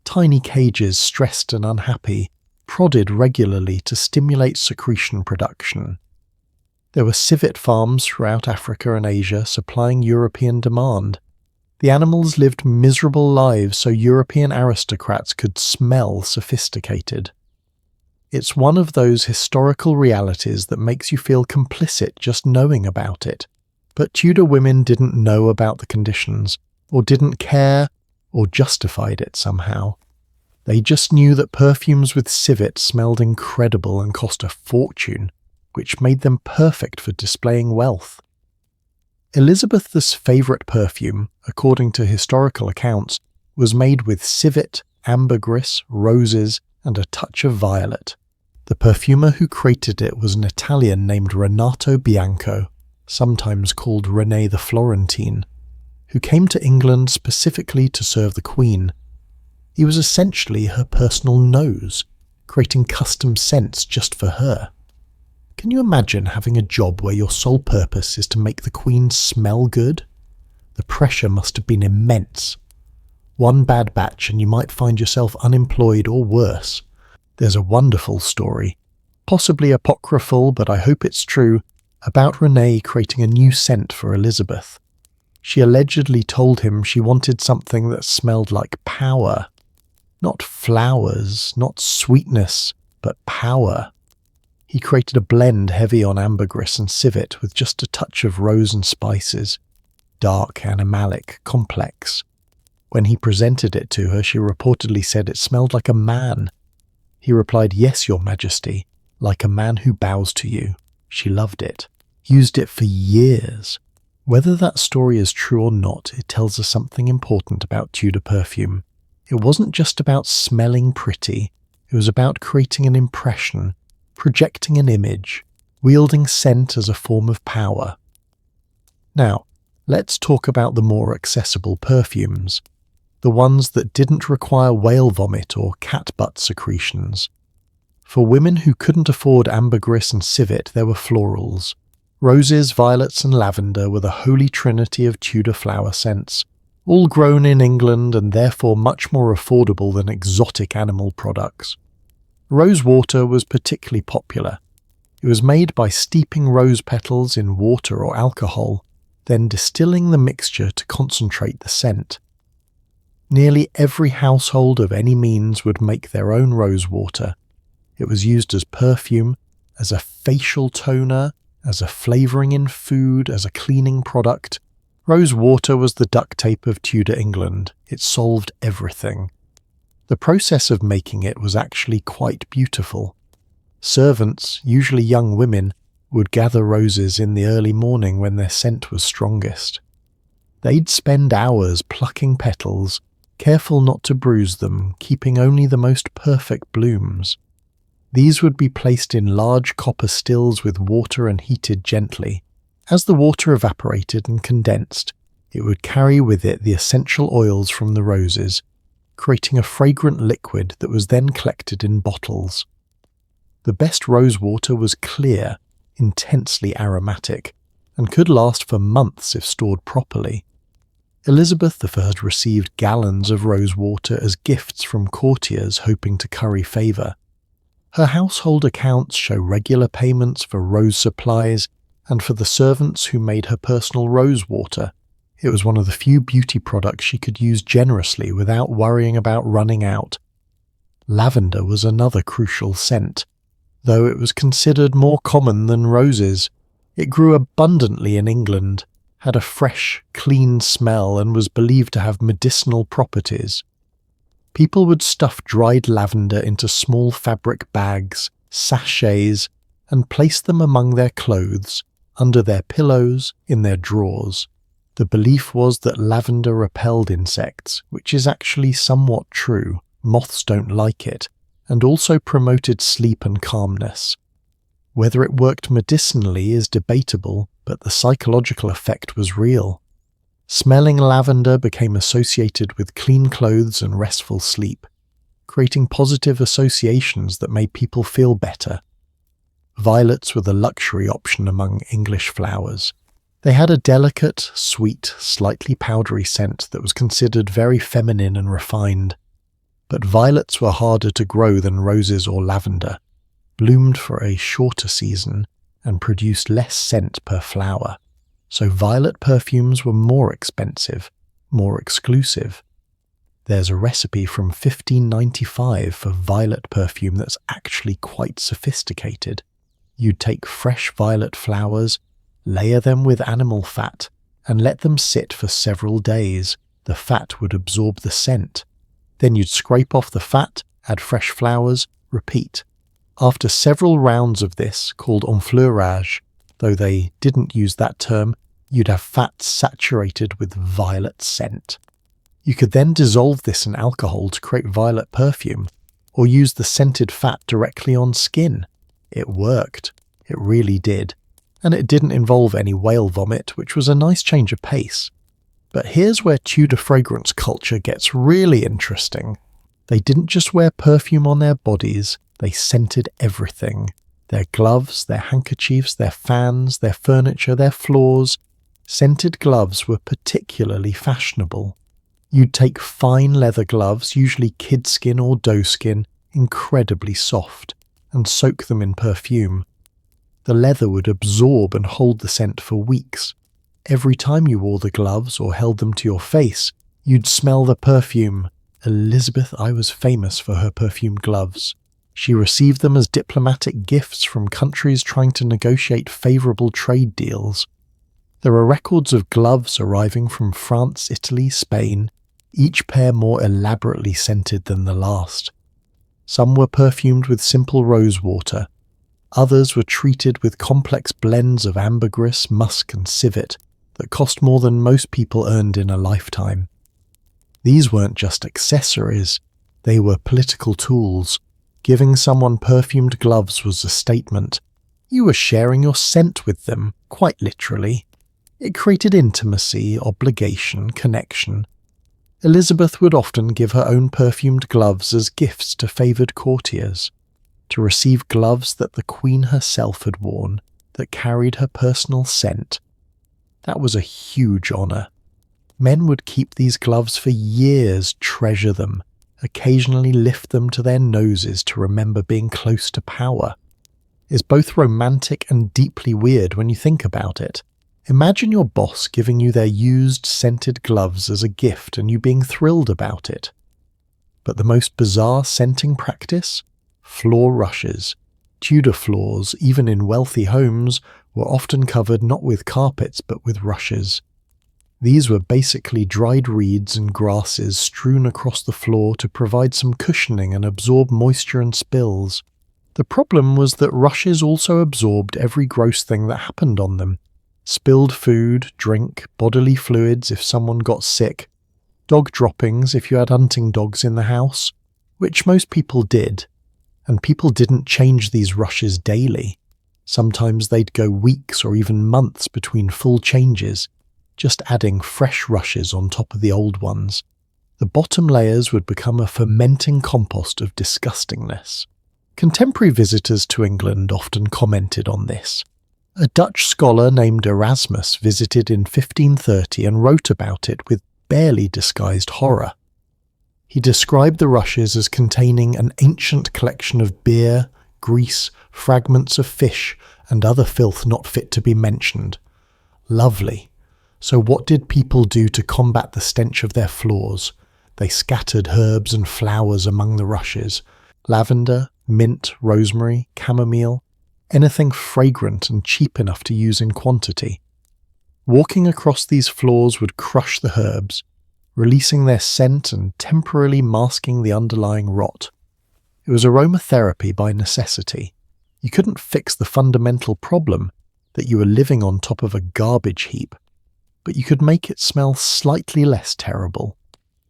Tiny cages, stressed and unhappy, prodded regularly to stimulate secretion production. There were civet farms throughout Africa and Asia supplying European demand. The animals lived miserable lives so European aristocrats could smell sophisticated. It's one of those historical realities that makes you feel complicit just knowing about it. But Tudor women didn't know about the conditions, or didn't care, or justified it somehow. They just knew that perfumes with civet smelled incredible and cost a fortune, which made them perfect for displaying wealth. Elizabeth's favourite perfume, according to historical accounts, was made with civet, ambergris, roses, and a touch of violet. The perfumer who created it was an Italian named Renato Bianco, sometimes called René the Florentine, who came to England specifically to serve the Queen. He was essentially her personal nose, creating custom scents just for her. Can you imagine having a job where your sole purpose is to make the Queen smell good? The pressure must have been immense. One bad batch and you might find yourself unemployed or worse. There's a wonderful story, possibly apocryphal but I hope it's true, about René creating a new scent for Elizabeth. She allegedly told him she wanted something that smelled like power. Not flowers, not sweetness, but power. He created a blend heavy on ambergris and civet with just a touch of rose and spices. Dark, animalic, complex. When he presented it to her, she reportedly said it smelled like a man. He replied, "Yes, Your Majesty, like a man who bows to you." She loved it. Used it for years. Whether that story is true or not, it tells us something important about Tudor perfume. It wasn't just about smelling pretty, it was about creating an impression, projecting an image, wielding scent as a form of power. Now, let's talk about the more accessible perfumes, the ones that didn't require whale vomit or cat butt secretions. For women who couldn't afford ambergris and civet, there were florals. Roses, violets and lavender were the holy trinity of Tudor flower scents, all grown in England and therefore much more affordable than exotic animal products. Rosewater was particularly popular. It was made by steeping rose petals in water or alcohol, then distilling the mixture to concentrate the scent. Nearly every household of any means would make their own rosewater. It was used as perfume, as a facial toner, as a flavouring in food, as a cleaning product. Rosewater was the duct tape of Tudor England. It solved everything. The process of making it was actually quite beautiful. Servants, usually young women, would gather roses in the early morning when their scent was strongest. They'd spend hours plucking petals, careful not to bruise them, keeping only the most perfect blooms. These would be placed in large copper stills with water and heated gently. As the water evaporated and condensed, it would carry with it the essential oils from the roses, creating a fragrant liquid that was then collected in bottles. The best rosewater was clear, intensely aromatic, and could last for months if stored properly. Elizabeth I received gallons of rosewater as gifts from courtiers hoping to curry favour. Her household accounts show regular payments for rose supplies and for the servants who made her personal rosewater. It was one of the few beauty products she could use generously without worrying about running out. Lavender was another crucial scent. Though it was considered more common than roses, it grew abundantly in England, had a fresh, clean smell and was believed to have medicinal properties. People would stuff dried lavender into small fabric bags, sachets, and place them among their clothes, under their pillows, in their drawers. The belief was that lavender repelled insects, which is actually somewhat true. Moths don't like it, and also promoted sleep and calmness. Whether it worked medicinally is debatable, but the psychological effect was real. Smelling lavender became associated with clean clothes and restful sleep, creating positive associations that made people feel better. Violets were the luxury option among English flowers. They had a delicate, sweet, slightly powdery scent that was considered very feminine and refined. But violets were harder to grow than roses or lavender, bloomed for a shorter season, and produced less scent per flower. So violet perfumes were more expensive, more exclusive. There's a recipe from 1595 for violet perfume that's actually quite sophisticated. You'd take fresh violet flowers, layer them with animal fat, and let them sit for several days. The fat would absorb the scent. Then you'd scrape off the fat, add fresh flowers, repeat. After several rounds of this, called enfleurage, though they didn't use that term, you'd have fat saturated with violet scent. You could then dissolve this in alcohol to create violet perfume, or use the scented fat directly on skin. It worked. It really did. And it didn't involve any whale vomit, which was a nice change of pace. But here's where Tudor fragrance culture gets really interesting. They didn't just wear perfume on their bodies, they scented everything. Their gloves, their handkerchiefs, their fans, their furniture, their floors. Scented gloves were particularly fashionable. You'd take fine leather gloves, usually kid skin or doe skin, incredibly soft, and soak them in perfume. The leather would absorb and hold the scent for weeks. Every time you wore the gloves or held them to your face, you'd smell the perfume. Elizabeth I was famous for her perfumed gloves. She received them as diplomatic gifts from countries trying to negotiate favourable trade deals. There are records of gloves arriving from France, Italy, Spain, each pair more elaborately scented than the last. Some were perfumed with simple rosewater. Others were treated with complex blends of ambergris, musk and civet that cost more than most people earned in a lifetime. These weren't just accessories, they were political tools. Giving someone perfumed gloves was a statement. You were sharing your scent with them, quite literally. It created intimacy, obligation, connection. Elizabeth would often give her own perfumed gloves as gifts to favoured courtiers. To receive gloves that the Queen herself had worn, that carried her personal scent. That was a huge honour. Men would keep these gloves for years, treasure them, occasionally lift them to their noses to remember being close to power. It's both romantic and deeply weird when you think about it. Imagine your boss giving you their used scented gloves as a gift and you being thrilled about it. But the most bizarre scenting practice? Floor rushes. Tudor floors, even in wealthy homes, were often covered not with carpets but with rushes. These were basically dried reeds and grasses strewn across the floor to provide some cushioning and absorb moisture and spills. The problem was that rushes also absorbed every gross thing that happened on them. Spilled food, drink, bodily fluids if someone got sick, dog droppings if you had hunting dogs in the house, which most people did, and people didn't change these rushes daily. Sometimes they'd go weeks or even months between full changes, just adding fresh rushes on top of the old ones. The bottom layers would become a fermenting compost of disgustingness. Contemporary visitors to England often commented on this. A Dutch scholar named Erasmus visited in 1530 and wrote about it with barely disguised horror. He described the rushes as containing an ancient collection of beer, grease, fragments of fish, and other filth not fit to be mentioned. Lovely. So what did people do to combat the stench of their floors? They scattered herbs and flowers among the rushes. Lavender, mint, rosemary, chamomile, anything fragrant and cheap enough to use in quantity. Walking across these floors would crush the herbs, releasing their scent and temporarily masking the underlying rot. It was aromatherapy by necessity. You couldn't fix the fundamental problem that you were living on top of a garbage heap, but you could make it smell slightly less terrible.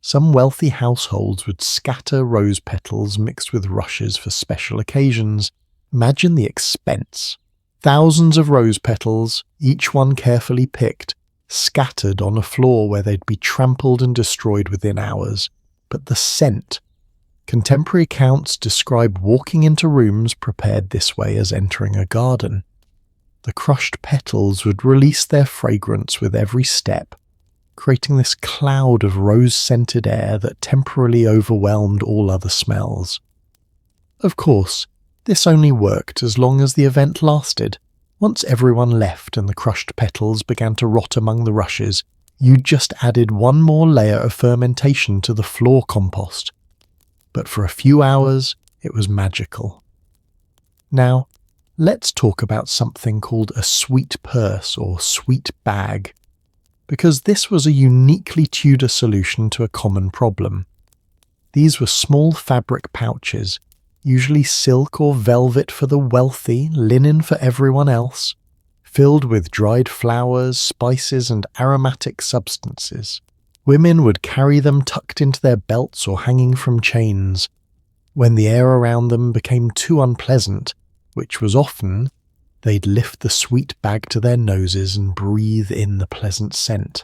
Some wealthy households would scatter rose petals mixed with rushes for special occasions. Imagine the expense. Thousands of rose petals, each one carefully picked, scattered on a floor where they'd be trampled and destroyed within hours. But the scent. Contemporary accounts describe walking into rooms prepared this way as entering a garden. The crushed petals would release their fragrance with every step, creating this cloud of rose-scented air that temporarily overwhelmed all other smells. Of course, this only worked as long as the event lasted. Once everyone left and the crushed petals began to rot among the rushes, you'd just added one more layer of fermentation to the floor compost. But for a few hours, it was magical. Now, let's talk about something called a sweet purse or sweet bag, because this was a uniquely Tudor solution to a common problem. These were small fabric pouches, usually silk or velvet for the wealthy, linen for everyone else, filled with dried flowers, spices, and aromatic substances. Women would carry them tucked into their belts or hanging from chains. When the air around them became too unpleasant, which was often, they'd lift the sweet bag to their noses and breathe in the pleasant scent.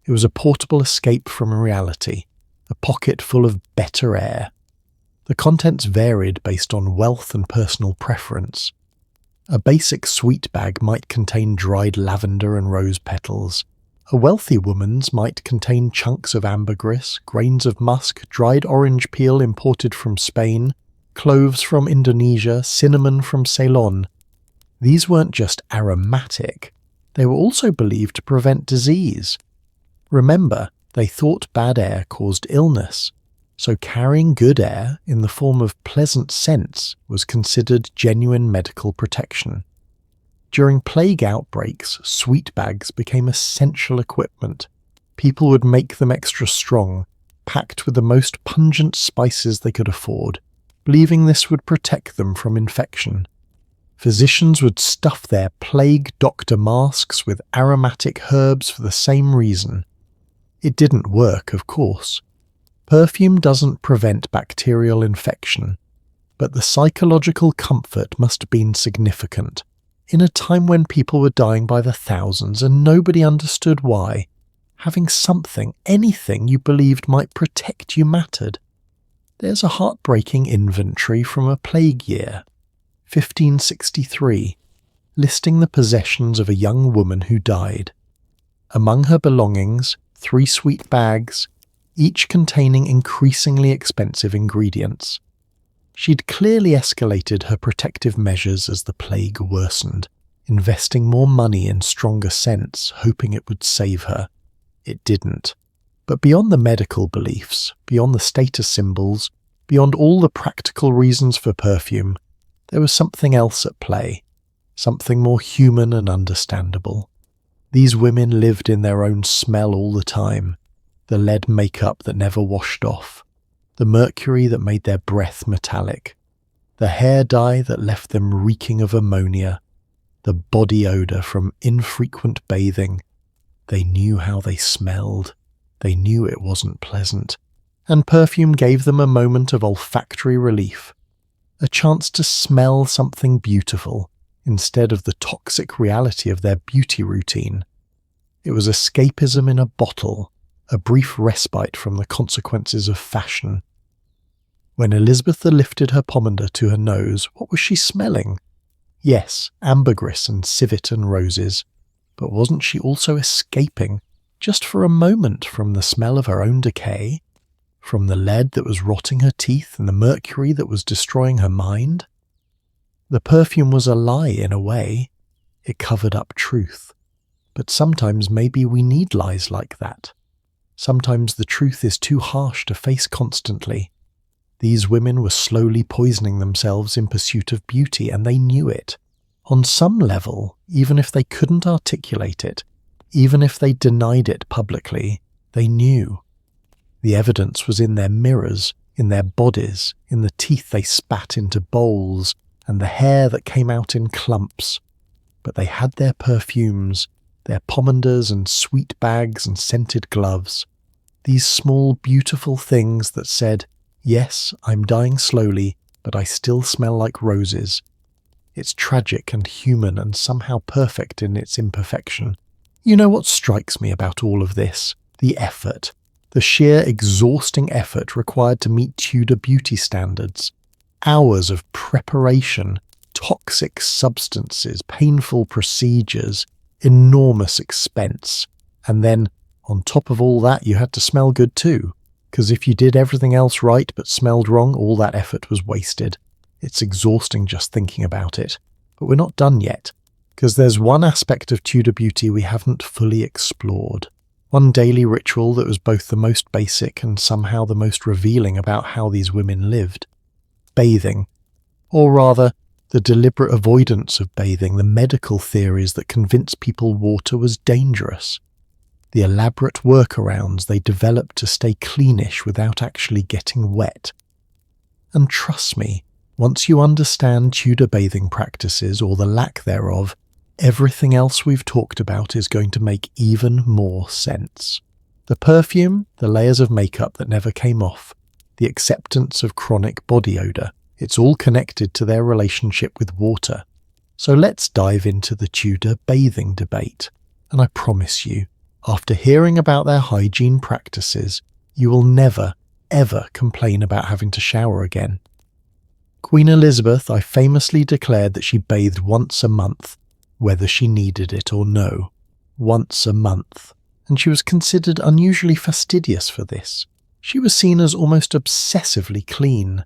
It was a portable escape from reality, a pocket full of better air. The contents varied based on wealth and personal preference. A basic sweet bag might contain dried lavender and rose petals. A wealthy woman's might contain chunks of ambergris, grains of musk, dried orange peel imported from Spain, cloves from Indonesia, cinnamon from Ceylon. These weren't just aromatic, they were also believed to prevent disease. Remember, they thought bad air caused illness, so carrying good air in the form of pleasant scents was considered genuine medical protection. During plague outbreaks, sweet bags became essential equipment. People would make them extra strong, packed with the most pungent spices they could afford, believing this would protect them from infection. Physicians would stuff their plague doctor masks with aromatic herbs for the same reason. It didn't work, of course. Perfume doesn't prevent bacterial infection, but the psychological comfort must have been significant. In a time when people were dying by the thousands and nobody understood why, having something, anything you believed might protect you mattered. There's a heartbreaking inventory from a plague year, 1563, listing the possessions of a young woman who died. Among her belongings, 3 sweet bags, each containing increasingly expensive ingredients. She'd clearly escalated her protective measures as the plague worsened. investing more money in stronger scents, hoping it would save her. It didn't. But beyond the medical beliefs, beyond the status symbols, beyond all the practical reasons for perfume, there was something else at play, something more human and understandable. These women lived in their own smell all the time, the lead makeup that never washed off, the mercury that made their breath metallic, the hair dye that left them reeking of ammonia, the body odour from infrequent bathing. They knew how they smelled. They knew it wasn't pleasant. And perfume gave them a moment of olfactory relief, a chance to smell something beautiful instead of the toxic reality of their beauty routine. It was escapism in a bottle, a brief respite from the consequences of fashion. When Elizabeth lifted her pomander to her nose, what was she smelling? Yes, ambergris and civet and roses, but wasn't she also escaping, just for a moment, from the smell of her own decay? From the lead that was rotting her teeth and the mercury that was destroying her mind? The perfume was a lie in a way. It covered up truth. But sometimes maybe we need lies like that. Sometimes the truth is too harsh to face constantly. These women were slowly poisoning themselves in pursuit of beauty, and they knew it. On some level, even if they couldn't articulate it, even if they denied it publicly, they knew. The evidence was in their mirrors, in their bodies, in the teeth they spat into bowls, and the hair that came out in clumps. But they had their perfumes, their pomanders and sweet bags and scented gloves. These small, beautiful things that said, "Yes, I'm dying slowly, but I still smell like roses." It's tragic and human and somehow perfect in its imperfection. You know what strikes me about all of this? The effort. The sheer exhausting effort required to meet Tudor beauty standards. Hours of preparation, toxic substances, painful procedures, enormous expense. And then, on top of all that, you had to smell good too. Because if you did everything else right but smelled wrong, all that effort was wasted. It's exhausting just thinking about it. But we're not done yet, because there's one aspect of Tudor beauty we haven't fully explored. One daily ritual that was both the most basic and somehow the most revealing about how these women lived. Bathing. Or rather, the deliberate avoidance of bathing, the medical theories that convinced people water was dangerous. The elaborate workarounds they developed to stay cleanish without actually getting wet. And trust me, once you understand Tudor bathing practices, or the lack thereof, everything else we've talked about is going to make even more sense. The perfume, the layers of makeup that never came off, the acceptance of chronic body odour, it's all connected to their relationship with water. So let's dive into the Tudor bathing debate. And I promise you, after hearing about their hygiene practices, you will never, ever complain about having to shower again. Queen Elizabeth, I famously declared that she bathed once a month, whether she needed it or no. Once a month. And she was considered unusually fastidious for this. She was seen as almost obsessively clean.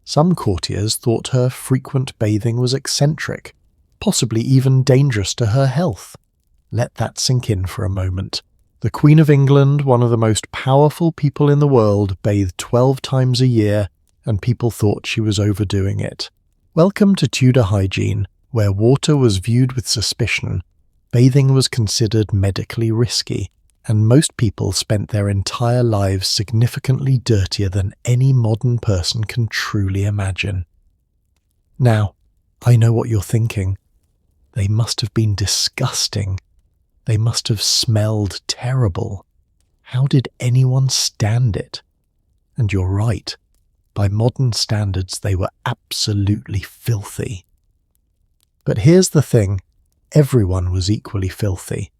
Some courtiers thought her frequent bathing was eccentric, possibly even dangerous to her health. Let that sink in for a moment. The Queen of England, one of the most powerful people in the world, bathed 12 times a year, and people thought she was overdoing it. Welcome to Tudor hygiene, where water was viewed with suspicion, bathing was considered medically risky, and most people spent their entire lives significantly dirtier than any modern person can truly imagine. Now, I know what you're thinking. They must have been disgusting. They must have smelled terrible. How did anyone stand it? And you're right. By modern standards, they were absolutely filthy. But here's the thing. Everyone was equally filthy.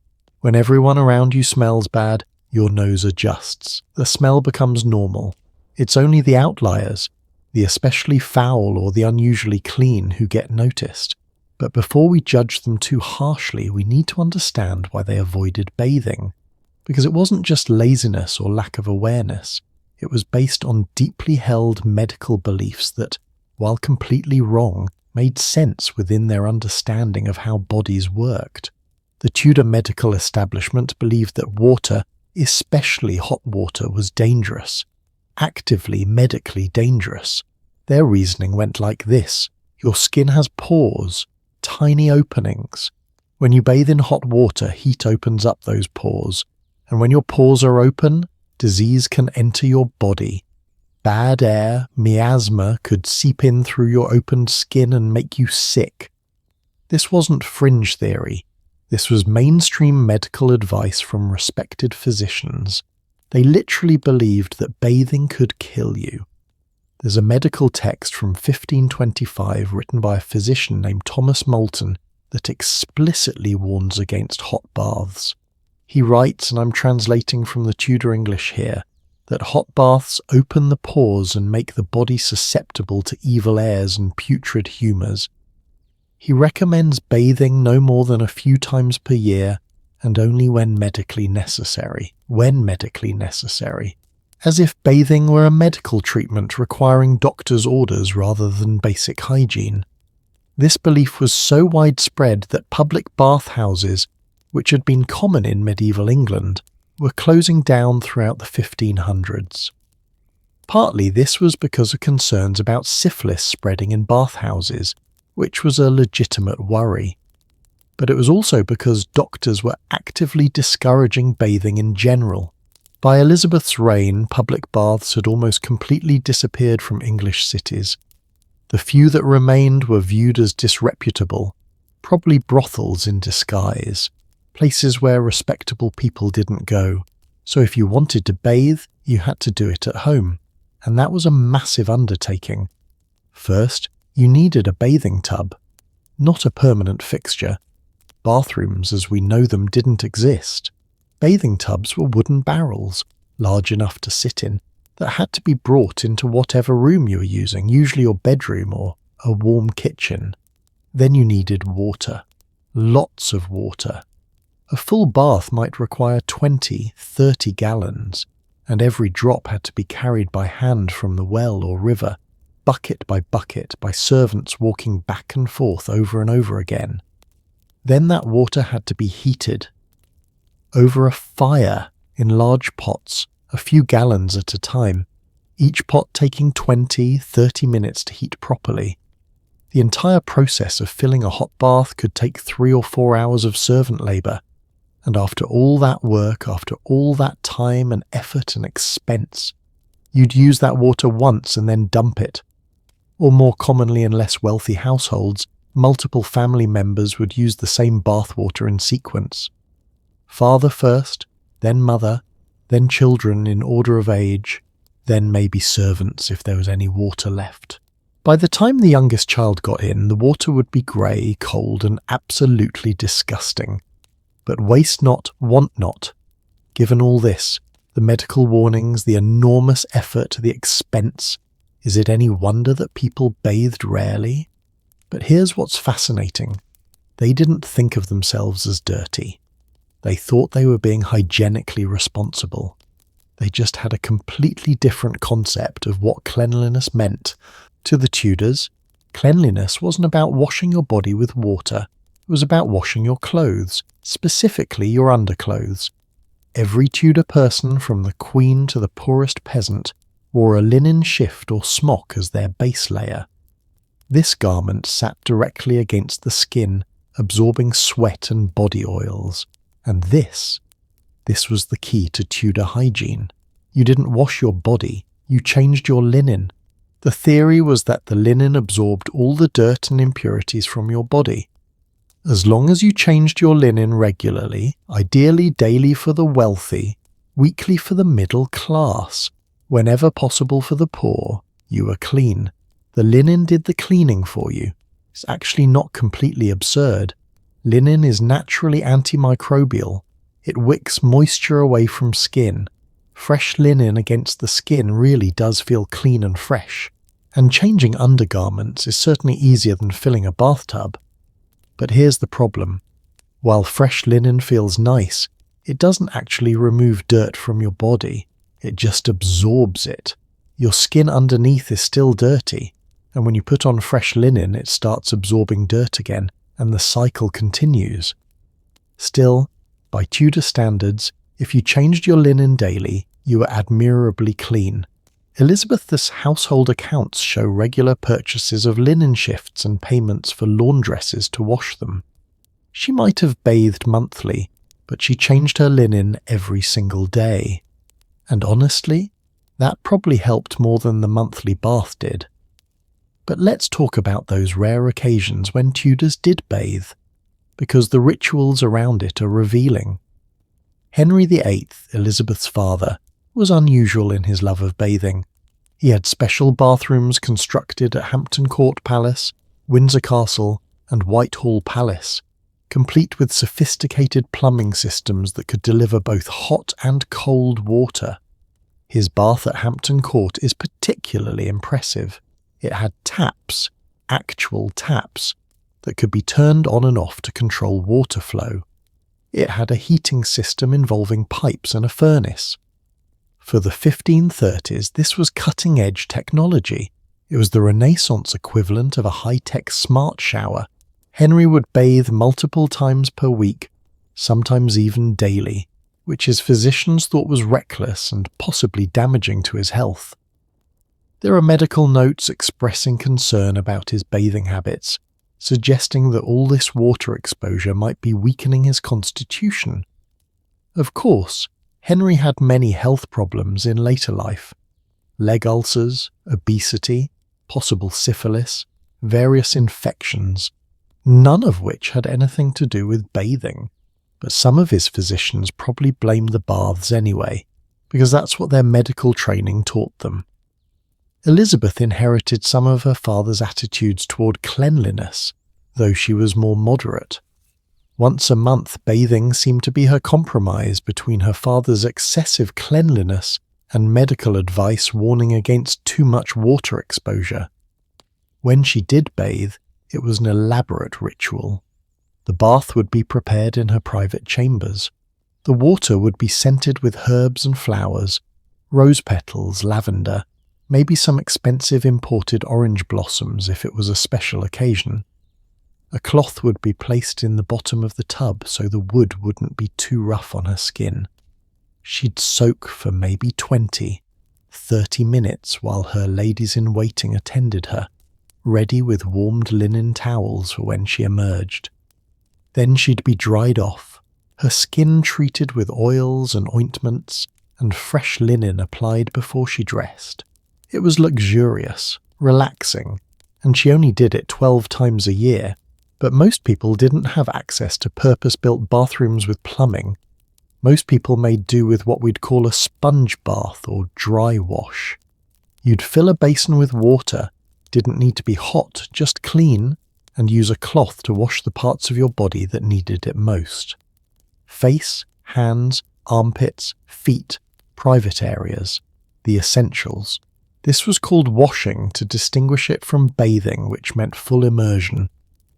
When everyone around you smells bad, your nose adjusts. The smell becomes normal. It's only the outliers, the especially foul or the unusually clean, who get noticed. But before we judge them too harshly, we need to understand why they avoided bathing. Because it wasn't just laziness or lack of awareness. It was based on deeply held medical beliefs that, while completely wrong, made sense within their understanding of how bodies worked. The Tudor medical establishment believed that water, especially hot water, was dangerous, actively medically dangerous. Their reasoning went like this: your skin has pores, tiny openings. When you bathe in hot water, heat opens up those pores, and when your pores are open, disease can enter your body. Bad air, miasma could seep in through your opened skin and make you sick. This wasn't fringe theory. This was mainstream medical advice from respected physicians. They literally believed that bathing could kill you. There's a medical text from 1525 written by a physician named Thomas Moulton that explicitly warns against hot baths. He writes, and I'm translating from the Tudor English here, that hot baths open the pores and make the body susceptible to evil airs and putrid humours. He recommends bathing no more than a few times per year and only when medically necessary. As if bathing were a medical treatment requiring doctor's orders rather than basic hygiene. This belief was so widespread that public bathhouses, which had been common in medieval England, were closing down throughout the 1500s. Partly this was because of concerns about syphilis spreading in bathhouses, which was a legitimate worry. But it was also because doctors were actively discouraging bathing in general. By Elizabeth's reign, public baths had almost completely disappeared from English cities. The few that remained were viewed as disreputable, probably brothels in disguise, places where respectable people didn't go. So if you wanted to bathe, you had to do it at home, and that was a massive undertaking. First, you needed a bathing tub, not a permanent fixture. Bathrooms as we know them didn't exist. Bathing tubs were wooden barrels, large enough to sit in, that had to be brought into whatever room you were using, usually your bedroom or a warm kitchen. Then you needed water. Lots of water. A full bath might require 20, 30 gallons, and every drop had to be carried by hand from the well or river, bucket by servants walking back and forth over and over again. Then that water had to be heated over a fire in large pots, a few gallons at a time, each pot taking 20, 30 minutes to heat properly. The entire process of filling a hot bath could take 3 or 4 hours of servant labour, and after all that work, after all that time and effort and expense, you'd use that water once and then dump it. Or more commonly in less wealthy households, multiple family members would use the same bathwater in sequence. Father first, then mother, then children in order of age, then maybe servants if there was any water left. By the time the youngest child got in, the water would be grey, cold, and absolutely disgusting. But waste not, want not. Given all this, the medical warnings, the enormous effort, the expense, is it any wonder that people bathed rarely? But here's what's fascinating. They didn't think of themselves as dirty. They thought they were being hygienically responsible. They just had a completely different concept of what cleanliness meant. To the Tudors, cleanliness wasn't about washing your body with water. It was about washing your clothes, specifically your underclothes. Every Tudor person, from the queen to the poorest peasant, wore a linen shift or smock as their base layer. This garment sat directly against the skin, absorbing sweat and body oils. And this was the key to Tudor hygiene. You didn't wash your body, you changed your linen. The theory was that the linen absorbed all the dirt and impurities from your body. As long as you changed your linen regularly, ideally daily for the wealthy, weekly for the middle class, whenever possible for the poor, you were clean. The linen did the cleaning for you. It's actually not completely absurd. Linen is naturally antimicrobial. It wicks moisture away from skin. Fresh linen against the skin really does feel clean and fresh. And changing undergarments is certainly easier than filling a bathtub. But here's the problem. While fresh linen feels nice, it doesn't actually remove dirt from your body. It just absorbs it. Your skin underneath is still dirty, and when you put on fresh linen it starts absorbing dirt again, and the cycle continues. Still, by Tudor standards, if you changed your linen daily, you were admirably clean. Elizabeth's household accounts show regular purchases of linen shifts and payments for laundresses to wash them. She might have bathed monthly, but she changed her linen every single day. And honestly, that probably helped more than the monthly bath did. But let's talk about those rare occasions when Tudors did bathe, because the rituals around it are revealing. Henry VIII, Elizabeth's father, was unusual in his love of bathing. He had special bathrooms constructed at Hampton Court Palace, Windsor Castle, and Whitehall Palace, complete with sophisticated plumbing systems that could deliver both hot and cold water. His bath at Hampton Court is particularly impressive. It had taps, actual taps, that could be turned on and off to control water flow. It had a heating system involving pipes and a furnace. For the 1530s, this was cutting-edge technology. It was the Renaissance equivalent of a high-tech smart shower. Henry would bathe multiple times per week, sometimes even daily, which his physicians thought was reckless and possibly damaging to his health. There are medical notes expressing concern about his bathing habits, suggesting that all this water exposure might be weakening his constitution. Of course, Henry had many health problems in later life: leg ulcers, obesity, possible syphilis, various infections, none of which had anything to do with bathing. But some of his physicians probably blamed the baths anyway, because that's what their medical training taught them. Elizabeth inherited some of her father's attitudes toward cleanliness, though she was more moderate. Once a month, bathing seemed to be her compromise between her father's excessive cleanliness and medical advice warning against too much water exposure. When she did bathe, it was an elaborate ritual. The bath would be prepared in her private chambers. The water would be scented with herbs and flowers, rose petals, lavender, maybe some expensive imported orange blossoms if it was a special occasion. A cloth would be placed in the bottom of the tub so the wood wouldn't be too rough on her skin. She'd soak for maybe 20, 30 minutes while her ladies-in-waiting attended her, ready with warmed linen towels for when she emerged. Then she'd be dried off, her skin treated with oils and ointments, and fresh linen applied before she dressed. It was luxurious, relaxing, and she only did it 12 times a year. But most people didn't have access to purpose-built bathrooms with plumbing. Most people made do with what we'd call a sponge bath or dry wash. You'd fill a basin with water, didn't need to be hot, just clean, and use a cloth to wash the parts of your body that needed it most. Face, hands, armpits, feet, private areas, the essentials. This was called washing to distinguish it from bathing, which meant full immersion.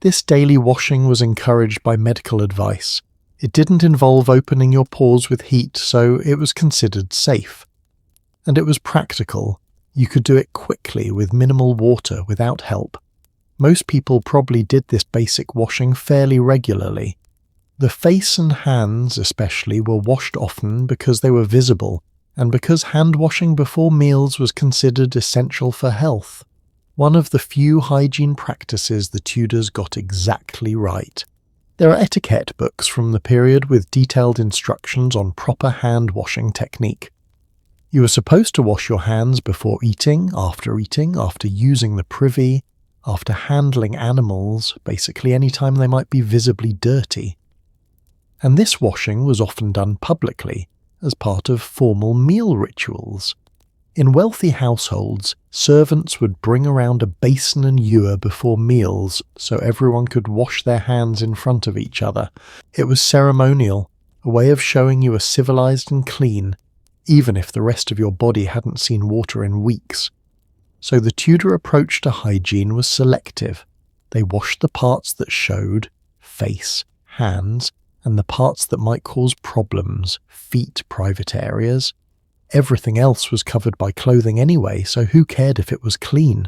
This daily washing was encouraged by medical advice. It didn't involve opening your pores with heat, so it was considered safe. And it was practical. You could do it quickly with minimal water without help. Most people probably did this basic washing fairly regularly. The face and hands especially were washed often because they were visible, and because hand washing before meals was considered essential for health. One of the few hygiene practices the Tudors got exactly right. There are etiquette books from the period with detailed instructions on proper hand-washing technique. You were supposed to wash your hands before eating, after using the privy, after handling animals, basically any time they might be visibly dirty. And this washing was often done publicly, as part of formal meal rituals. In wealthy households, servants would bring around a basin and ewer before meals so everyone could wash their hands in front of each other. It was ceremonial, a way of showing you were civilized and clean, even if the rest of your body hadn't seen water in weeks. So the Tudor approach to hygiene was selective. They washed the parts that showed, face, hands, and the parts that might cause problems, feet, private areas. Everything else was covered by clothing anyway, so who cared if it was clean?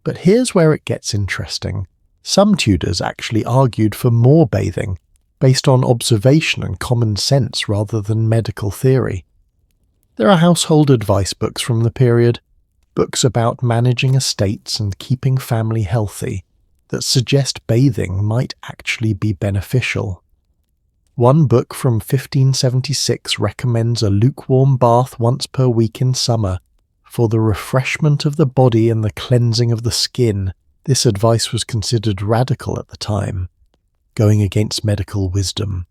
But here's where it gets interesting. Some Tudors actually argued for more bathing, based on observation and common sense rather than medical theory. There are household advice books from the period, books about managing estates and keeping family healthy, that suggest bathing might actually be beneficial. One book from 1576 recommends a lukewarm bath once per week in summer for the refreshment of the body and the cleansing of the skin. This advice was considered radical at the time, going against medical wisdom.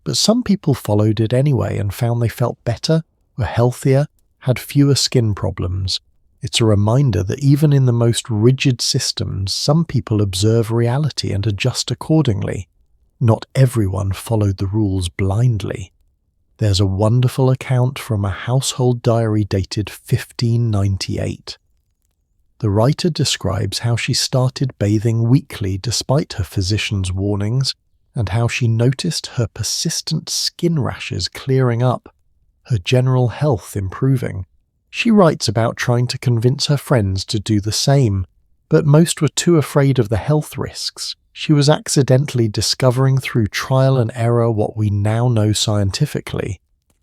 But some people followed it anyway and found they felt better, were healthier, had fewer skin problems. It's a reminder that even in the most rigid systems, some people observe reality and adjust accordingly. Not everyone followed the rules blindly. There's a wonderful account from a household diary dated 1598. The writer describes how she started bathing weekly despite her physician's warnings, and how she noticed her persistent skin rashes clearing up, her general health improving. She writes about trying to convince her friends to do the same, but most were too afraid of the health risks. She was accidentally discovering through trial and error what we now know scientifically.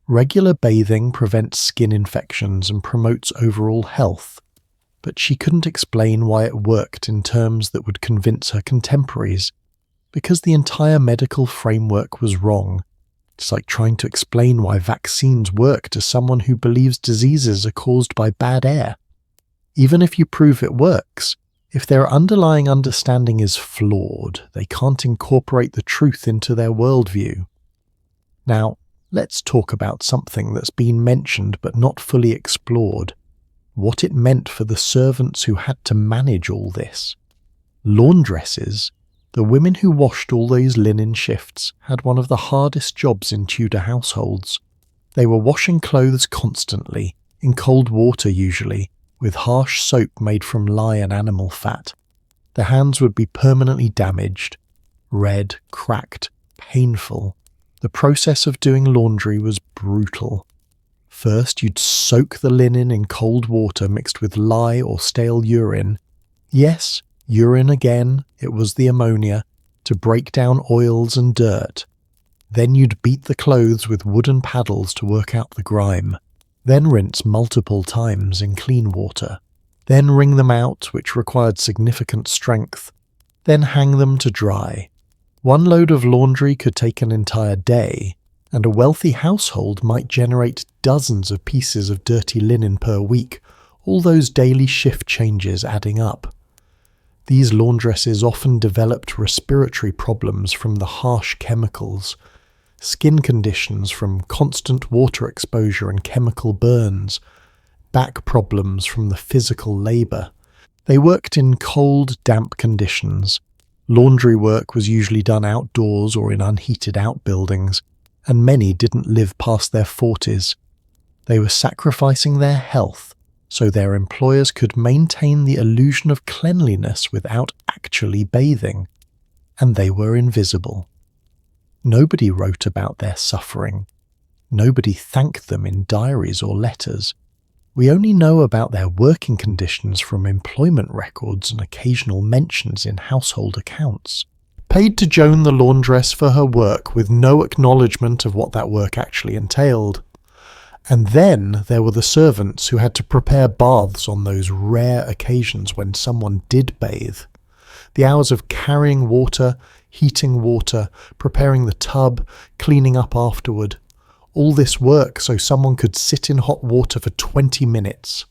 Regular bathing prevents skin infections and promotes overall health, but she couldn't explain why it worked in terms that would convince her contemporaries, because the entire medical framework was wrong. It's like trying to explain why vaccines work to someone who believes diseases are caused by bad air. Even if you prove it works, if their underlying understanding is flawed, they can't incorporate the truth into their worldview. Now, let's talk about something that's been mentioned but not fully explored: what it meant for the servants who had to manage all this. Laundresses, the women who washed all those linen shifts, had one of the hardest jobs in Tudor households. They were washing clothes constantly, in cold water usually, with harsh soap made from lye and animal fat. Their hands would be permanently damaged, red, cracked, painful. The process of doing laundry was brutal. First, you'd soak the linen in cold water mixed with lye or stale urine. Yes, urine again, it was the ammonia, to break down oils and dirt. Then you'd beat the clothes with wooden paddles to work out the grime. Then rinse multiple times in clean water. Then wring them out, which required significant strength. Then hang them to dry. One load of laundry could take an entire day, and a wealthy household might generate dozens of pieces of dirty linen per week, all those daily shift changes adding up. These laundresses often developed respiratory problems from the harsh chemicals, skin conditions from constant water exposure and chemical burns, back problems from the physical labour. They worked in cold, damp conditions. Laundry work was usually done outdoors or in unheated outbuildings, and many didn't live past their 40s. They were sacrificing their health so their employers could maintain the illusion of cleanliness without actually bathing, and they were invisible. Nobody wrote about their suffering. Nobody thanked them in diaries or letters. We only know about their working conditions from employment records and occasional mentions in household accounts. Paid to Joan the laundress for her work with no acknowledgement of what that work actually entailed. And then there were the servants who had to prepare baths on those rare occasions when someone did bathe. The hours of carrying water, heating water, preparing the tub, cleaning up afterward. All this work so someone could sit in hot water for 20 minutes.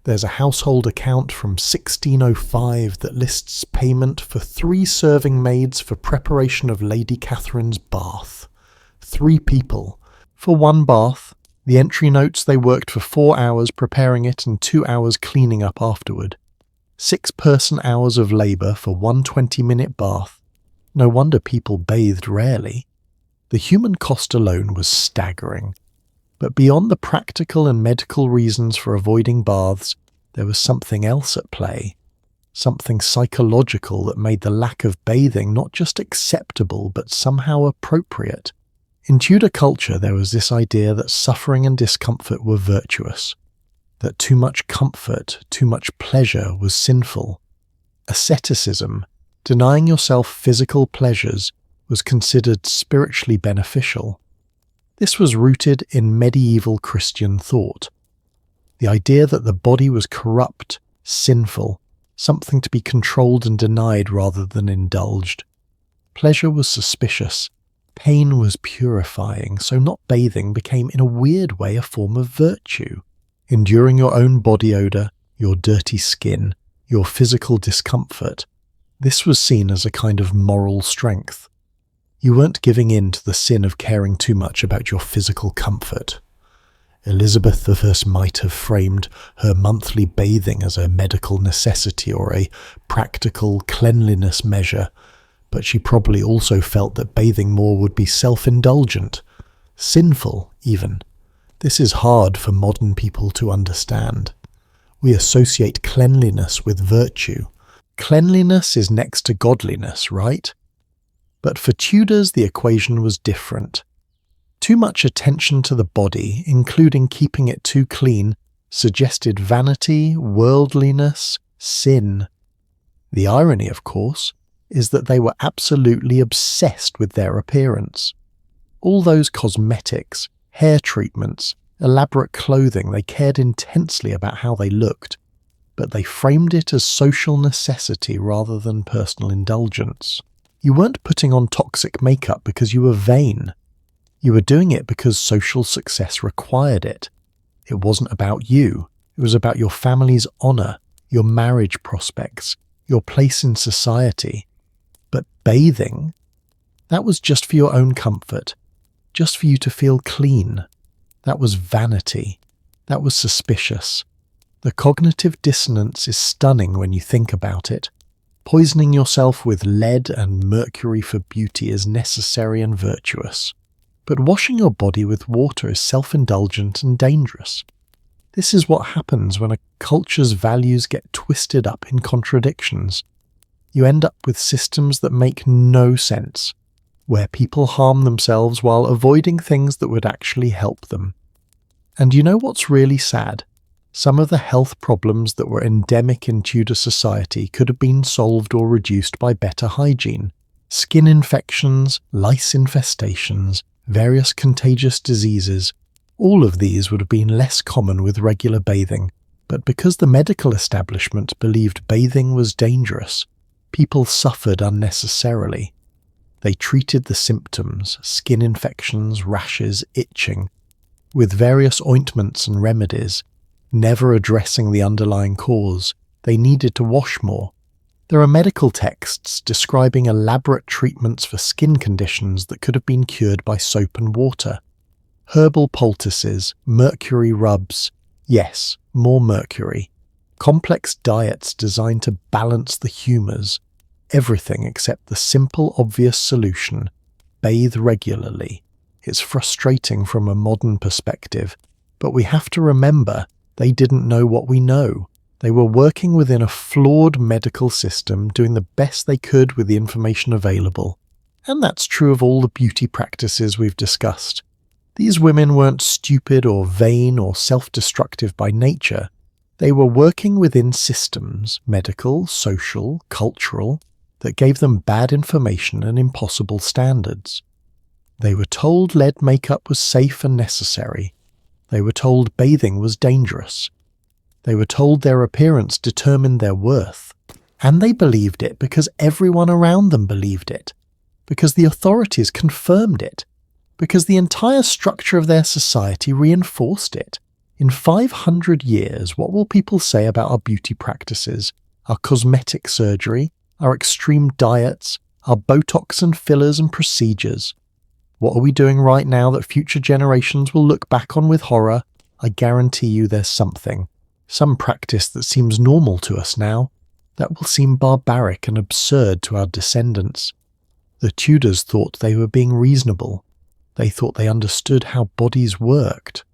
There's a household account from 1605 that lists payment for 3 serving maids for preparation of Lady Catherine's bath. 3 people. For 1 bath, the entry notes they worked for 4 hours preparing it and 2 hours cleaning up afterward. 6 person-hours of labour for 1 20-minute bath. No wonder people bathed rarely. The human cost alone was staggering. But beyond the practical and medical reasons for avoiding baths, there was something else at play. Something psychological that made the lack of bathing not just acceptable but somehow appropriate. In Tudor culture there was this idea that suffering and discomfort were virtuous, that too much comfort, too much pleasure was sinful. Asceticism, denying yourself physical pleasures, was considered spiritually beneficial. This was rooted in medieval Christian thought. The idea that the body was corrupt, sinful, something to be controlled and denied rather than indulged. Pleasure was suspicious. Pain was purifying, so not bathing became in a weird way a form of virtue. Enduring your own body odour, your dirty skin, your physical discomfort, this was seen as a kind of moral strength. You weren't giving in to the sin of caring too much about your physical comfort. Elizabeth I might have framed her monthly bathing as a medical necessity or a practical cleanliness measure, but she probably also felt that bathing more would be self-indulgent, sinful even. This is hard for modern people to understand. We associate cleanliness with virtue. Cleanliness is next to godliness, right? But for Tudors, the equation was different. Too much attention to the body, including keeping it too clean, suggested vanity, worldliness, sin. The irony, of course, is that they were absolutely obsessed with their appearance. All those cosmetics, hair treatments, elaborate clothing, they cared intensely about how they looked, but they framed it as social necessity rather than personal indulgence. You weren't putting on toxic makeup because you were vain. You were doing it because social success required it. It wasn't about you. It was about your family's honour, your marriage prospects, your place in society. But bathing, that was just for your own comfort, just for you to feel clean. That was vanity. That was suspicious. The cognitive dissonance is stunning when you think about it. Poisoning yourself with lead and mercury for beauty is necessary and virtuous. But washing your body with water is self-indulgent and dangerous. This is what happens when a culture's values get twisted up in contradictions. You end up with systems that make no sense, where people harm themselves while avoiding things that would actually help them. And you know what's really sad? Some of the health problems that were endemic in Tudor society could have been solved or reduced by better hygiene. Skin infections, lice infestations, various contagious diseases, all of these would have been less common with regular bathing, but because the medical establishment believed bathing was dangerous, people suffered unnecessarily. They treated the symptoms, skin infections, rashes, itching, with various ointments and remedies, never addressing the underlying cause. They needed to wash more. There are medical texts describing elaborate treatments for skin conditions that could have been cured by soap and water. Herbal poultices, mercury rubs, yes, more mercury. Complex diets designed to balance the humours. Everything except the simple, obvious solution: bathe regularly. It's frustrating from a modern perspective, but we have to remember they didn't know what we know. They were working within a flawed medical system, doing the best they could with the information available. And that's true of all the beauty practices we've discussed. These women weren't stupid or vain or self-destructive by nature. They were working within systems, medical, social, cultural, that gave them bad information and impossible standards. They were told lead makeup was safe and necessary. They were told bathing was dangerous. They were told their appearance determined their worth. And they believed it because everyone around them believed it, because the authorities confirmed it, because the entire structure of their society reinforced it. In 500 years, what will people say about our beauty practices, our cosmetic surgery, our extreme diets, our Botox and fillers and procedures? What are we doing right now that future generations will look back on with horror? I guarantee you there's something, some practice that seems normal to us now, that will seem barbaric and absurd to our descendants. The Tudors thought they were being reasonable. They thought they understood how bodies worked.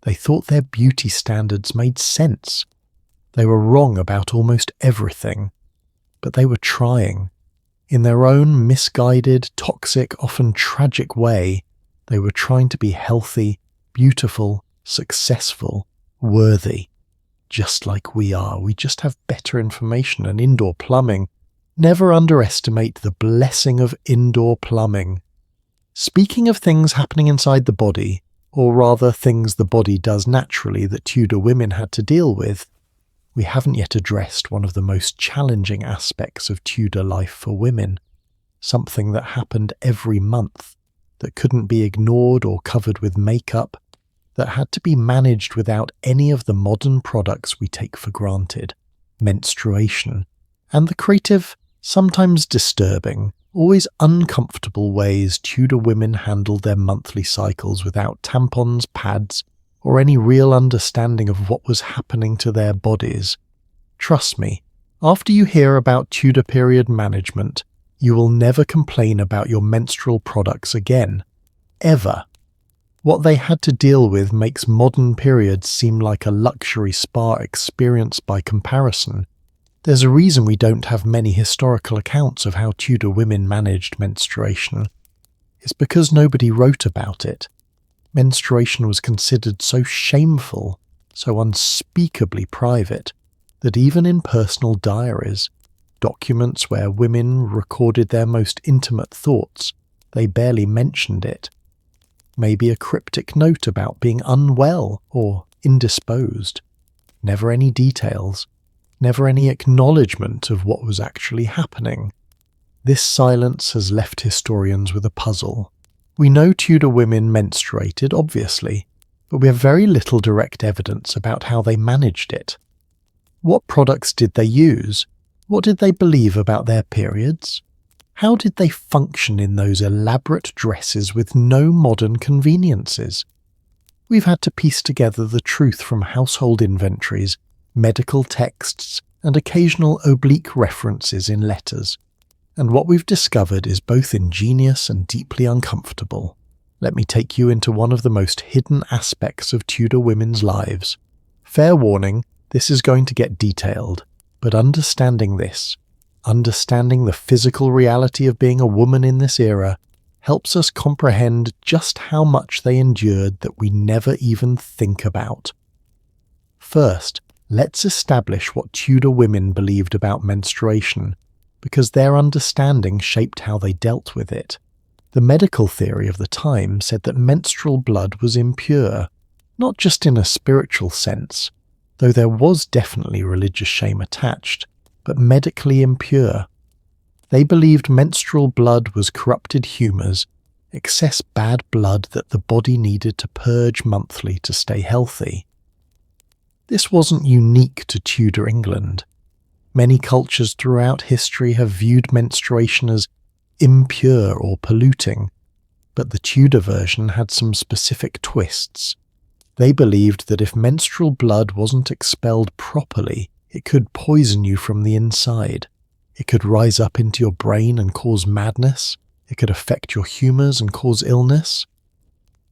They thought their beauty standards made sense. They were wrong about almost everything, but they were trying. In their own misguided, toxic, often tragic way, they were trying to be healthy, beautiful, successful, worthy. just like we are. We just have better information and indoor plumbing. Never underestimate the blessing of indoor plumbing. Speaking of things happening inside the body, or rather things the body does naturally that Tudor women had to deal with, we haven't yet addressed one of the most challenging aspects of Tudor life for women, something that happened every month, that couldn't be ignored or covered with makeup, that had to be managed without any of the modern products we take for granted: menstruation, and the creative, sometimes disturbing, always uncomfortable ways Tudor women handled their monthly cycles without tampons, pads, or any real understanding of what was happening to their bodies. Trust me, after you hear about Tudor period management, you will never complain about your menstrual products again. Ever. What they had to deal with makes modern periods seem like a luxury spa experience by comparison. There's a reason we don't have many historical accounts of how Tudor women managed menstruation. It's because nobody wrote about it. Menstruation was considered so shameful, so unspeakably private, that even in personal diaries, documents where women recorded their most intimate thoughts, they barely mentioned it. Maybe a cryptic note about being unwell or indisposed. Never any details. Never any acknowledgement of what was actually happening. This silence has left historians with a puzzle. We know Tudor women menstruated, obviously, but we have very little direct evidence about how they managed it. What products did they use? What did they believe about their periods? How did they function in those elaborate dresses with no modern conveniences? We've had to piece together the truth from household inventories, medical texts, and occasional oblique references in letters. And what we've discovered is both ingenious and deeply uncomfortable. Let me take you into one of the most hidden aspects of Tudor women's lives. Fair warning, this is going to get detailed, but understanding this, understanding the physical reality of being a woman in this era, helps us comprehend just how much they endured that we never even think about. First, let's establish what Tudor women believed about menstruation, because their understanding shaped how they dealt with it. The medical theory of the time said that menstrual blood was impure, not just in a spiritual sense, though there was definitely religious shame attached, but medically impure. They believed menstrual blood was corrupted humours, excess bad blood that the body needed to purge monthly to stay healthy. This wasn't unique to Tudor England. Many cultures throughout history have viewed menstruation as impure or polluting, but the Tudor version had some specific twists. They believed that if menstrual blood wasn't expelled properly, it could poison you from the inside. It could rise up into your brain and cause madness. It could affect your humours and cause illness.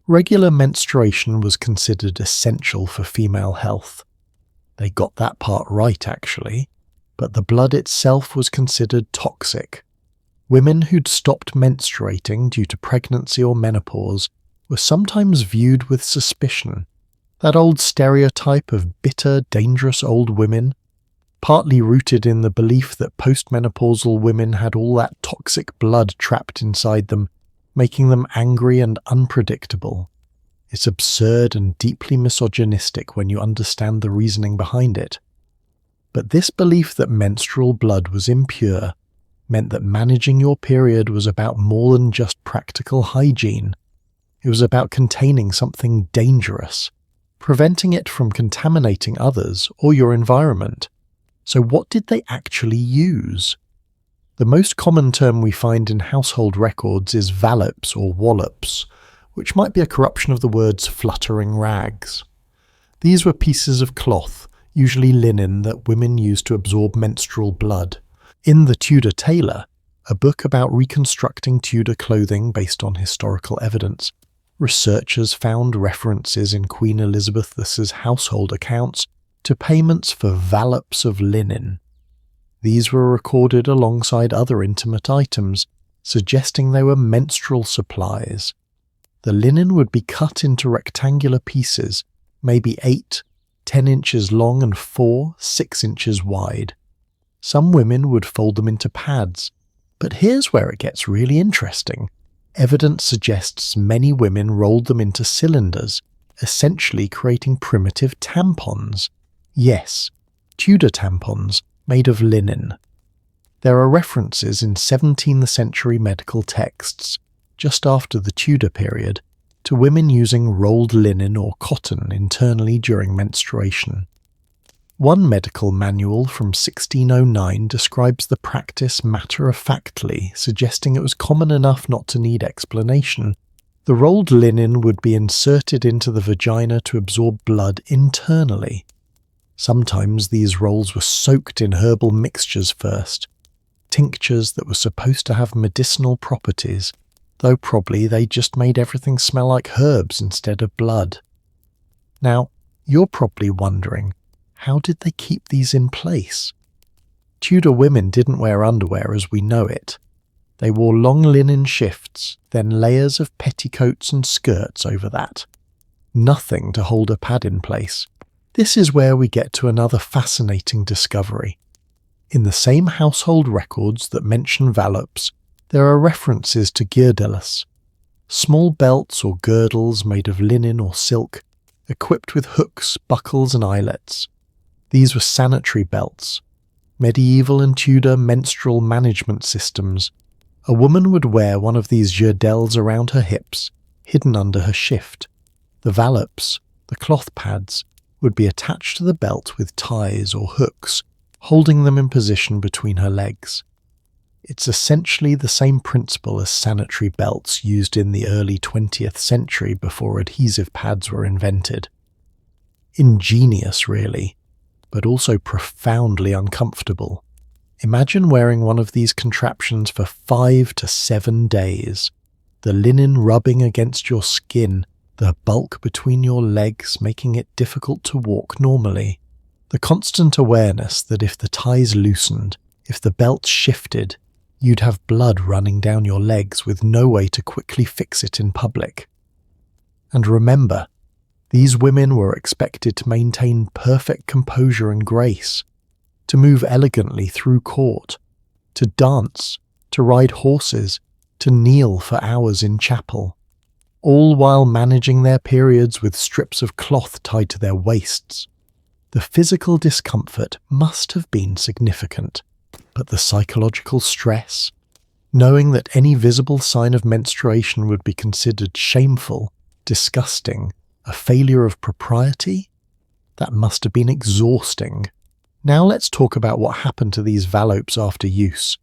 Regular menstruation was considered essential for female health. They got that part right, actually, but the blood itself was considered toxic. Women who'd stopped menstruating due to pregnancy or menopause were sometimes viewed with suspicion. That old stereotype of bitter, dangerous old women, partly rooted in the belief that postmenopausal women had all that toxic blood trapped inside them, making them angry and unpredictable. It's absurd and deeply misogynistic when you understand the reasoning behind it. But this belief that menstrual blood was impure meant that managing your period was about more than just practical hygiene. It was about containing something dangerous, preventing it from contaminating others or your environment. So what did they actually use? The most common term we find in household records is vallops or wallops, which might be a corruption of the words fluttering rags. These were pieces of cloth, usually linen, that women used to absorb menstrual blood. In The Tudor Tailor, a book about reconstructing Tudor clothing based on historical evidence, researchers found references in Queen Elizabeth's household accounts to payments for vallops of linen. These were recorded alongside other intimate items, suggesting they were menstrual supplies. The linen would be cut into rectangular pieces, maybe 8, 10 inches long and 6 inches wide. Some women would fold them into pads, but here's where it gets really interesting. Evidence suggests many women rolled them into cylinders, essentially creating primitive tampons. Yes, Tudor tampons made of linen. There are references in 17th century medical texts, just after the Tudor period, to women using rolled linen or cotton internally during menstruation. One medical manual from 1609 describes the practice matter-of-factly, suggesting it was common enough not to need explanation. The rolled linen would be inserted into the vagina to absorb blood internally. Sometimes these rolls were soaked in herbal mixtures first, tinctures that were supposed to have medicinal properties, though probably they just made everything smell like herbs instead of blood. Now, you're probably wondering, how did they keep these in place? Tudor women didn't wear underwear as we know it. They wore long linen shifts, then layers of petticoats and skirts over that. Nothing to hold a pad in place. This is where we get to another fascinating discovery. In the same household records that mention vallops, there are references to guirdeles, small belts or girdles made of linen or silk, equipped with hooks, buckles and eyelets. These were sanitary belts, medieval and Tudor menstrual management systems. A woman would wear one of these girdles around her hips, hidden under her shift. The vallops, the cloth pads, would be attached to the belt with ties or hooks, holding them in position between her legs. It's essentially the same principle as sanitary belts used in the early 20th century before adhesive pads were invented. Ingenious, really, but also profoundly uncomfortable. Imagine wearing one of these contraptions for 5 to 7 days. The linen rubbing against your skin, the bulk between your legs making it difficult to walk normally. The constant awareness that if the ties loosened, if the belt shifted, you'd have blood running down your legs with no way to quickly fix it in public. And remember, these women were expected to maintain perfect composure and grace, to move elegantly through court, to dance, to ride horses, to kneel for hours in chapel, all while managing their periods with strips of cloth tied to their waists. The physical discomfort must have been significant, but the psychological stress, knowing that any visible sign of menstruation would be considered shameful, disgusting, a failure of propriety, that must have been exhausting. Now let's talk about what happened to these vallops after use,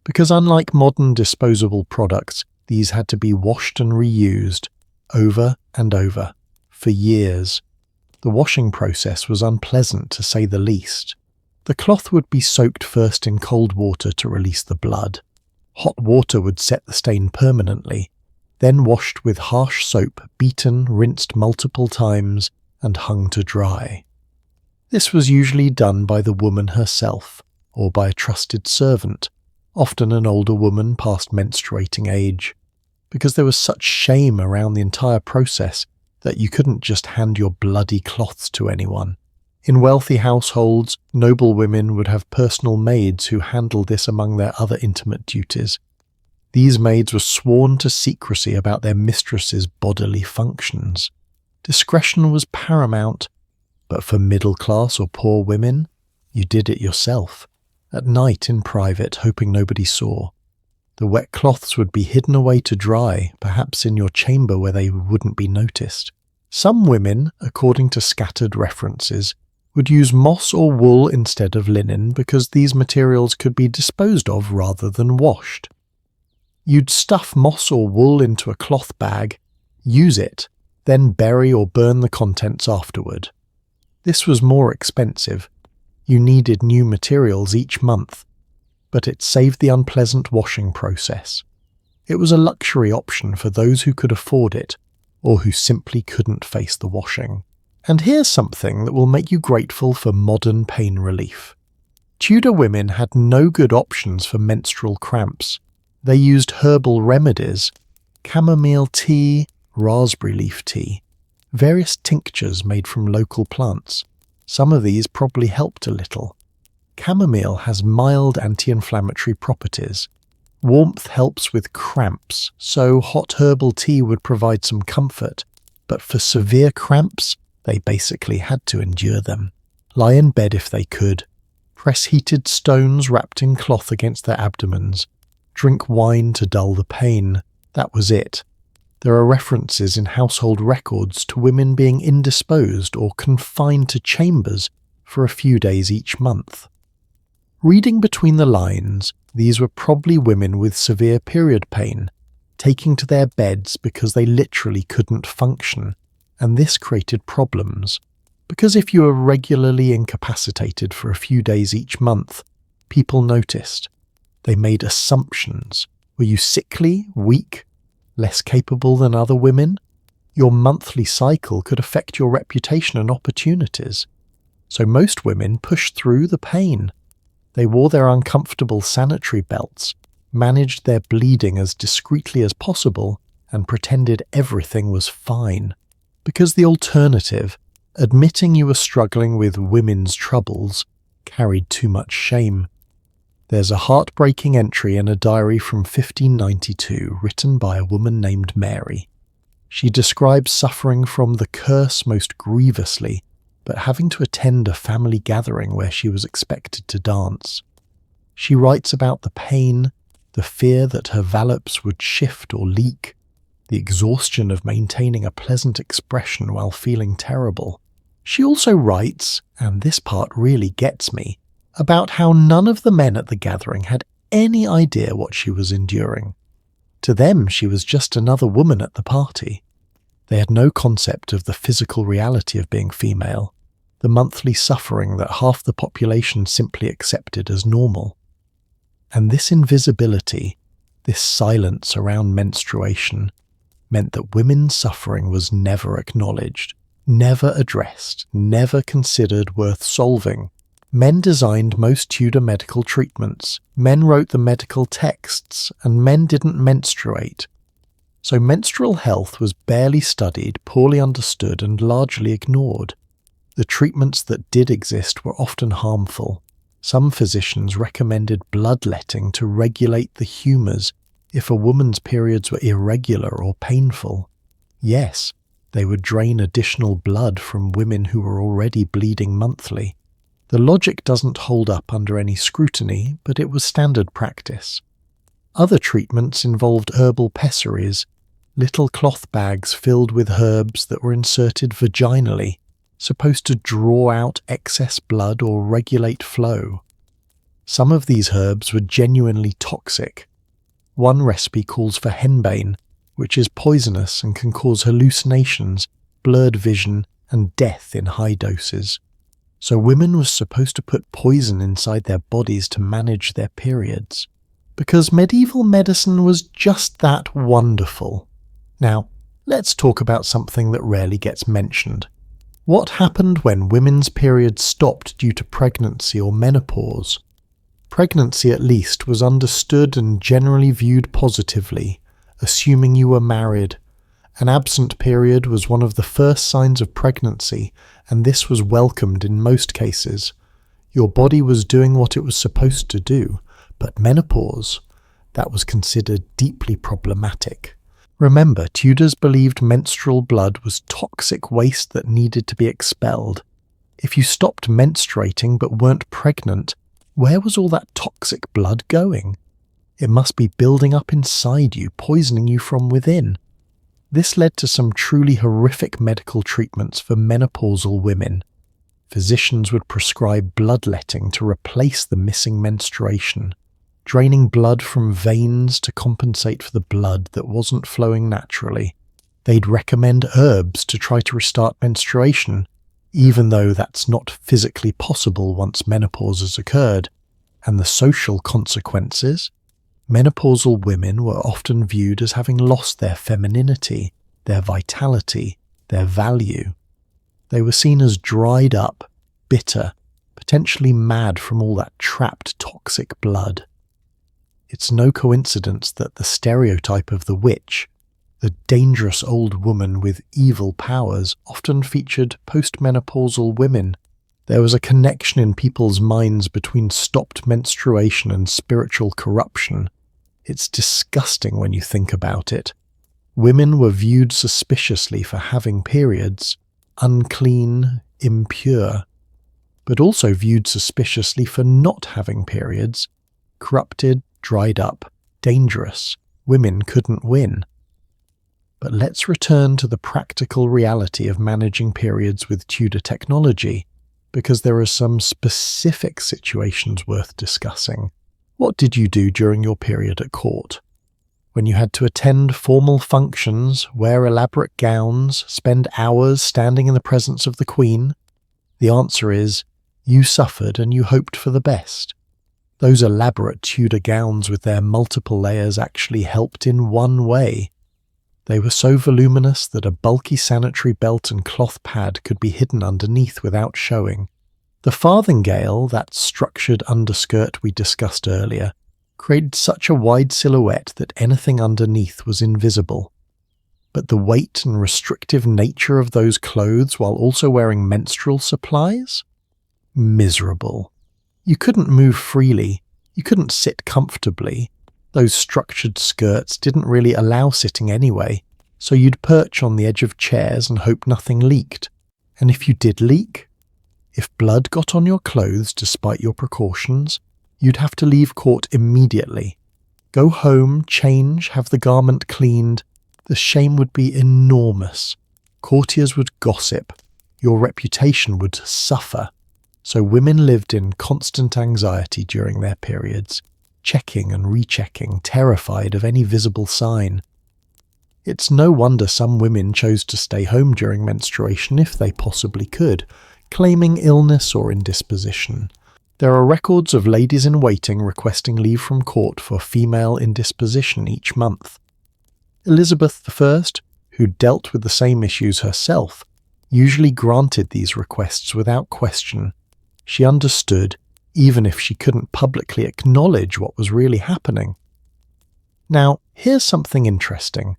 because unlike modern disposable products, these had to be washed and reused, over and over, for years. The washing process was unpleasant to say the least. The cloth would be soaked first in cold water to release the blood. Hot water would set the stain permanently, then washed with harsh soap, beaten, rinsed multiple times, and hung to dry. This was usually done by the woman herself, or by a trusted servant, often an older woman past menstruating age, because there was such shame around the entire process that you couldn't just hand your bloody cloths to anyone. In wealthy households, noble women would have personal maids who handled this among their other intimate duties. These maids were sworn to secrecy about their mistress's bodily functions. Discretion was paramount, but for middle-class or poor women, you did it yourself, at night in private, hoping nobody saw. The wet cloths would be hidden away to dry, perhaps in your chamber where they wouldn't be noticed. Some women, according to scattered references, would use moss or wool instead of linen because these materials could be disposed of rather than washed. You'd stuff moss or wool into a cloth bag, use it, then bury or burn the contents afterward. This was more expensive. You needed new materials each month, but it saved the unpleasant washing process. It was a luxury option for those who could afford it, or who simply couldn't face the washing. And here's something that will make you grateful for modern pain relief. Tudor women had no good options for menstrual cramps. They used herbal remedies, chamomile tea, raspberry leaf tea, various tinctures made from local plants. Some of these probably helped a little. Chamomile has mild anti-inflammatory properties. Warmth helps with cramps, so hot herbal tea would provide some comfort, but for severe cramps, they basically had to endure them. Lie in bed if they could. Press heated stones wrapped in cloth against their abdomens. Drink wine to dull the pain. That was it. There are references in household records to women being indisposed or confined to chambers for a few days each month. Reading between the lines, these were probably women with severe period pain, taking to their beds because they literally couldn't function, and this created problems. Because if you were regularly incapacitated for a few days each month, people noticed. They made assumptions. Were you sickly, weak, less capable than other women? Your monthly cycle could affect your reputation and opportunities. So most women pushed through the pain. They wore their uncomfortable sanitary belts, managed their bleeding as discreetly as possible, and pretended everything was fine. Because the alternative, admitting you were struggling with women's troubles, carried too much shame. There's a heartbreaking entry in a diary from 1592 written by a woman named Mary. She describes suffering from the curse most grievously, but having to attend a family gathering where she was expected to dance. She writes about the pain, the fear that her vallops would shift or leak, the exhaustion of maintaining a pleasant expression while feeling terrible. She also writes, and this part really gets me, about how none of the men at the gathering had any idea what she was enduring. To them, she was just another woman at the party. They had no concept of the physical reality of being female, the monthly suffering that half the population simply accepted as normal. And this invisibility, this silence around menstruation, meant that women's suffering was never acknowledged, never addressed, never considered worth solving. Men designed most Tudor medical treatments, men wrote the medical texts, and men didn't menstruate. So menstrual health was barely studied, poorly understood, and largely ignored. The treatments that did exist were often harmful. Some physicians recommended bloodletting to regulate the humours if a woman's periods were irregular or painful. Yes, they would drain additional blood from women who were already bleeding monthly. The logic doesn't hold up under any scrutiny, but it was standard practice. Other treatments involved herbal pessaries, little cloth bags filled with herbs that were inserted vaginally, supposed to draw out excess blood or regulate flow. Some of these herbs were genuinely toxic. One recipe calls for henbane, which is poisonous and can cause hallucinations, blurred vision, and death in high doses. So women were supposed to put poison inside their bodies to manage their periods. Because medieval medicine was just that wonderful. Now, let's talk about something that rarely gets mentioned. What happened when women's periods stopped due to pregnancy or menopause? Pregnancy, at least, was understood and generally viewed positively, assuming you were married. An absent period was one of the first signs of pregnancy, and this was welcomed in most cases. Your body was doing what it was supposed to do, but menopause, that was considered deeply problematic. Remember, Tudors believed menstrual blood was toxic waste that needed to be expelled. If you stopped menstruating but weren't pregnant, where was all that toxic blood going? It must be building up inside you, poisoning you from within. This led to some truly horrific medical treatments for menopausal women. Physicians would prescribe bloodletting to replace the missing menstruation, draining blood from veins to compensate for the blood that wasn't flowing naturally. They'd recommend herbs to try to restart menstruation, even though that's not physically possible once menopause has occurred. And the social consequences? Menopausal women were often viewed as having lost their femininity, their vitality, their value. They were seen as dried up, bitter, potentially mad from all that trapped toxic blood. It's no coincidence that the stereotype of the witch, the dangerous old woman with evil powers, often featured postmenopausal women. There was a connection in people's minds between stopped menstruation and spiritual corruption. It's disgusting when you think about it. Women were viewed suspiciously for having periods, unclean, impure, but also viewed suspiciously for not having periods, corrupted, dried up, dangerous. Women couldn't win. But let's return to the practical reality of managing periods with Tudor technology, because there are some specific situations worth discussing. What did you do during your period at court? When you had to attend formal functions, wear elaborate gowns, spend hours standing in the presence of the Queen? The answer is, you suffered and you hoped for the best. Those elaborate Tudor gowns with their multiple layers actually helped in one way. They were so voluminous that a bulky sanitary belt and cloth pad could be hidden underneath without showing. The farthingale, that structured underskirt we discussed earlier, created such a wide silhouette that anything underneath was invisible. But the weight and restrictive nature of those clothes while also wearing menstrual supplies? Miserable. You couldn't move freely, you couldn't sit comfortably. Those structured skirts didn't really allow sitting anyway, so you'd perch on the edge of chairs and hope nothing leaked. And if you did leak, if blood got on your clothes despite your precautions, you'd have to leave court immediately. Go home, change, have the garment cleaned. The shame would be enormous. Courtiers would gossip. Your reputation would suffer. So women lived in constant anxiety during their periods, checking and rechecking, terrified of any visible sign. It's no wonder some women chose to stay home during menstruation if they possibly could, claiming illness or indisposition. There are records of ladies-in-waiting requesting leave from court for female indisposition each month. Elizabeth I, who dealt with the same issues herself, usually granted these requests without question. She understood, even if she couldn't publicly acknowledge what was really happening. Now, here's something interesting.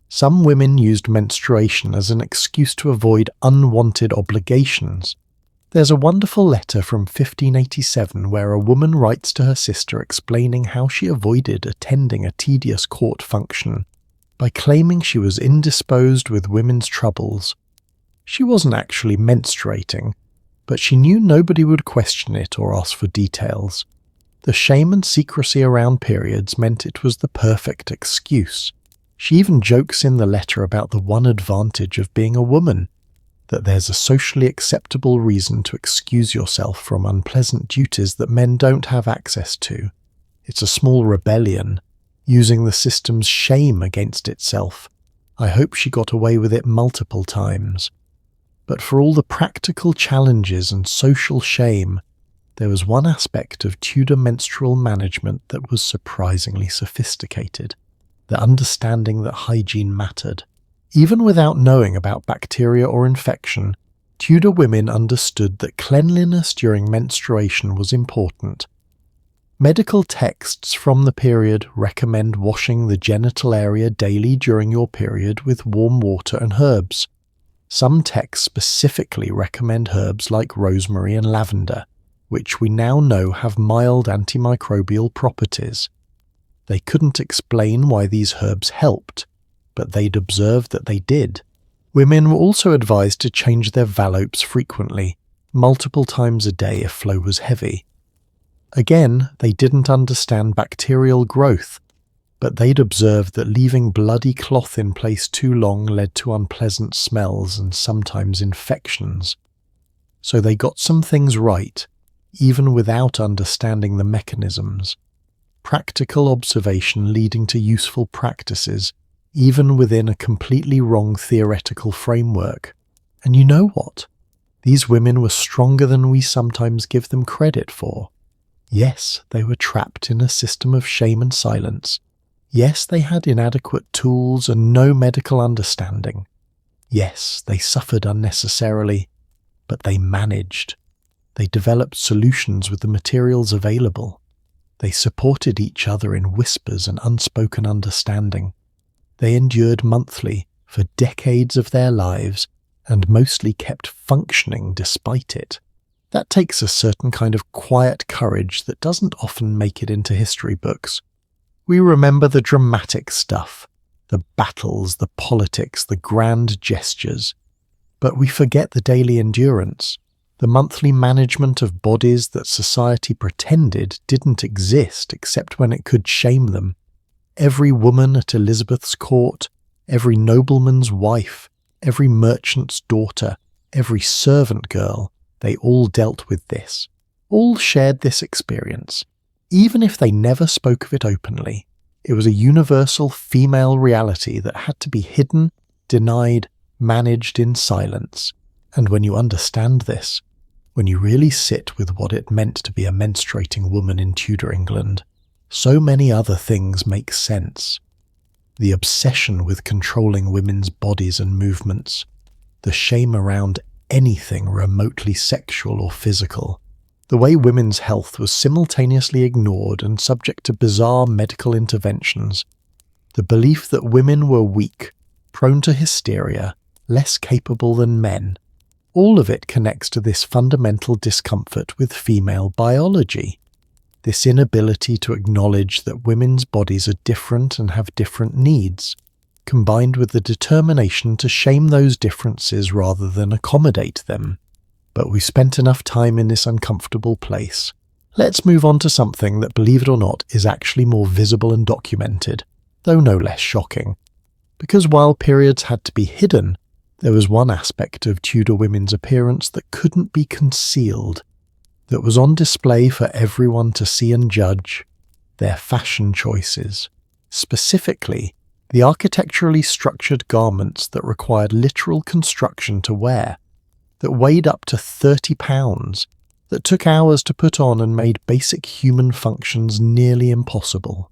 Some women used menstruation as an excuse to avoid unwanted obligations. There's a wonderful letter from 1587 where a woman writes to her sister explaining how she avoided attending a tedious court function by claiming she was indisposed with women's troubles. She wasn't actually menstruating, but she knew nobody would question it or ask for details. The shame and secrecy around periods meant it was the perfect excuse. She even jokes in the letter about the one advantage of being a woman, that there's a socially acceptable reason to excuse yourself from unpleasant duties that men don't have access to. It's a small rebellion, using the system's shame against itself. I hope she got away with it multiple times. But for all the practical challenges and social shame, there was one aspect of Tudor menstrual management that was surprisingly sophisticated: the understanding that hygiene mattered. Even without knowing about bacteria or infection, Tudor women understood that cleanliness during menstruation was important. Medical texts from the period recommend washing the genital area daily during your period with warm water and herbs. Some texts specifically recommend herbs like rosemary and lavender, which we now know have mild antimicrobial properties. They couldn't explain why these herbs helped, but they'd observed that they did. Women were also advised to change their valopes frequently, multiple times a day if flow was heavy. Again, they didn't understand bacterial growth, but they'd observed that leaving bloody cloth in place too long led to unpleasant smells and sometimes infections. So they got some things right, even without understanding the mechanisms. Practical observation leading to useful practices, even within a completely wrong theoretical framework. And you know what? These women were stronger than we sometimes give them credit for. Yes, they were trapped in a system of shame and silence. Yes, they had inadequate tools and no medical understanding. Yes, they suffered unnecessarily, but they managed. They developed solutions with the materials available. They supported each other in whispers and unspoken understanding. They endured monthly for decades of their lives and mostly kept functioning despite it. That takes a certain kind of quiet courage that doesn't often make it into history books. We remember the dramatic stuff, the battles, the politics, the grand gestures. But we forget the daily endurance, the monthly management of bodies that society pretended didn't exist except when it could shame them. Every woman at Elizabeth's court, every nobleman's wife, every merchant's daughter, every servant girl, they all dealt with this. All shared this experience. Even if they never spoke of it openly, it was a universal female reality that had to be hidden, denied, managed in silence. And when you understand this, when you really sit with what it meant to be a menstruating woman in Tudor England, so many other things make sense. The obsession with controlling women's bodies and movements, the shame around anything remotely sexual or physical, the way women's health was simultaneously ignored and subject to bizarre medical interventions, the belief that women were weak, prone to hysteria, less capable than men, all of it connects to this fundamental discomfort with female biology. This inability to acknowledge that women's bodies are different and have different needs, combined with the determination to shame those differences rather than accommodate them. But we spent enough time in this uncomfortable place. Let's move on to something that, believe it or not, is actually more visible and documented, though no less shocking. Because while periods had to be hidden, there was one aspect of Tudor women's appearance that couldn't be concealed, that was on display for everyone to see and judge: their fashion choices. Specifically, the architecturally structured garments that required literal construction to wear, that weighed up to 30 pounds, that took hours to put on and made basic human functions nearly impossible.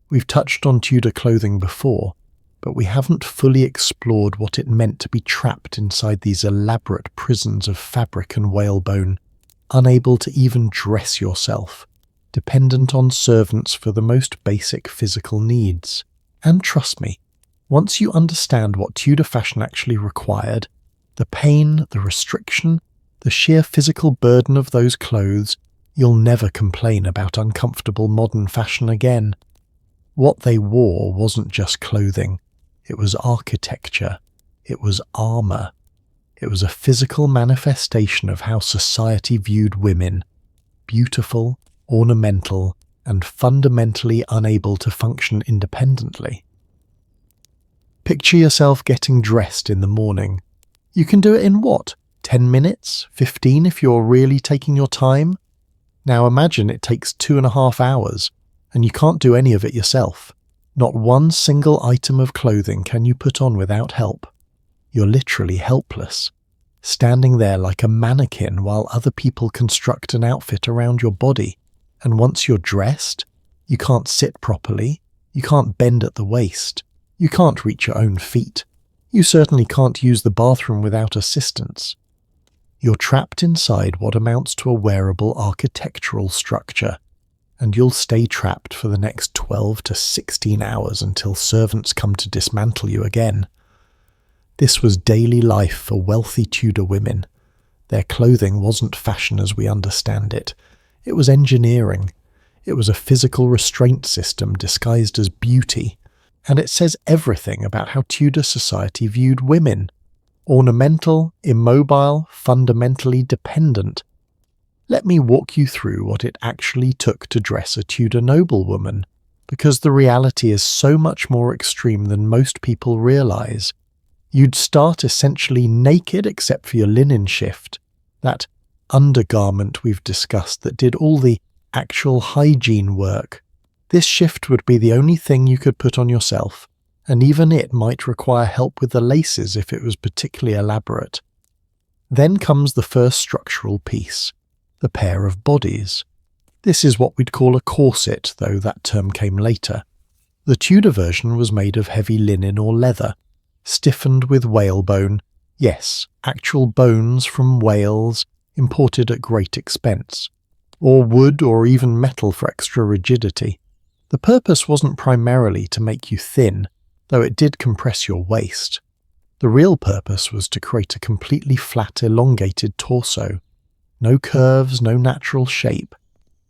We've touched on Tudor clothing before, but we haven't fully explored what it meant to be trapped inside these elaborate prisons of fabric and whalebone, unable to even dress yourself, dependent on servants for the most basic physical needs. And trust me, once you understand what Tudor fashion actually required, the pain, the restriction, the sheer physical burden of those clothes, you'll never complain about uncomfortable modern fashion again. What they wore wasn't just clothing, it was architecture, it was armour. It was a physical manifestation of how society viewed women: beautiful, ornamental, and fundamentally unable to function independently. Picture yourself getting dressed in the morning. You can do it in what? 10 minutes? 15 if you're really taking your time? Now imagine it takes 2.5 hours, and you can't do any of it yourself. Not one single item of clothing can you put on without help. You're literally helpless, standing there like a mannequin while other people construct an outfit around your body. And once you're dressed, you can't sit properly, you can't bend at the waist, you can't reach your own feet, you certainly can't use the bathroom without assistance. You're trapped inside what amounts to a wearable architectural structure, and you'll stay trapped for the next 12 to 16 hours until servants come to dismantle you again. This was daily life for wealthy Tudor women. Their clothing wasn't fashion as we understand it. It was engineering. It was a physical restraint system disguised as beauty. And it says everything about how Tudor society viewed women: ornamental, immobile, fundamentally dependent. Let me walk you through what it actually took to dress a Tudor noblewoman, because the reality is so much more extreme than most people realise. You'd start essentially naked except for your linen shift, that undergarment we've discussed that did all the actual hygiene work. This shift would be the only thing you could put on yourself, and even it might require help with the laces if it was particularly elaborate. Then comes the first structural piece: the pair of bodies. This is what we'd call a corset, though that term came later. The Tudor version was made of heavy linen or leather, stiffened with whalebone, yes, actual bones from whales, imported at great expense, or wood or even metal for extra rigidity. The purpose wasn't primarily to make you thin, though it did compress your waist. The real purpose was to create a completely flat, elongated torso. No curves, no natural shape,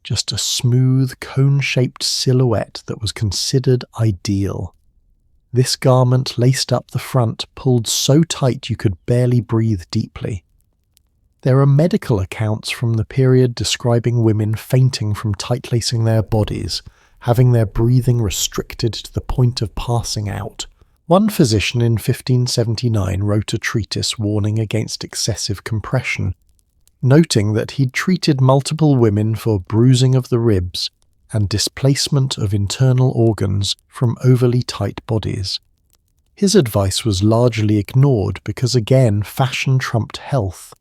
just a smooth, cone-shaped silhouette that was considered ideal. This garment laced up the front, pulled so tight you could barely breathe deeply. There are medical accounts from the period describing women fainting from tight-lacing their bodies, having their breathing restricted to the point of passing out. One physician in 1579 wrote a treatise warning against excessive compression, noting that he'd treated multiple women for bruising of the ribs and displacement of internal organs from overly tight bodies. His advice was largely ignored because, again, fashion trumped health.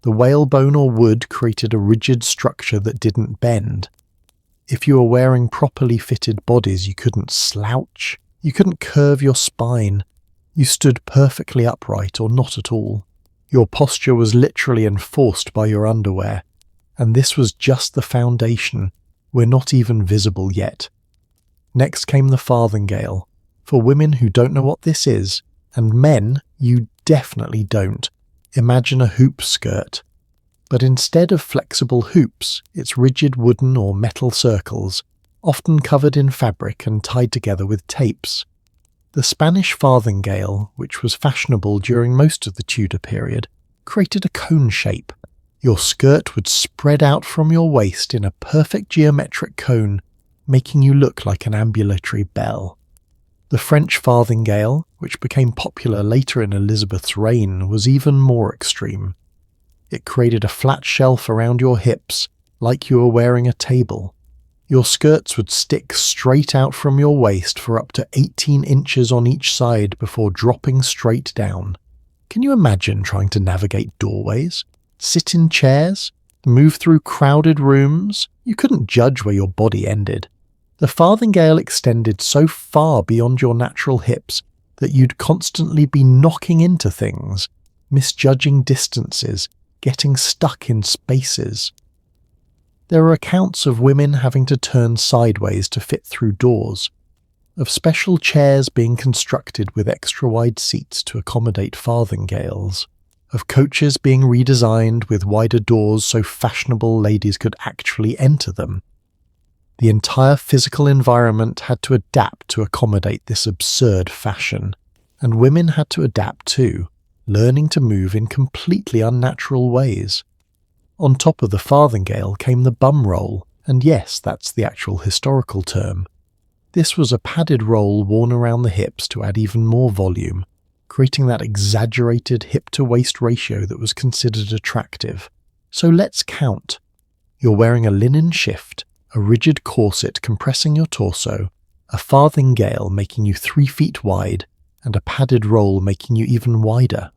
The whalebone or wood created a rigid structure that didn't bend. If you were wearing properly fitted bodies, you couldn't slouch, you couldn't curve your spine, you stood perfectly upright or not at all. Your posture was literally enforced by your underwear, and this was just the foundation. We're not even visible yet. Next came the farthingale. For women who don't know what this is, and men, you definitely don't, imagine a hoop skirt. But instead of flexible hoops, it's rigid wooden or metal circles, often covered in fabric and tied together with tapes. The Spanish farthingale, which was fashionable during most of the Tudor period, created a cone shape. Your skirt would spread out from your waist in a perfect geometric cone, making you look like an ambulatory bell. The French farthingale, which became popular later in Elizabeth's reign, was even more extreme. It created a flat shelf around your hips, like you were wearing a table. Your skirts would stick straight out from your waist for up to 18 inches on each side before dropping straight down. Can you imagine trying to navigate doorways, sit in chairs, move through crowded rooms? You couldn't judge where your body ended. The farthingale extended so far beyond your natural hips that you'd constantly be knocking into things, misjudging distances, getting stuck in spaces. There are accounts of women having to turn sideways to fit through doors, of special chairs being constructed with extra-wide seats to accommodate farthingales, of coaches being redesigned with wider doors so fashionable ladies could actually enter them. The entire physical environment had to adapt to accommodate this absurd fashion, and women had to adapt too, learning to move in completely unnatural ways. On top of the farthingale came the bum roll, and yes, that's the actual historical term. This was a padded roll worn around the hips to add even more volume, creating that exaggerated hip-to-waist ratio that was considered attractive. So let's count. You're wearing a linen shift, a rigid corset compressing your torso, a farthingale making you 3 feet wide, and a padded roll making you even wider.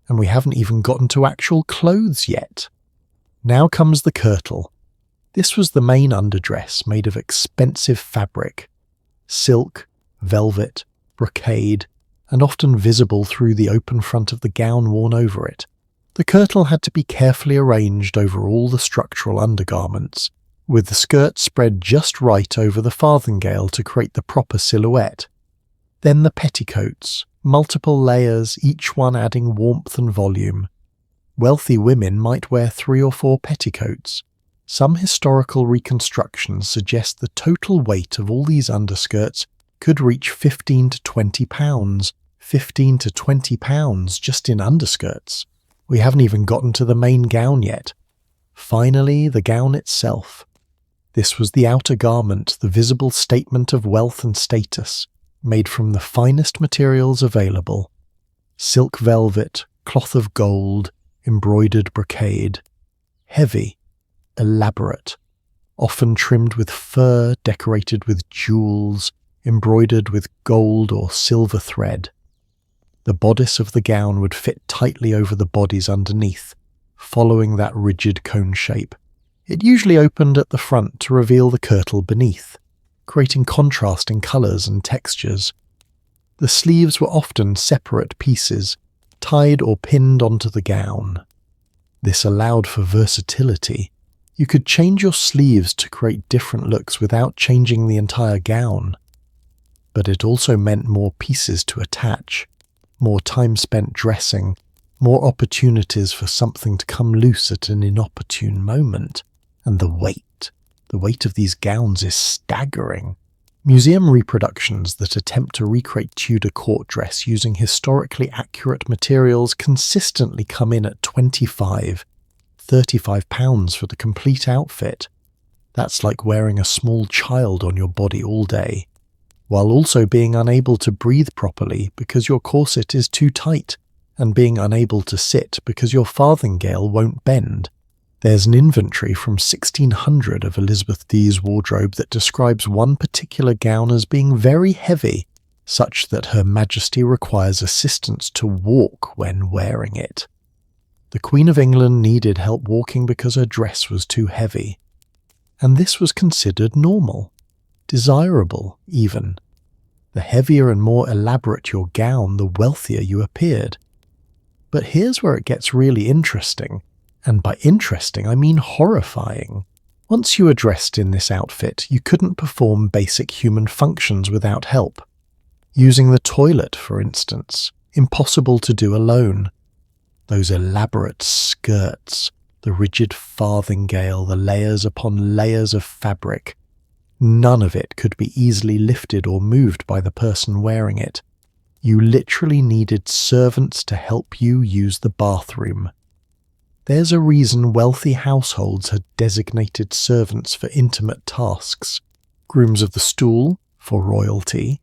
And we haven't even gotten to actual clothes yet. Now comes the kirtle. This was the main underdress made of expensive fabric, silk, velvet, brocade, and often visible through the open front of the gown worn over it. The kirtle had to be carefully arranged over all the structural undergarments, with the skirt spread just right over the farthingale to create the proper silhouette. Then the petticoats, multiple layers, each one adding warmth and volume. Wealthy women might wear 3 or 4 petticoats. Some historical reconstructions suggest the total weight of all these underskirts could reach 15 to 20 pounds. 15 to 20 pounds just in underskirts. We haven't even gotten to the main gown yet. Finally, the gown itself. This was the outer garment, the visible statement of wealth and status, made from the finest materials available. Silk velvet, cloth of gold, embroidered brocade. Heavy, elaborate, often trimmed with fur, decorated with jewels, embroidered with gold or silver thread. The bodice of the gown would fit tightly over the bodies underneath, following that rigid cone shape. It usually opened at the front to reveal the kirtle beneath, creating contrasting colours and textures. The sleeves were often separate pieces, tied or pinned onto the gown. This allowed for versatility. You could change your sleeves to create different looks without changing the entire gown. But it also meant more pieces to attach, more time spent dressing, more opportunities for something to come loose at an inopportune moment. And the weight of these gowns is staggering. Museum reproductions that attempt to recreate Tudor court dress using historically accurate materials consistently come in at £25–35 for the complete outfit. That's like wearing a small child on your body all day, while also being unable to breathe properly because your corset is too tight, and being unable to sit because your farthingale won't bend. There's an inventory from 1600 of Elizabeth D's wardrobe that describes one particular gown as being very heavy, such that Her Majesty requires assistance to walk when wearing it. The Queen of England needed help walking because her dress was too heavy. And this was considered normal, desirable even. The heavier and more elaborate your gown, the wealthier you appeared. But here's where it gets really interesting. And by interesting, I mean horrifying. Once you were dressed in this outfit, you couldn't perform basic human functions without help. Using the toilet, for instance, impossible to do alone. Those elaborate skirts, the rigid farthingale, the layers upon layers of fabric. None of it could be easily lifted or moved by the person wearing it. You literally needed servants to help you use the bathroom. There's a reason wealthy households had designated servants for intimate tasks, grooms of the stool for royalty,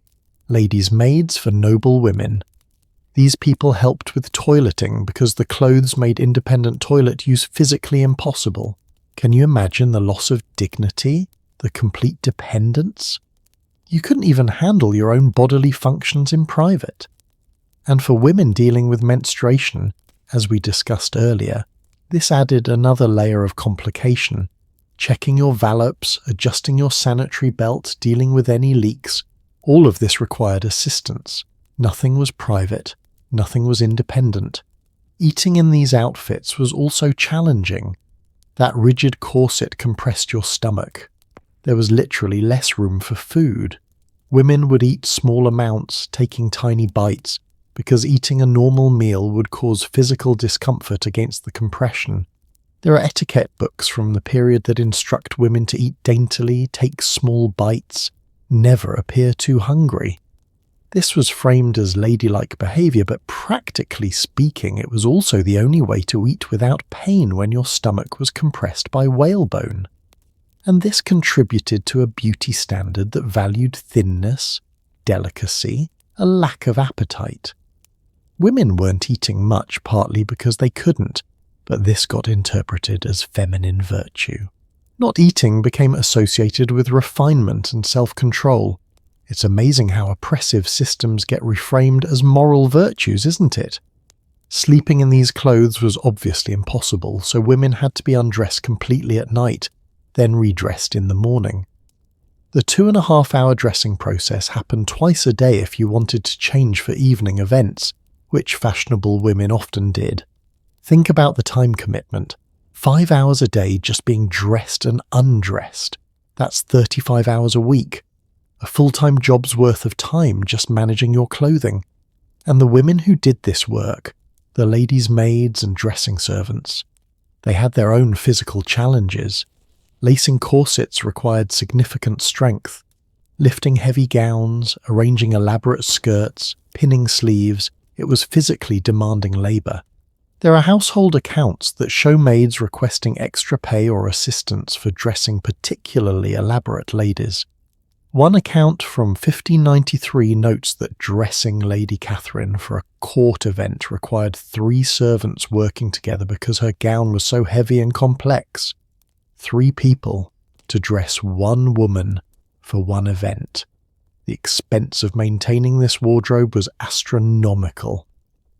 ladies' maids for noble women. These people helped with toileting because the clothes made independent toilet use physically impossible. Can you imagine the loss of dignity, the complete dependence? You couldn't even handle your own bodily functions in private. And for women dealing with menstruation, as we discussed earlier, this added another layer of complication. Checking your vallops, adjusting your sanitary belt, dealing with any leaks, all of this required assistance. Nothing was private, nothing was independent. Eating in these outfits was also challenging. That rigid corset compressed your stomach. There was literally less room for food. Women would eat small amounts, taking tiny bites, because eating a normal meal would cause physical discomfort against the compression. There are etiquette books from the period that instruct women to eat daintily, take small bites, never appear too hungry. This was framed as ladylike behaviour, but practically speaking, it was also the only way to eat without pain when your stomach was compressed by whalebone. And this contributed to a beauty standard that valued thinness, delicacy, a lack of appetite. Women weren't eating much, partly because they couldn't, but this got interpreted as feminine virtue. Not eating became associated with refinement and self-control. It's amazing how oppressive systems get reframed as moral virtues, isn't it? Sleeping in these clothes was obviously impossible, so women had to be undressed completely at night, then redressed in the morning. The 2.5-hour dressing process happened twice a day if you wanted to change for evening events, which fashionable women often did. Think about the time commitment. 5 hours a day just being dressed and undressed. That's 35 hours a week. A full-time job's worth of time just managing your clothing. And the women who did this work, the ladies' maids and dressing servants, they had their own physical challenges. Lacing corsets required significant strength. Lifting heavy gowns, arranging elaborate skirts, pinning sleeves, it was physically demanding labour. There are household accounts that show maids requesting extra pay or assistance for dressing particularly elaborate ladies. One account from 1593 notes that dressing Lady Catherine for a court event required 3 servants working together because her gown was so heavy and complex. 3 people to dress one woman for one event. The expense of maintaining this wardrobe was astronomical.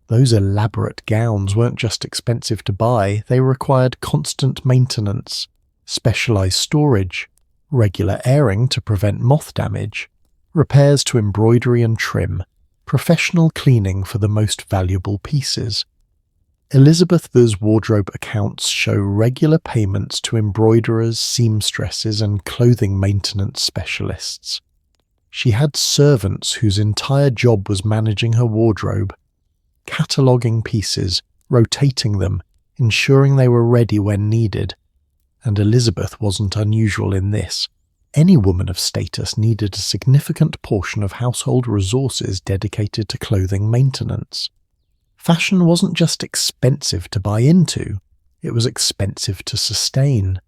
Those elaborate gowns weren't just expensive to buy, they required constant maintenance, specialised storage, regular airing to prevent moth damage, repairs to embroidery and trim, professional cleaning for the most valuable pieces. Elizabeth's wardrobe accounts show regular payments to embroiderers, seamstresses, and clothing maintenance specialists. She had servants whose entire job was managing her wardrobe, cataloguing pieces, rotating them, ensuring they were ready when needed. And Elizabeth wasn't unusual in this. Any woman of status needed a significant portion of household resources dedicated to clothing maintenance. Fashion wasn't just expensive to buy into, it was expensive to sustain.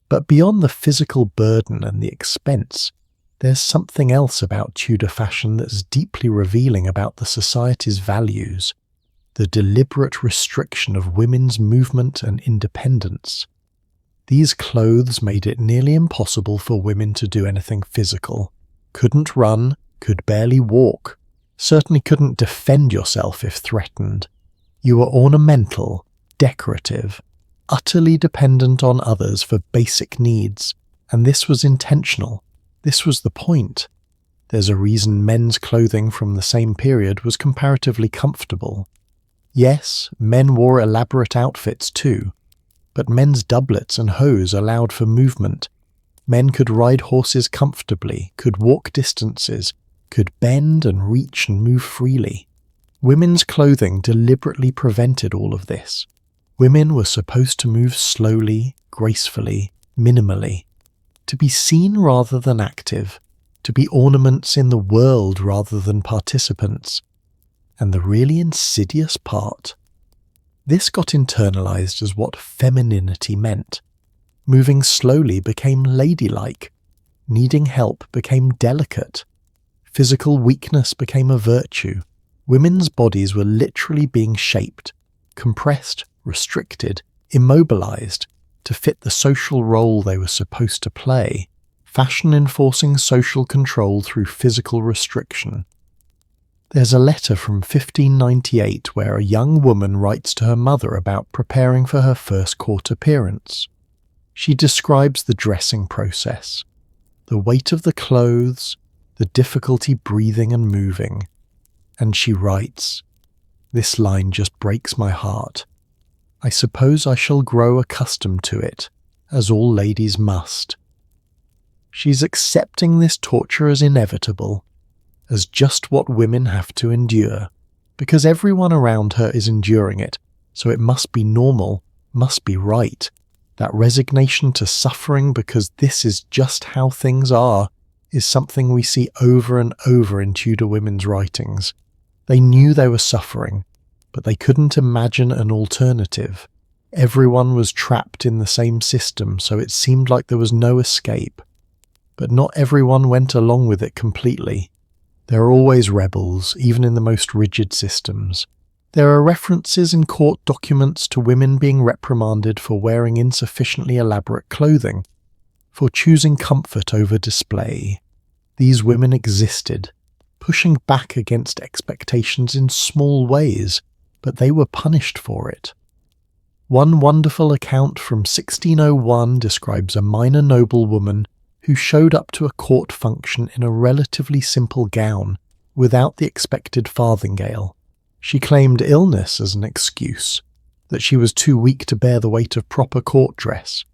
But beyond the physical burden and the expense, there's something else about Tudor fashion that's deeply revealing about the society's values, the deliberate restriction of women's movement and independence. These clothes made it nearly impossible for women to do anything physical. Couldn't run, could barely walk, certainly couldn't defend yourself if threatened. You were ornamental, decorative, utterly dependent on others for basic needs, and this was intentional. This was the point. There's a reason men's clothing from the same period was comparatively comfortable. Yes, men wore elaborate outfits too, but men's doublets and hose allowed for movement. Men could ride horses comfortably, could walk distances, could bend and reach and move freely. Women's clothing deliberately prevented all of this. Women were supposed to move slowly, gracefully, minimally, to be seen rather than active, to be ornaments in the world rather than participants. And the really insidious part, this got internalized as what femininity meant. Moving slowly became ladylike. Needing help became delicate. Physical weakness became a virtue. Women's bodies were literally being shaped, compressed, restricted, immobilized, to fit the social role they were supposed to play, fashion enforcing social control through physical restriction. There's a letter from 1598 where a young woman writes to her mother about preparing for her first court appearance. She describes the dressing process, the weight of the clothes, the difficulty breathing and moving, and she writes, "This line just breaks my heart. I suppose I shall grow accustomed to it, as all ladies must." She's accepting this torture as inevitable, as just what women have to endure, because everyone around her is enduring it, so it must be normal, must be right. That resignation to suffering because this is just how things are is something we see over and over in Tudor women's writings. They knew they were suffering, but they couldn't imagine an alternative. Everyone was trapped in the same system, so it seemed like there was no escape. But not everyone went along with it completely. There are always rebels, even in the most rigid systems. There are references in court documents to women being reprimanded for wearing insufficiently elaborate clothing, for choosing comfort over display. These women existed, pushing back against expectations in small ways, but they were punished for it. One wonderful account from 1601 describes a minor noblewoman who showed up to a court function in a relatively simple gown, without the expected farthingale. She claimed illness as an excuse, that she was too weak to bear the weight of proper court dress.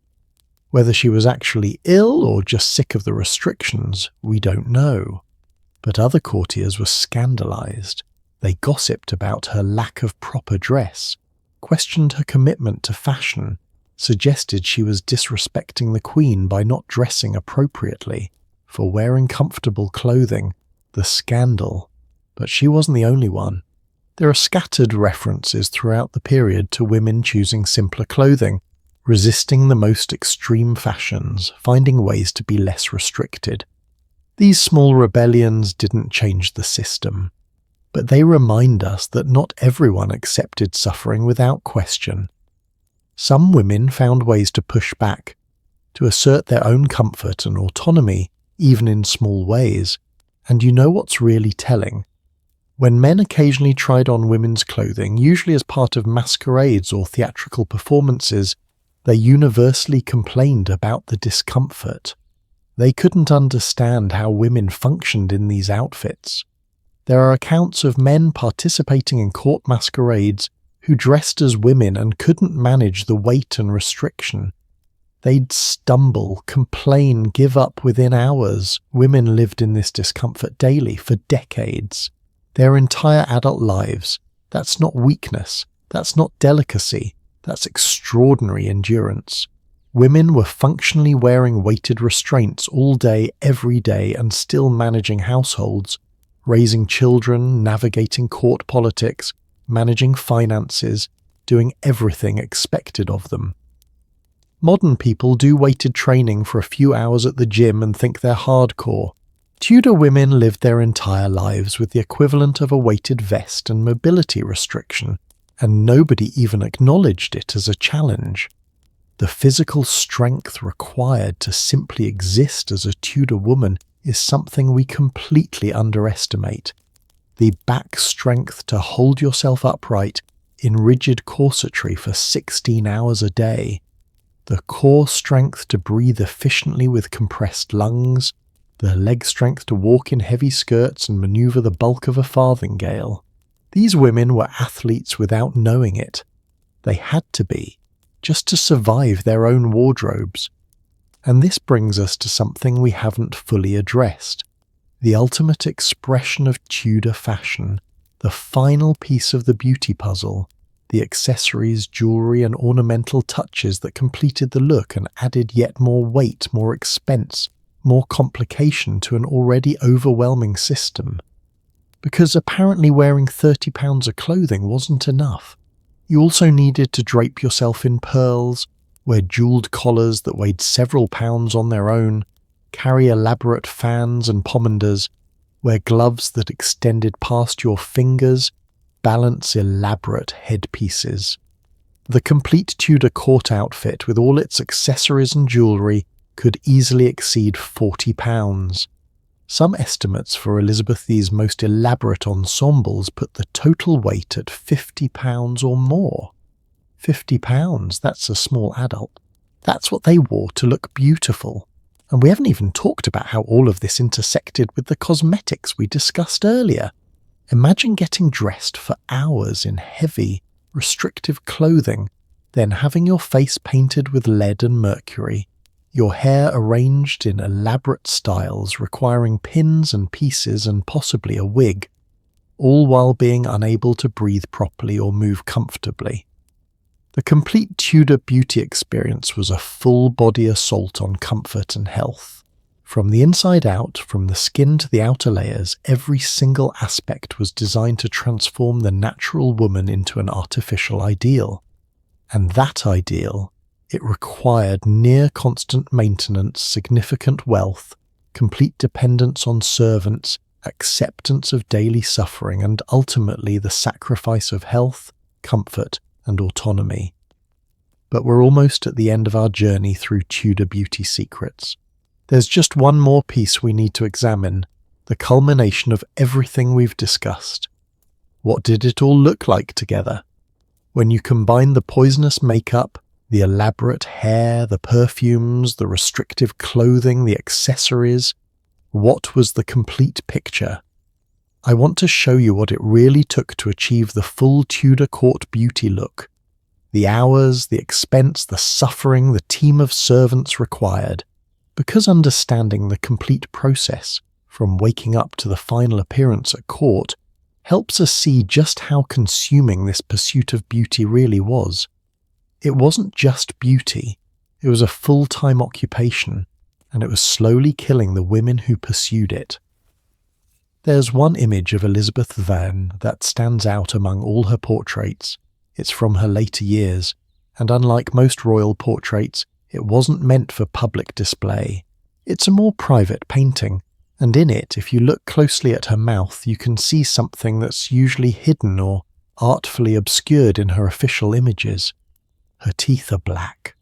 Whether she was actually ill or just sick of the restrictions, we don't know. But other courtiers were scandalized. They gossiped about her lack of proper dress, questioned her commitment to fashion, suggested she was disrespecting the Queen by not dressing appropriately, for wearing comfortable clothing, the scandal. But she wasn't the only one. There are scattered references throughout the period to women choosing simpler clothing, resisting the most extreme fashions, finding ways to be less restricted. These small rebellions didn't change the system, but they remind us that not everyone accepted suffering without question. Some women found ways to push back, to assert their own comfort and autonomy, even in small ways. And you know what's really telling? When men occasionally tried on women's clothing, usually as part of masquerades or theatrical performances, they universally complained about the discomfort. They couldn't understand how women functioned in these outfits. There are accounts of men participating in court masquerades who dressed as women and couldn't manage the weight and restriction. They'd stumble, complain, give up within hours. Women lived in this discomfort daily for decades. Their entire adult lives. That's not weakness. That's not delicacy, that's extraordinary endurance. Women were functionally wearing weighted restraints all day, every day, and still managing households, raising children, navigating court politics, managing finances, doing everything expected of them. Modern people do weighted training for a few hours at the gym and think they're hardcore. Tudor women lived their entire lives with the equivalent of a weighted vest and mobility restriction, and nobody even acknowledged it as a challenge. The physical strength required to simply exist as a Tudor woman is something we completely underestimate. The back strength to hold yourself upright in rigid corsetry for 16 hours a day, the core strength to breathe efficiently with compressed lungs, the leg strength to walk in heavy skirts and maneuver the bulk of a farthingale. These women were athletes without knowing it. They had to be, just to survive their own wardrobes. And this brings us to something we haven't fully addressed. The ultimate expression of Tudor fashion, the final piece of the beauty puzzle, the accessories, jewellery and ornamental touches that completed the look and added yet more weight, more expense, more complication to an already overwhelming system. Because apparently wearing 30 pounds of clothing wasn't enough. You also needed to drape yourself in pearls, wear jewelled collars that weighed several pounds on their own, carry elaborate fans and pomanders, wear gloves that extended past your fingers, balance elaborate headpieces. The complete Tudor court outfit with all its accessories and jewellery could easily exceed £40. Some estimates for Elizabeth's most elaborate ensembles put the total weight at £50 or more. £50, that's a small adult. That's what they wore to look beautiful. And we haven't even talked about how all of this intersected with the cosmetics we discussed earlier. Imagine getting dressed for hours in heavy, restrictive clothing, then having your face painted with lead and mercury, your hair arranged in elaborate styles requiring pins and pieces and possibly a wig, all while being unable to breathe properly or move comfortably. The complete Tudor beauty experience was a full-body assault on comfort and health. From the inside out, from the skin to the outer layers, every single aspect was designed to transform the natural woman into an artificial ideal. And that ideal, it required near constant maintenance, significant wealth, complete dependence on servants, acceptance of daily suffering, and ultimately the sacrifice of health, comfort, and autonomy. But we're almost at the end of our journey through Tudor beauty secrets. There's just one more piece we need to examine, the culmination of everything we've discussed. What did it all look like together? When you combine the poisonous makeup, the elaborate hair, the perfumes, the restrictive clothing, the accessories, what was the complete picture? I want to show you what it really took to achieve the full Tudor court beauty look. The hours, the expense, the suffering, the team of servants required. Because understanding the complete process, from waking up to the final appearance at court, helps us see just how consuming this pursuit of beauty really was. It wasn't just beauty, it was a full-time occupation, and it was slowly killing the women who pursued it. There's one image of Elizabeth Vane that stands out among all her portraits. It's from her later years, and unlike most royal portraits, it wasn't meant for public display. It's a more private painting, and in it, if you look closely at her mouth, you can see something that's usually hidden or artfully obscured in her official images. Her teeth are black,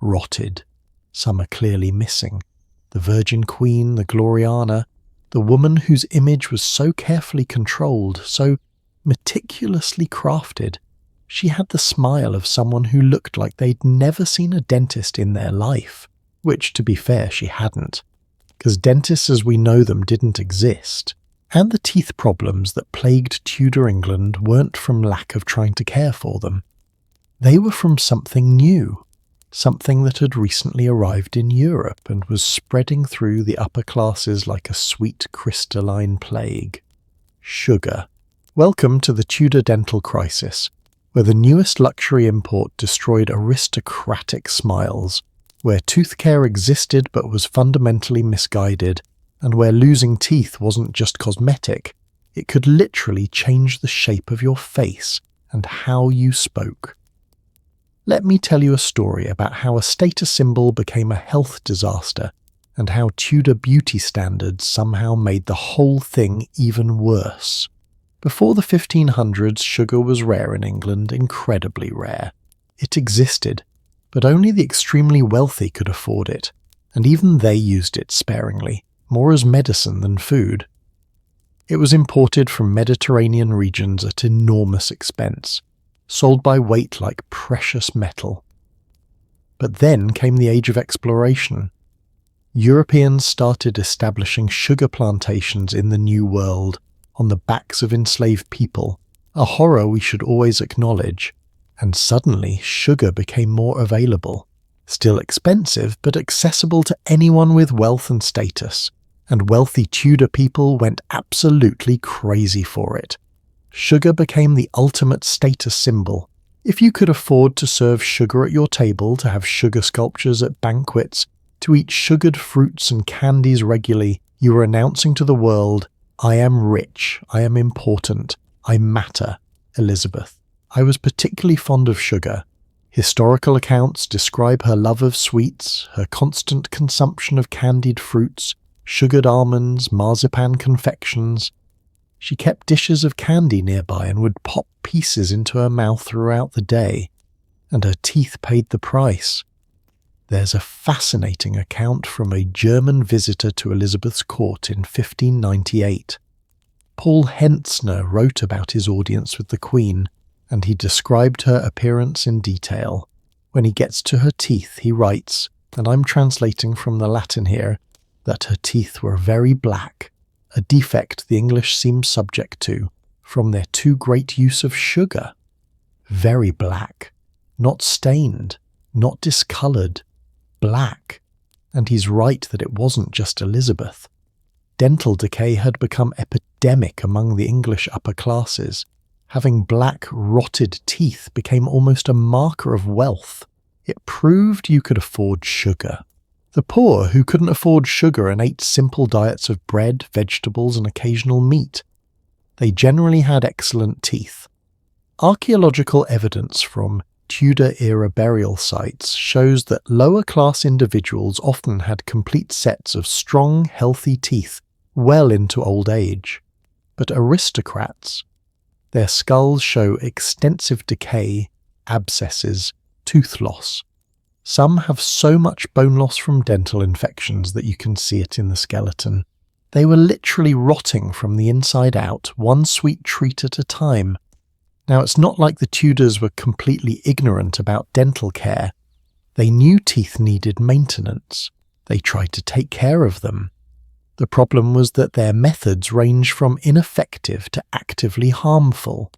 rotted. Some are clearly missing. The Virgin Queen, the Gloriana, the woman whose image was so carefully controlled, so meticulously crafted. She had the smile of someone who looked like they'd never seen a dentist in their life, which, to be fair, she hadn't, because dentists as we know them didn't exist. And the teeth problems that plagued Tudor England weren't from lack of trying to care for them. They were from something new, something that had recently arrived in Europe and was spreading through the upper classes like a sweet crystalline plague. Sugar. Welcome to the Tudor dental crisis. where the newest luxury import destroyed aristocratic smiles, where tooth care existed but was fundamentally misguided, and where losing teeth wasn't just cosmetic, it could literally change the shape of your face and how you spoke. Let me tell you a story about how a status symbol became a health disaster and how Tudor beauty standards somehow made the whole thing even worse. Before the 1500s, sugar was rare in England, incredibly rare. It existed, but only the extremely wealthy could afford it, and even they used it sparingly, more as medicine than food. It was imported from Mediterranean regions at enormous expense, sold by weight like precious metal. But then came the age of exploration. Europeans started establishing sugar plantations in the New World, on the backs of enslaved people, a horror we should always acknowledge, and suddenly sugar became more available. Still expensive, but accessible to anyone with wealth and status, and wealthy Tudor people went absolutely crazy for it. Sugar became the ultimate status symbol. If you could afford to serve sugar at your table, to have sugar sculptures at banquets, to eat sugared fruits and candies regularly, you were announcing to the world, "I am rich, I am important, I matter, Elizabeth." I was particularly fond of sugar. Historical accounts describe her love of sweets, her constant consumption of candied fruits, sugared almonds, marzipan confections. She kept dishes of candy nearby and would pop pieces into her mouth throughout the day, and her teeth paid the price. There's a fascinating account from a German visitor to Elizabeth's court in 1598. Paul Hentzner wrote about his audience with the Queen, and he described her appearance in detail. When he gets to her teeth, he writes, and I'm translating from the Latin here, that her teeth were very black, a defect the English seem subject to, from their too great use of sugar. Very black, not stained, not discoloured, black. And he's right that it wasn't just Elizabeth. Dental decay had become epidemic among the English upper classes. Having black, rotted teeth became almost a marker of wealth. It proved you could afford sugar. The poor, who couldn't afford sugar and ate simple diets of bread, vegetables, and occasional meat, they generally had excellent teeth. Archaeological evidence from Tudor-era burial sites shows that lower-class individuals often had complete sets of strong, healthy teeth well into old age. But aristocrats, their skulls show extensive decay, abscesses, tooth loss. Some have so much bone loss from dental infections that you can see it in the skeleton. They were literally rotting from the inside out, one sweet treat at a time. Now, it's not like the Tudors were completely ignorant about dental care. They knew teeth needed maintenance. They tried to take care of them. The problem was that their methods ranged from ineffective to actively harmful.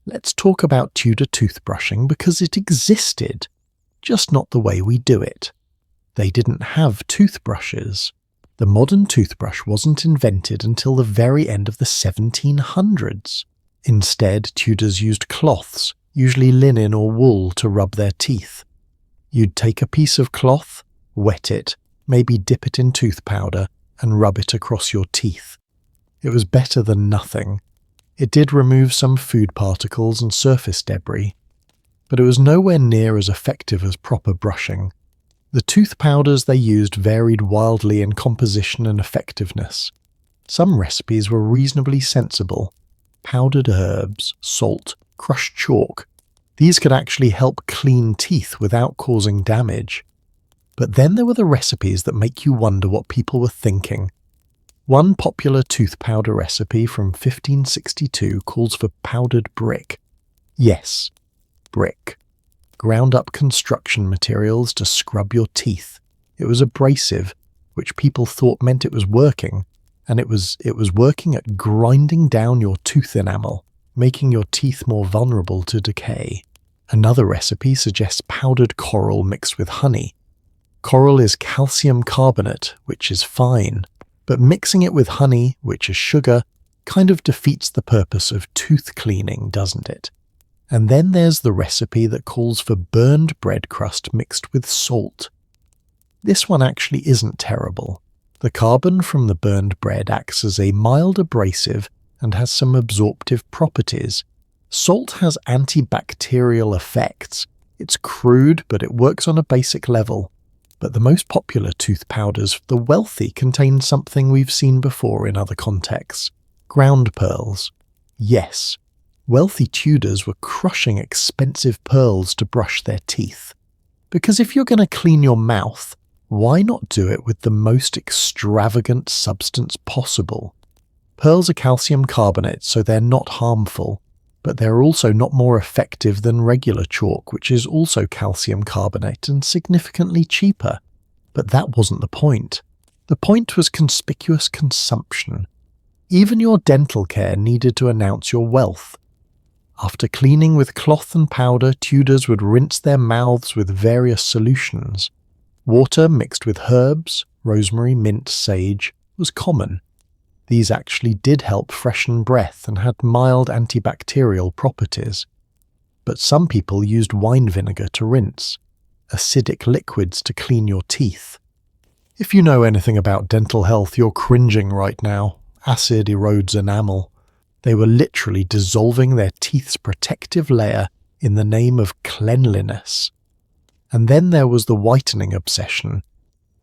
Let's talk about Tudor toothbrushing because it existed, just not the way we do it. They didn't have toothbrushes. The modern toothbrush wasn't invented until the very end of the 1700s. Instead, Tudors used cloths, usually linen or wool, to rub their teeth. You'd take a piece of cloth, wet it, maybe dip it in tooth powder, and rub it across your teeth. It was better than nothing. It did remove some food particles and surface debris, but it was nowhere near as effective as proper brushing. The tooth powders they used varied wildly in composition and effectiveness. Some recipes were reasonably sensible. Powdered herbs, salt, crushed chalk. These could actually help clean teeth without causing damage. But then there were the recipes that make you wonder what people were thinking. One popular tooth powder recipe from 1562 calls for powdered brick. Yes, brick. Ground up construction materials to scrub your teeth. It was abrasive, which people thought meant it was working, and it was working at grinding down your tooth enamel, making your teeth more vulnerable to decay. Another recipe suggests powdered coral mixed with honey. Coral is calcium carbonate, which is fine, but mixing it with honey, which is sugar, kind of defeats the purpose of tooth cleaning, doesn't it? And then there's the recipe that calls for burned bread crust mixed with salt. This one actually isn't terrible. The carbon from the burned bread acts as a mild abrasive and has some absorptive properties. Salt has antibacterial effects. It's crude, but it works on a basic level. But the most popular tooth powders for the wealthy contain something we've seen before in other contexts: ground pearls. Yes, wealthy Tudors were crushing expensive pearls to brush their teeth. Because if you're going to clean your mouth, why not do it with the most extravagant substance possible? Pearls are calcium carbonate, so they're not harmful, but they're also not more effective than regular chalk, which is also calcium carbonate and significantly cheaper. But that wasn't the point. The point was conspicuous consumption. Even your dental care needed to announce your wealth. After cleaning with cloth and powder, Tudors would rinse their mouths with various solutions. Water mixed with herbs, rosemary, mint, sage, was common. These actually did help freshen breath and had mild antibacterial properties. But some people used wine vinegar to rinse, acidic liquids to clean your teeth. If you know anything about dental health, you're cringing right now. Acid erodes enamel. They were literally dissolving their teeth's protective layer in the name of cleanliness. And then there was the whitening obsession,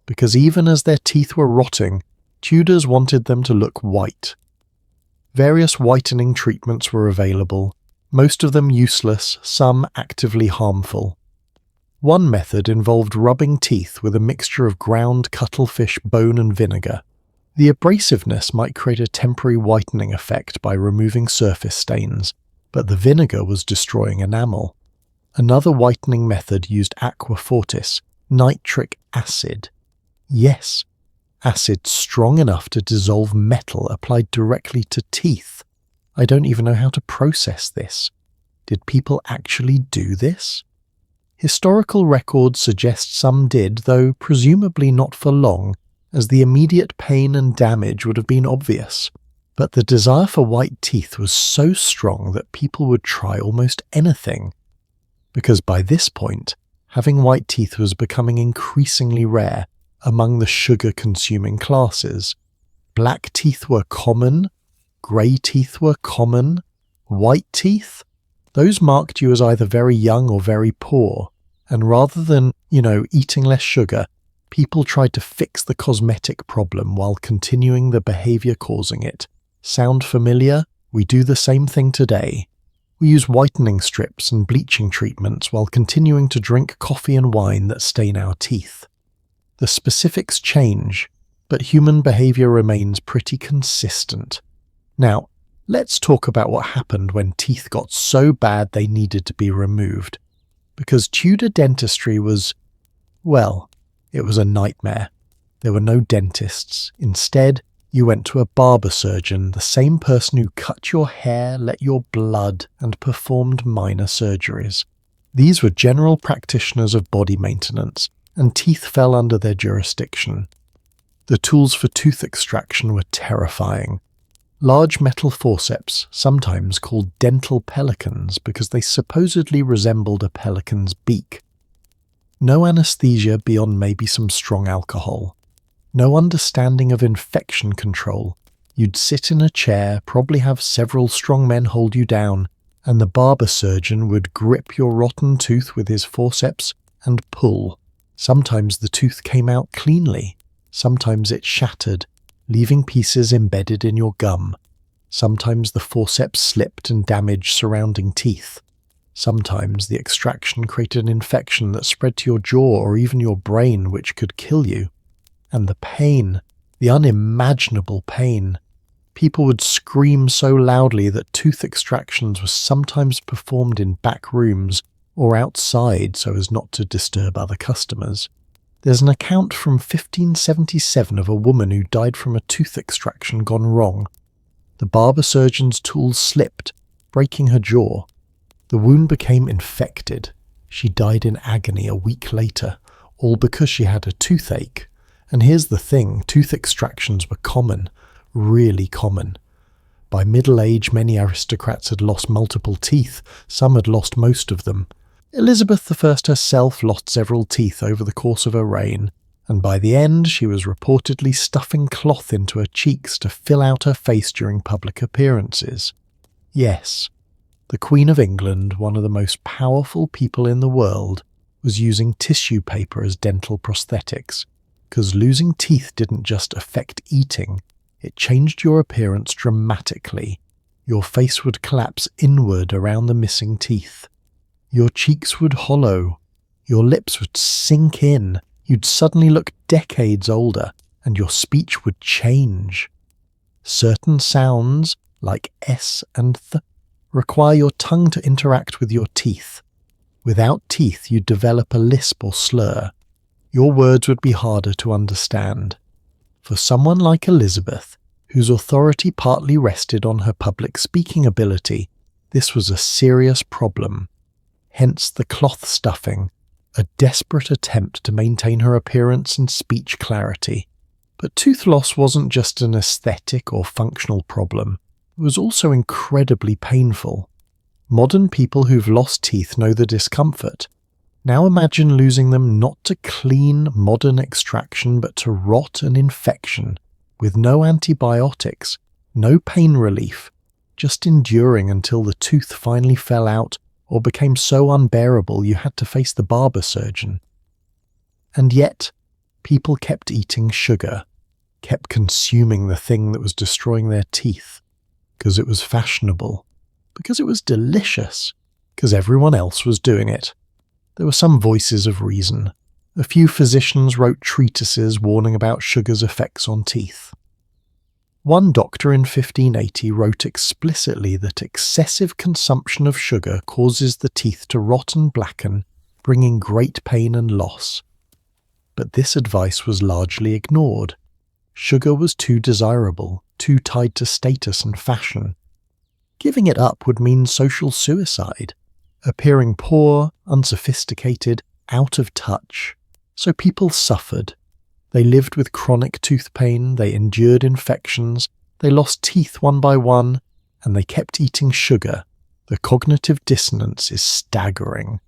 because even as their teeth were rotting, Tudors wanted them to look white. Various whitening treatments were available, most of them useless, some actively harmful. One method involved rubbing teeth with a mixture of ground cuttlefish bone and vinegar. The abrasiveness might create a temporary whitening effect by removing surface stains, but the vinegar was destroying enamel. Another whitening method used aqua fortis, nitric acid. Yes, acid strong enough to dissolve metal applied directly to teeth. I don't even know how to process this. Did people actually do this? Historical records suggest some did, though presumably not for long, as the immediate pain and damage would have been obvious. But the desire for white teeth was so strong that people would try almost anything. Because by this point, having white teeth was becoming increasingly rare among the sugar-consuming classes. Black teeth were common, grey teeth were common, white teeth? Those marked you as either very young or very poor, and rather than, eating less sugar, people tried to fix the cosmetic problem while continuing the behaviour causing it. Sound familiar? We do the same thing today. We use whitening strips and bleaching treatments while continuing to drink coffee and wine that stain our teeth. The specifics change, but human behaviour remains pretty consistent. Now, let's talk about what happened when teeth got so bad they needed to be removed. Because Tudor dentistry was, it was a nightmare. There were no dentists. Instead, you went to a barber surgeon, the same person who cut your hair, let your blood, and performed minor surgeries. These were general practitioners of body maintenance, and teeth fell under their jurisdiction. The tools for tooth extraction were terrifying. Large metal forceps, sometimes called dental pelicans because they supposedly resembled a pelican's beak. No anesthesia beyond maybe some strong alcohol. No understanding of infection control. You'd sit in a chair, probably have several strong men hold you down, and the barber surgeon would grip your rotten tooth with his forceps and pull. Sometimes the tooth came out cleanly. Sometimes it shattered, leaving pieces embedded in your gum. Sometimes the forceps slipped and damaged surrounding teeth. Sometimes the extraction created an infection that spread to your jaw or even your brain, which could kill you. And the pain, the unimaginable pain. People would scream so loudly that tooth extractions were sometimes performed in back rooms or outside so as not to disturb other customers. There's an account from 1577 of a woman who died from a tooth extraction gone wrong. The barber surgeon's tools slipped, breaking her jaw. The wound became infected. She died in agony a week later, all because she had a toothache. And here's the thing, tooth extractions were common, really common. By middle age, many aristocrats had lost multiple teeth, some had lost most of them. Elizabeth I herself lost several teeth over the course of her reign, and by the end she was reportedly stuffing cloth into her cheeks to fill out her face during public appearances. Yes, the Queen of England, one of the most powerful people in the world, was using tissue paper as dental prosthetics, because losing teeth didn't just affect eating, it changed your appearance dramatically. Your face would collapse inward around the missing teeth. Your cheeks would hollow. Your lips would sink in. You'd suddenly look decades older, and your speech would change. Certain sounds, like S and Th, require your tongue to interact with your teeth. Without teeth, you'd develop a lisp or slur. Your words would be harder to understand. For someone like Elizabeth, whose authority partly rested on her public speaking ability, this was a serious problem. Hence the cloth stuffing, a desperate attempt to maintain her appearance and speech clarity. But tooth loss wasn't just an aesthetic or functional problem, it was also incredibly painful. Modern people who've lost teeth know the discomfort. Now imagine losing them not to clean, modern extraction but to rot and infection, with no antibiotics, no pain relief, just enduring until the tooth finally fell out or became so unbearable you had to face the barber surgeon. And yet, people kept eating sugar, kept consuming the thing that was destroying their teeth, because it was fashionable, because it was delicious, because everyone else was doing it. There were some voices of reason. A few physicians wrote treatises warning about sugar's effects on teeth. One doctor in 1580 wrote explicitly that excessive consumption of sugar causes the teeth to rot and blacken, bringing great pain and loss. But this advice was largely ignored. Sugar was too desirable, too tied to status and fashion. Giving it up would mean social suicide, appearing poor, unsophisticated, out of touch. So people suffered. They lived with chronic tooth pain, they endured infections, they lost teeth one by one, and they kept eating sugar. The cognitive dissonance is staggering.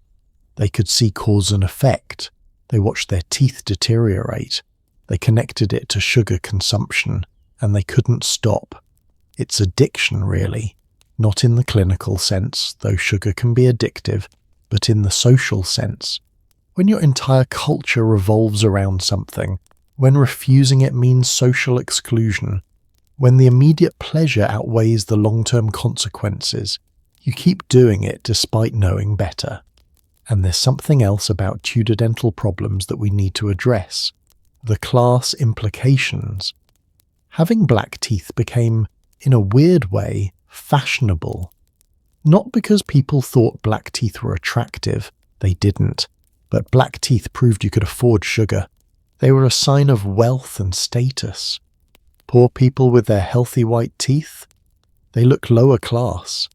They could see cause and effect. They watched their teeth deteriorate. They connected it to sugar consumption, and they couldn't stop. It's addiction, really. Not in the clinical sense, though sugar can be addictive, but in the social sense. When your entire culture revolves around something, when refusing it means social exclusion, when the immediate pleasure outweighs the long-term consequences, you keep doing it despite knowing better. And there's something else about Tudor dental problems that we need to address: the class implications. Having black teeth became, in a weird way, fashionable. Not because people thought black teeth were attractive, they didn't, but black teeth proved you could afford sugar. They were a sign of wealth and status. Poor people with their healthy white teeth, they look lower class.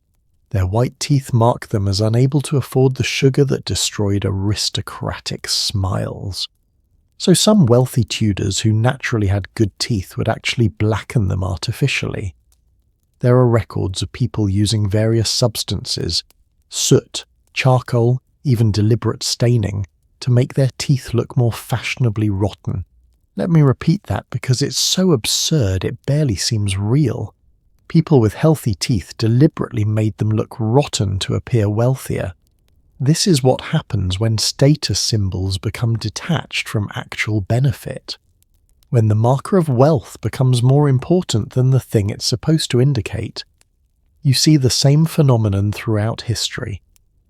Their white teeth mark them as unable to afford the sugar that destroyed aristocratic smiles. So some wealthy Tudors who naturally had good teeth would actually blacken them artificially. There are records of people using various substances, soot, charcoal, even deliberate staining, to make their teeth look more fashionably rotten. Let me repeat that because it's so absurd it barely seems real. People with healthy teeth deliberately made them look rotten to appear wealthier. This is what happens when status symbols become detached from actual benefit. When the marker of wealth becomes more important than the thing it's supposed to indicate. You see the same phenomenon throughout history.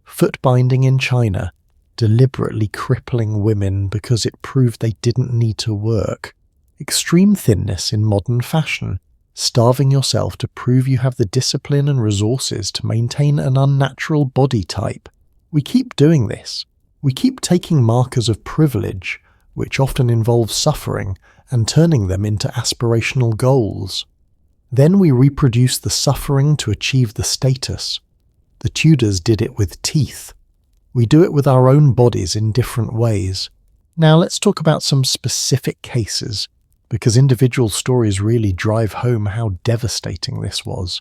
Foot binding in China, deliberately crippling women because it proved they didn't need to work. Extreme thinness in modern fashion, starving yourself to prove you have the discipline and resources to maintain an unnatural body type. We keep doing this. We keep taking markers of privilege, which often involve suffering, and turning them into aspirational goals. Then we reproduce the suffering to achieve the status. The Tudors did it with teeth. We do it with our own bodies in different ways. Now let's talk about some specific cases, because individual stories really drive home how devastating this was.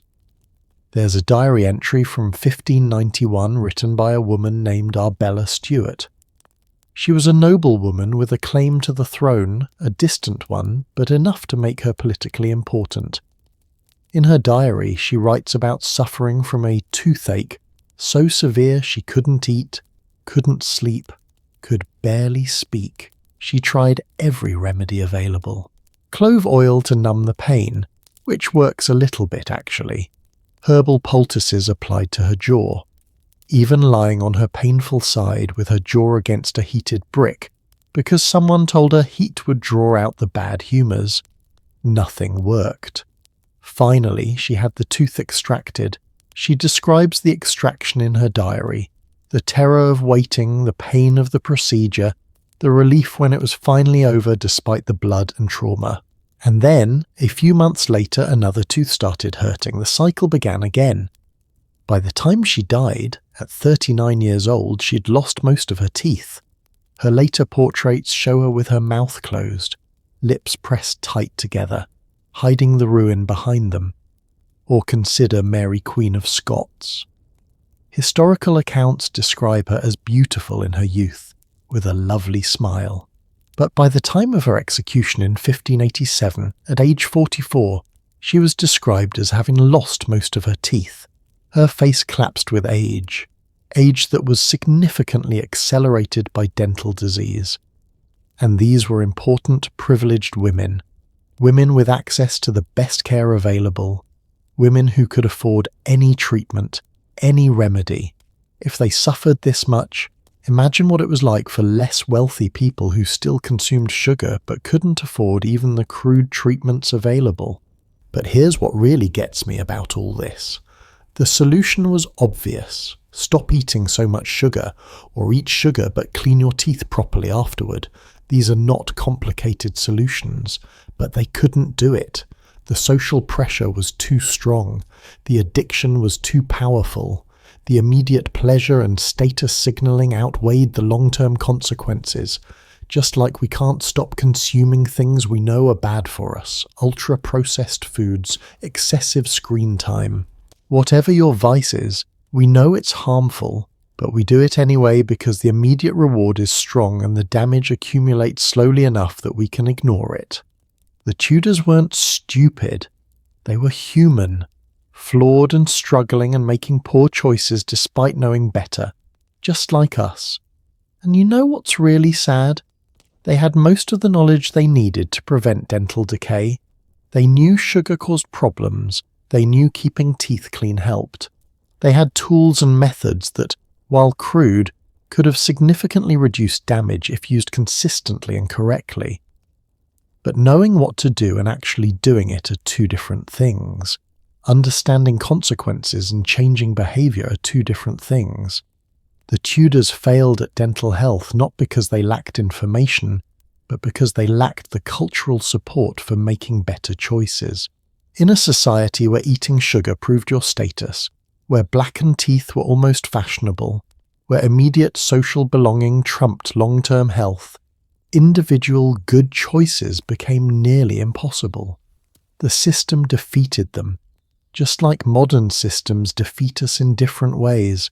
There's a diary entry from 1591 written by a woman named Arbella Stewart. She was a noblewoman with a claim to the throne, a distant one, but enough to make her politically important. In her diary, she writes about suffering from a toothache so severe she couldn't eat, couldn't sleep, could barely speak. She tried every remedy available. Clove oil to numb the pain, which works a little bit actually. Herbal poultices applied to her jaw. Even lying on her painful side with her jaw against a heated brick, because someone told her heat would draw out the bad humours. Nothing worked. Finally, she had the tooth extracted. She describes the extraction in her diary, the terror of waiting, the pain of the procedure, the relief when it was finally over despite the blood and trauma. And then, a few months later, another tooth started hurting. The cycle began again. By the time she died, at 39 years old, she'd lost most of her teeth. Her later portraits show her with her mouth closed, lips pressed tight together, hiding the ruin behind them. Or consider Mary Queen of Scots. Historical accounts describe her as beautiful in her youth, with a lovely smile. But by the time of her execution in 1587, at age 44, she was described as having lost most of her teeth. Her face collapsed with age that was significantly accelerated by dental disease. And these were important, privileged women with access to the best care available, women who could afford any treatment, any remedy. If they suffered this much, imagine what it was like for less wealthy people who still consumed sugar but couldn't afford even the crude treatments available. But here's what really gets me about all this. The solution was obvious. Stop eating so much sugar, or eat sugar but clean your teeth properly afterward. These are not complicated solutions, but they couldn't do it. The social pressure was too strong. The addiction was too powerful. The immediate pleasure and status signaling outweighed the long-term consequences. Just like we can't stop consuming things we know are bad for us, ultra-processed foods, excessive screen time. Whatever your vice is, we know it's harmful, but we do it anyway because the immediate reward is strong and the damage accumulates slowly enough that we can ignore it. The Tudors weren't stupid. They were human, flawed and struggling and making poor choices despite knowing better, just like us. And you know what's really sad? They had most of the knowledge they needed to prevent dental decay. They knew sugar caused problems. They knew keeping teeth clean helped. They had tools and methods that, while crude, could have significantly reduced damage if used consistently and correctly. But knowing what to do and actually doing it are two different things. Understanding consequences and changing behaviour are two different things. The Tudors failed at dental health not because they lacked information, but because they lacked the cultural support for making better choices. In a society where eating sugar proved your status, where blackened teeth were almost fashionable, where immediate social belonging trumped long-term health, individual good choices became nearly impossible. The system defeated them, just like modern systems defeat us in different ways.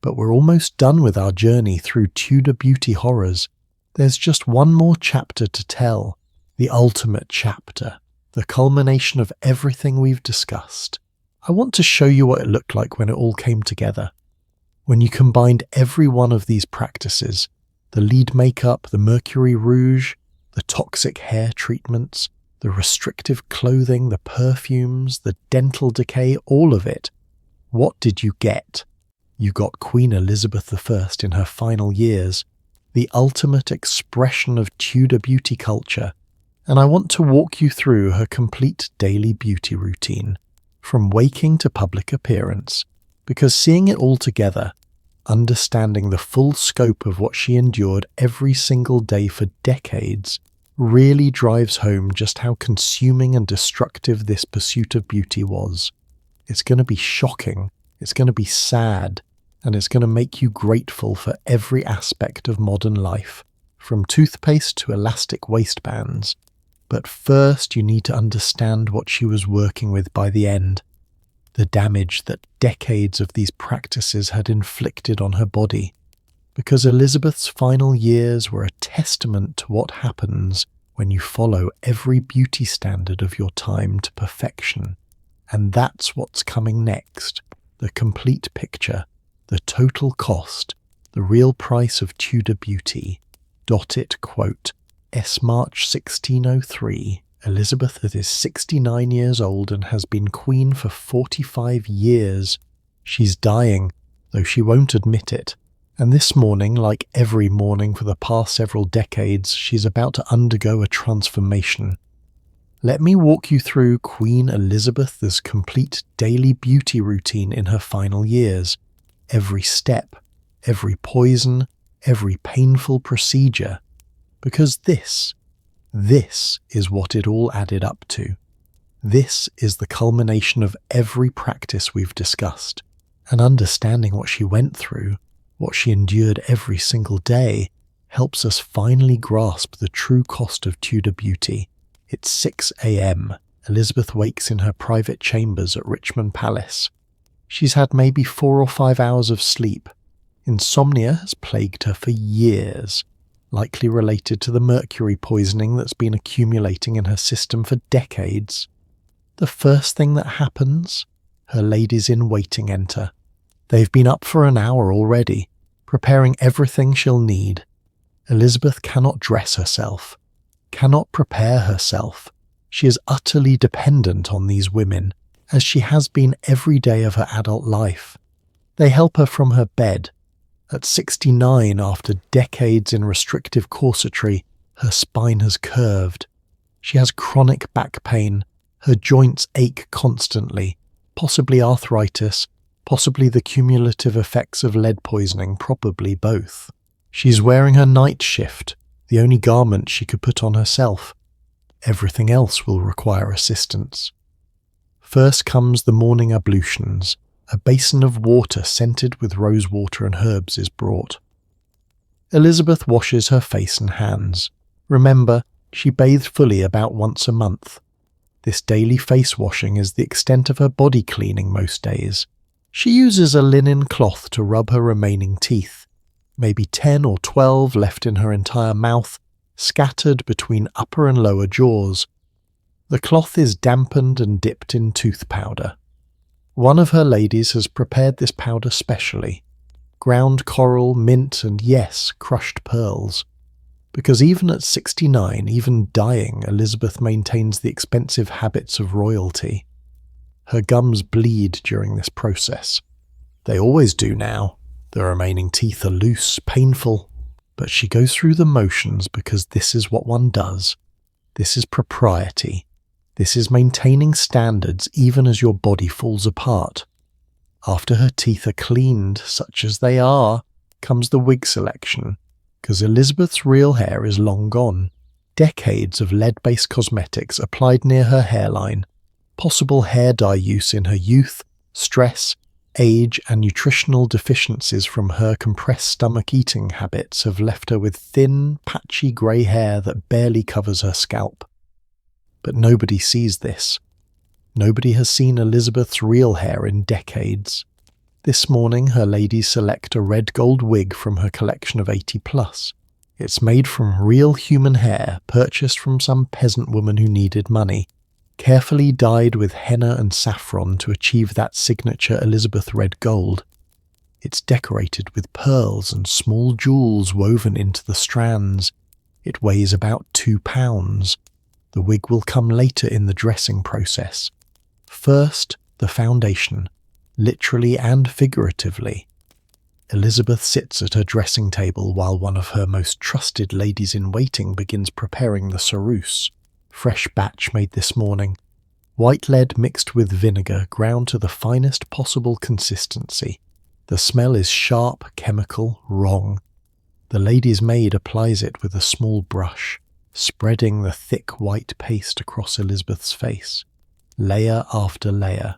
But we're almost done with our journey through Tudor beauty horrors. There's just one more chapter to tell, the ultimate chapter, the culmination of everything we've discussed. I want to show you what it looked like when it all came together. When you combined every one of these practices, the lead makeup, the Mercury rouge, the toxic hair treatments, the restrictive clothing, the perfumes, the dental decay, all of it, what did you get? You got Queen Elizabeth I in her final years, the ultimate expression of Tudor beauty culture, and I want to walk you through her complete daily beauty routine, from waking to public appearance, because seeing it all together, understanding the full scope of what she endured every single day for decades, really drives home just how consuming and destructive this pursuit of beauty was. It's going to be shocking, it's going to be sad, and it's going to make you grateful for every aspect of modern life, from toothpaste to elastic waistbands. But first you need to understand what she was working with by the end. the damage that decades of these practices had inflicted on her body, because Elizabeth's final years were a testament to what happens when you follow every beauty standard of your time to perfection. And that's what's coming next, the complete picture, the total cost, the real price of Tudor beauty. It quote, S. March 1603, Elizabeth is 69 years old and has been queen for 45 years. She's dying, though she won't admit it. And this morning, like every morning for the past several decades, she's about to undergo a transformation. Let me walk you through Queen Elizabeth's complete daily beauty routine in her final years. Every step, every poison, every painful procedure. Because this is what it all added up to. This is the culmination of every practice we've discussed. And understanding what she went through, what she endured every single day, helps us finally grasp the true cost of Tudor beauty. It's 6 a.m. Elizabeth wakes in her private chambers at Richmond Palace. She's had maybe 4 or 5 hours of sleep. Insomnia has plagued her for years, likely related to the mercury poisoning that's been accumulating in her system for decades. The first thing that happens, her ladies-in-waiting enter. They've been up for an hour already, preparing everything she'll need. Elizabeth cannot dress herself, cannot prepare herself. She is utterly dependent on these women, as she has been every day of her adult life. They help her from her bed. At 69, after decades in restrictive corsetry, her spine has curved. She has chronic back pain. Her joints ache constantly, possibly arthritis, possibly the cumulative effects of lead poisoning, probably both. She's wearing her night shift, the only garment she could put on herself. Everything else will require assistance. First comes the morning ablutions. A basin of water scented with rosewater and herbs is brought. Elizabeth washes her face and hands. Remember, she bathed fully about once a month. This daily face washing is the extent of her body cleaning most days. She uses a linen cloth to rub her remaining teeth, maybe 10 or 12 left in her entire mouth, scattered between upper and lower jaws. The cloth is dampened and dipped in tooth powder. One of her ladies has prepared this powder specially. Ground coral, mint, and yes, crushed pearls. Because even at 69, even dying, Elizabeth maintains the expensive habits of royalty. Her gums bleed during this process. They always do now. The remaining teeth are loose, painful, but she goes through the motions because this is what one does. This is propriety. This is maintaining standards even as your body falls apart. After her teeth are cleaned, such as they are, comes the wig selection, because Elizabeth's real hair is long gone. Decades of lead-based cosmetics applied near her hairline, possible hair dye use in her youth, stress, age, and nutritional deficiencies from her compressed stomach eating habits have left her with thin, patchy grey hair that barely covers her scalp. But nobody sees this. Nobody has seen Elizabeth's real hair in decades. This morning her ladies select a red gold wig from her collection of 80+. It's made from real human hair purchased from some peasant woman who needed money, carefully dyed with henna and saffron to achieve that signature Elizabeth red gold. It's decorated with pearls and small jewels woven into the strands. It weighs about 2 pounds. The wig will come later in the dressing process. First, the foundation, literally and figuratively. Elizabeth sits at her dressing table while one of her most trusted ladies-in-waiting begins preparing the ceruse. Fresh batch made this morning. White lead mixed with vinegar ground to the finest possible consistency. The smell is sharp, chemical, wrong. The lady's maid applies it with a small brush, spreading the thick white paste across Elizabeth's face, layer after layer,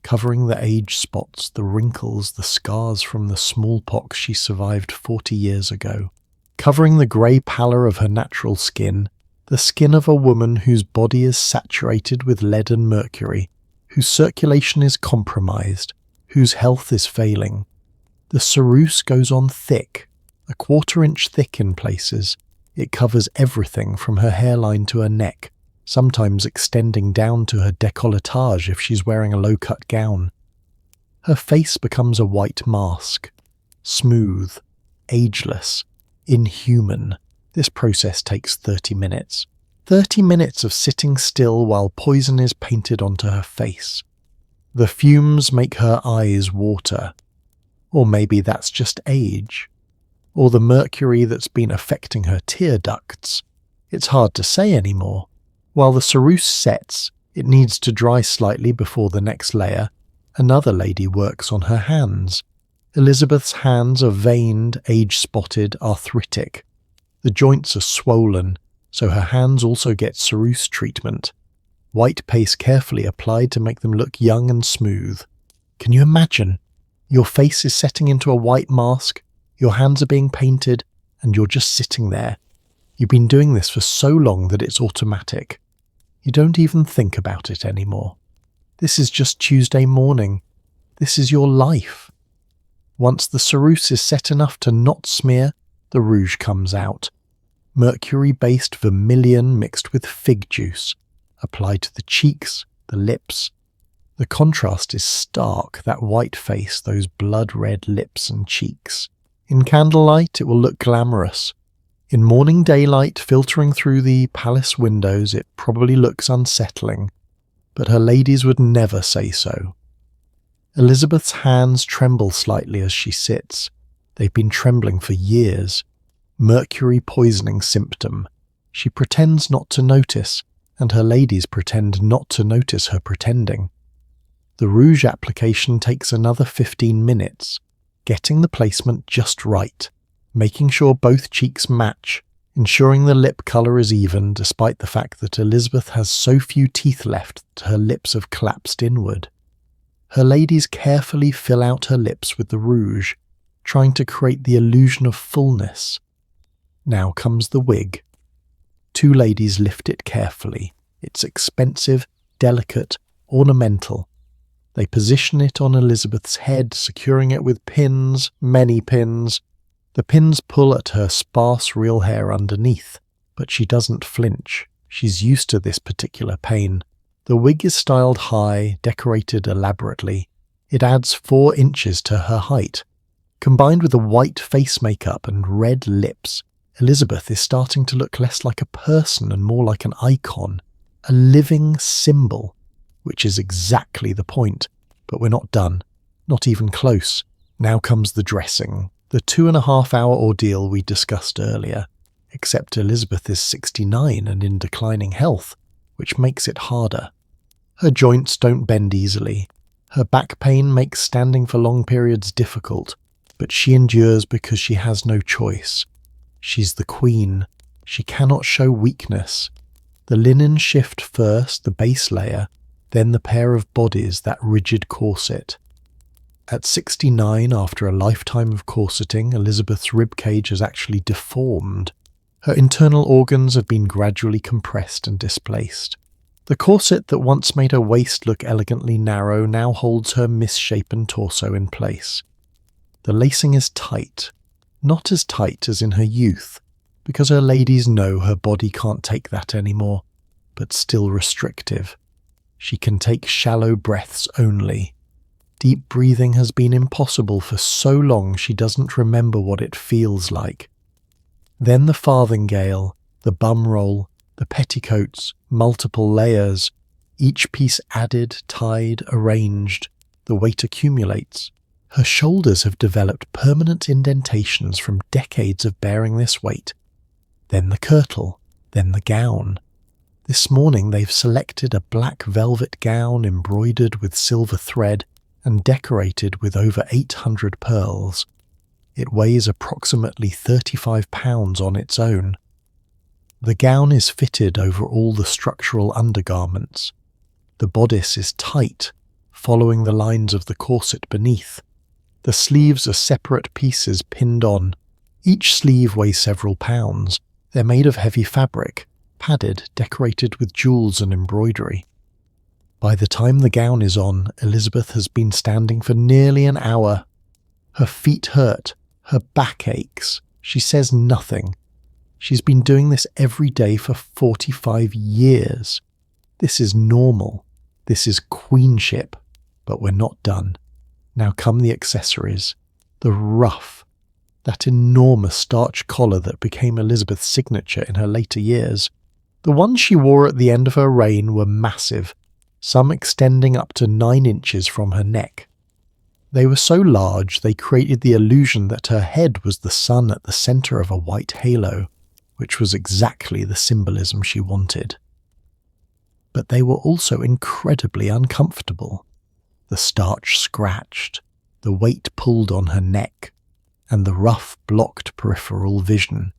covering the age spots, the wrinkles, the scars from the smallpox she survived 40 years ago, covering the grey pallor of her natural skin, the skin of a woman whose body is saturated with lead and mercury, whose circulation is compromised, whose health is failing. The ceruse goes on thick, a 1/4 inch thick in places. It covers everything from her hairline to her neck, sometimes extending down to her décolletage if she's wearing a low-cut gown. Her face becomes a white mask, smooth, ageless, inhuman. This process takes 30 minutes. 30 minutes of sitting still while poison is painted onto her face. The fumes make her eyes water. Or maybe that's just age. Or the mercury that's been affecting her tear ducts. It's hard to say anymore. While the ceruse sets, it needs to dry slightly before the next layer. Another lady works on her hands. Elizabeth's hands are veined, age-spotted, arthritic. The joints are swollen, so her hands also get ceruse treatment. White paste carefully applied to make them look young and smooth. Can you imagine? Your face is setting into a white mask, your hands are being painted, and you're just sitting there. You've been doing this for so long that it's automatic. You don't even think about it anymore. This is just Tuesday morning. This is your life. Once the ceruse is set enough to not smear, the rouge comes out. Mercury-based vermilion mixed with fig juice, applied to the cheeks, the lips. The contrast is stark, that white face, those blood-red lips and cheeks. In candlelight, it will look glamorous. In morning daylight, filtering through the palace windows, it probably looks unsettling. But her ladies would never say so. Elizabeth's hands tremble slightly as she sits. They've been trembling for years. Mercury poisoning symptom. She pretends not to notice, and her ladies pretend not to notice her pretending. The rouge application takes another 15 minutes, getting the placement just right, making sure both cheeks match, ensuring the lip colour is even despite the fact that Elizabeth has so few teeth left that her lips have collapsed inward. Her ladies carefully fill out her lips with the rouge, trying to create the illusion of fullness. Now comes the wig. 2 ladies lift it carefully. It's expensive, delicate, ornamental. They position it on Elizabeth's head, securing it with pins, many pins. The pins pull at her sparse real hair underneath, but she doesn't flinch. She's used to this particular pain. The wig is styled high, decorated elaborately. It adds 4 inches to her height. Combined with the white face makeup and red lips, Elizabeth is starting to look less like a person and more like an icon, a living symbol, which is exactly the point. But we're not done, not even close. Now comes the dressing, the 2.5-hour ordeal we discussed earlier, except Elizabeth is 69 and in declining health, which makes it harder. Her joints don't bend easily. Her back pain makes standing for long periods difficult, but she endures because she has no choice. She's the queen. She cannot show weakness. The linen shift first, the base layer, then the pair of bodies, that rigid corset. At 69, after a lifetime of corseting, Elizabeth's ribcage has actually deformed. Her internal organs have been gradually compressed and displaced. The corset that once made her waist look elegantly narrow now holds her misshapen torso in place. The lacing is tight, not as tight as in her youth, because her ladies know her body can't take that anymore, but still restrictive. She can take shallow breaths only. Deep breathing has been impossible for so long she doesn't remember what it feels like. Then the farthingale, the bum roll, the petticoats, multiple layers, each piece added, tied, arranged. The weight accumulates. Her shoulders have developed permanent indentations from decades of bearing this weight. Then the kirtle, then the gown. This morning they've selected a black velvet gown embroidered with silver thread and decorated with over 800 pearls. It weighs approximately 35 pounds on its own. The gown is fitted over all the structural undergarments. The bodice is tight, following the lines of the corset beneath. The sleeves are separate pieces pinned on. Each sleeve weighs several pounds. They're made of heavy fabric, padded, decorated with jewels and embroidery. By the time the gown is on, Elizabeth has been standing for nearly an hour. Her feet hurt, her back aches. She says nothing. She's been doing this every day for 45 years. This is normal. This is queenship. But we're not done. Now come the accessories. The ruff. That enormous starched collar that became Elizabeth's signature in her later years. The ones she wore at the end of her reign were massive, some extending up to 9 inches from her neck. They were so large they created the illusion that her head was the sun at the centre of a white halo, which was exactly the symbolism she wanted. But they were also incredibly uncomfortable. The starch scratched, the weight pulled on her neck, and the ruff blocked peripheral vision.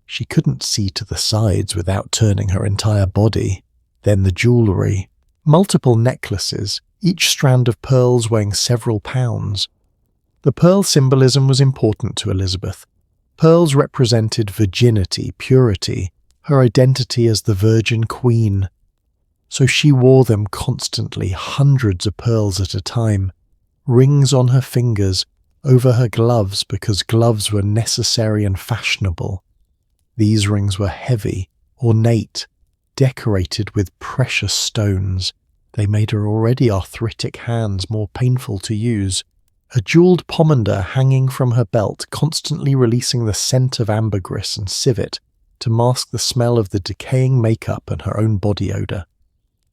She couldn't see to the sides without turning her entire body. Then the jewellery. Multiple necklaces, each strand of pearls weighing several pounds. The pearl symbolism was important to Elizabeth. Pearls represented virginity, purity, her identity as the Virgin Queen. So she wore them constantly, hundreds of pearls at a time, rings on her fingers, over her gloves because gloves were necessary and fashionable. These rings were heavy, ornate, decorated with precious stones. They made her already arthritic hands more painful to use. A jewelled pomander hanging from her belt, constantly releasing the scent of ambergris and civet to mask the smell of the decaying makeup and her own body odour.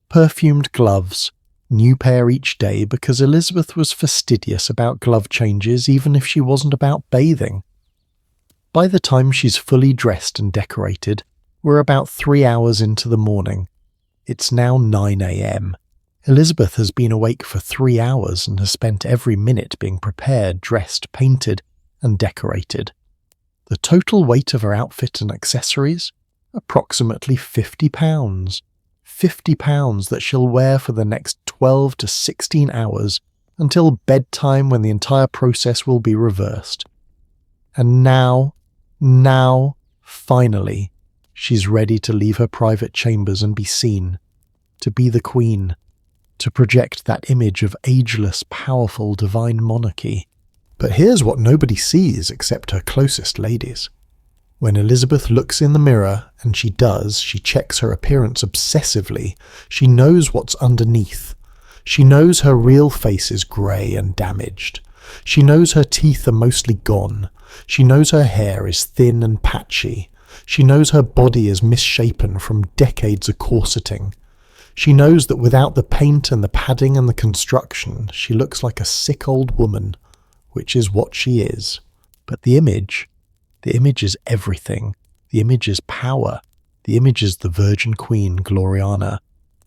Perfumed gloves, new pair each day because Elizabeth was fastidious about glove changes even if she wasn't about bathing. By the time she's fully dressed and decorated, we're about 3 hours into the morning. It's now 9 a.m. Elizabeth has been awake for 3 hours and has spent every minute being prepared, dressed, painted, and decorated. The total weight of her outfit and accessories? Approximately 50 pounds. 50 pounds that she'll wear for the next 12 to 16 hours until bedtime when the entire process will be reversed. And now, finally, she's ready to leave her private chambers and be seen, to be the queen, to project that image of ageless, powerful, divine monarchy. But here's what nobody sees except her closest ladies. When Elizabeth looks in the mirror, and she does, she checks her appearance obsessively. She knows what's underneath. She knows her real face is grey and damaged. She knows her teeth are mostly gone. She knows her hair is thin and patchy. She knows her body is misshapen from decades of corseting. She knows that without the paint and the padding and the construction, she looks like a sick old woman, which is what she is. But the image is everything. The image is power. The image is the Virgin Queen, Gloriana,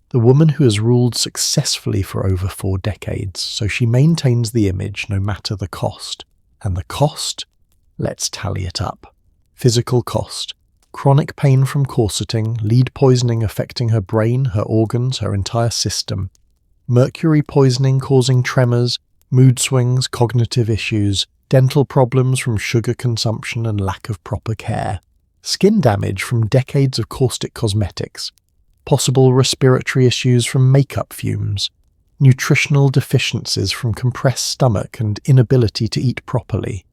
the woman who has ruled successfully for over 4 decades, so she maintains the image no matter the cost. And the cost? Let's tally it up. Physical cost. Chronic pain from corseting, lead poisoning affecting her brain, her organs, her entire system. Mercury poisoning causing tremors, mood swings, cognitive issues, dental problems from sugar consumption and lack of proper care. Skin damage from decades of caustic cosmetics. Possible respiratory issues from makeup fumes. Nutritional deficiencies from compressed stomach and inability to eat properly.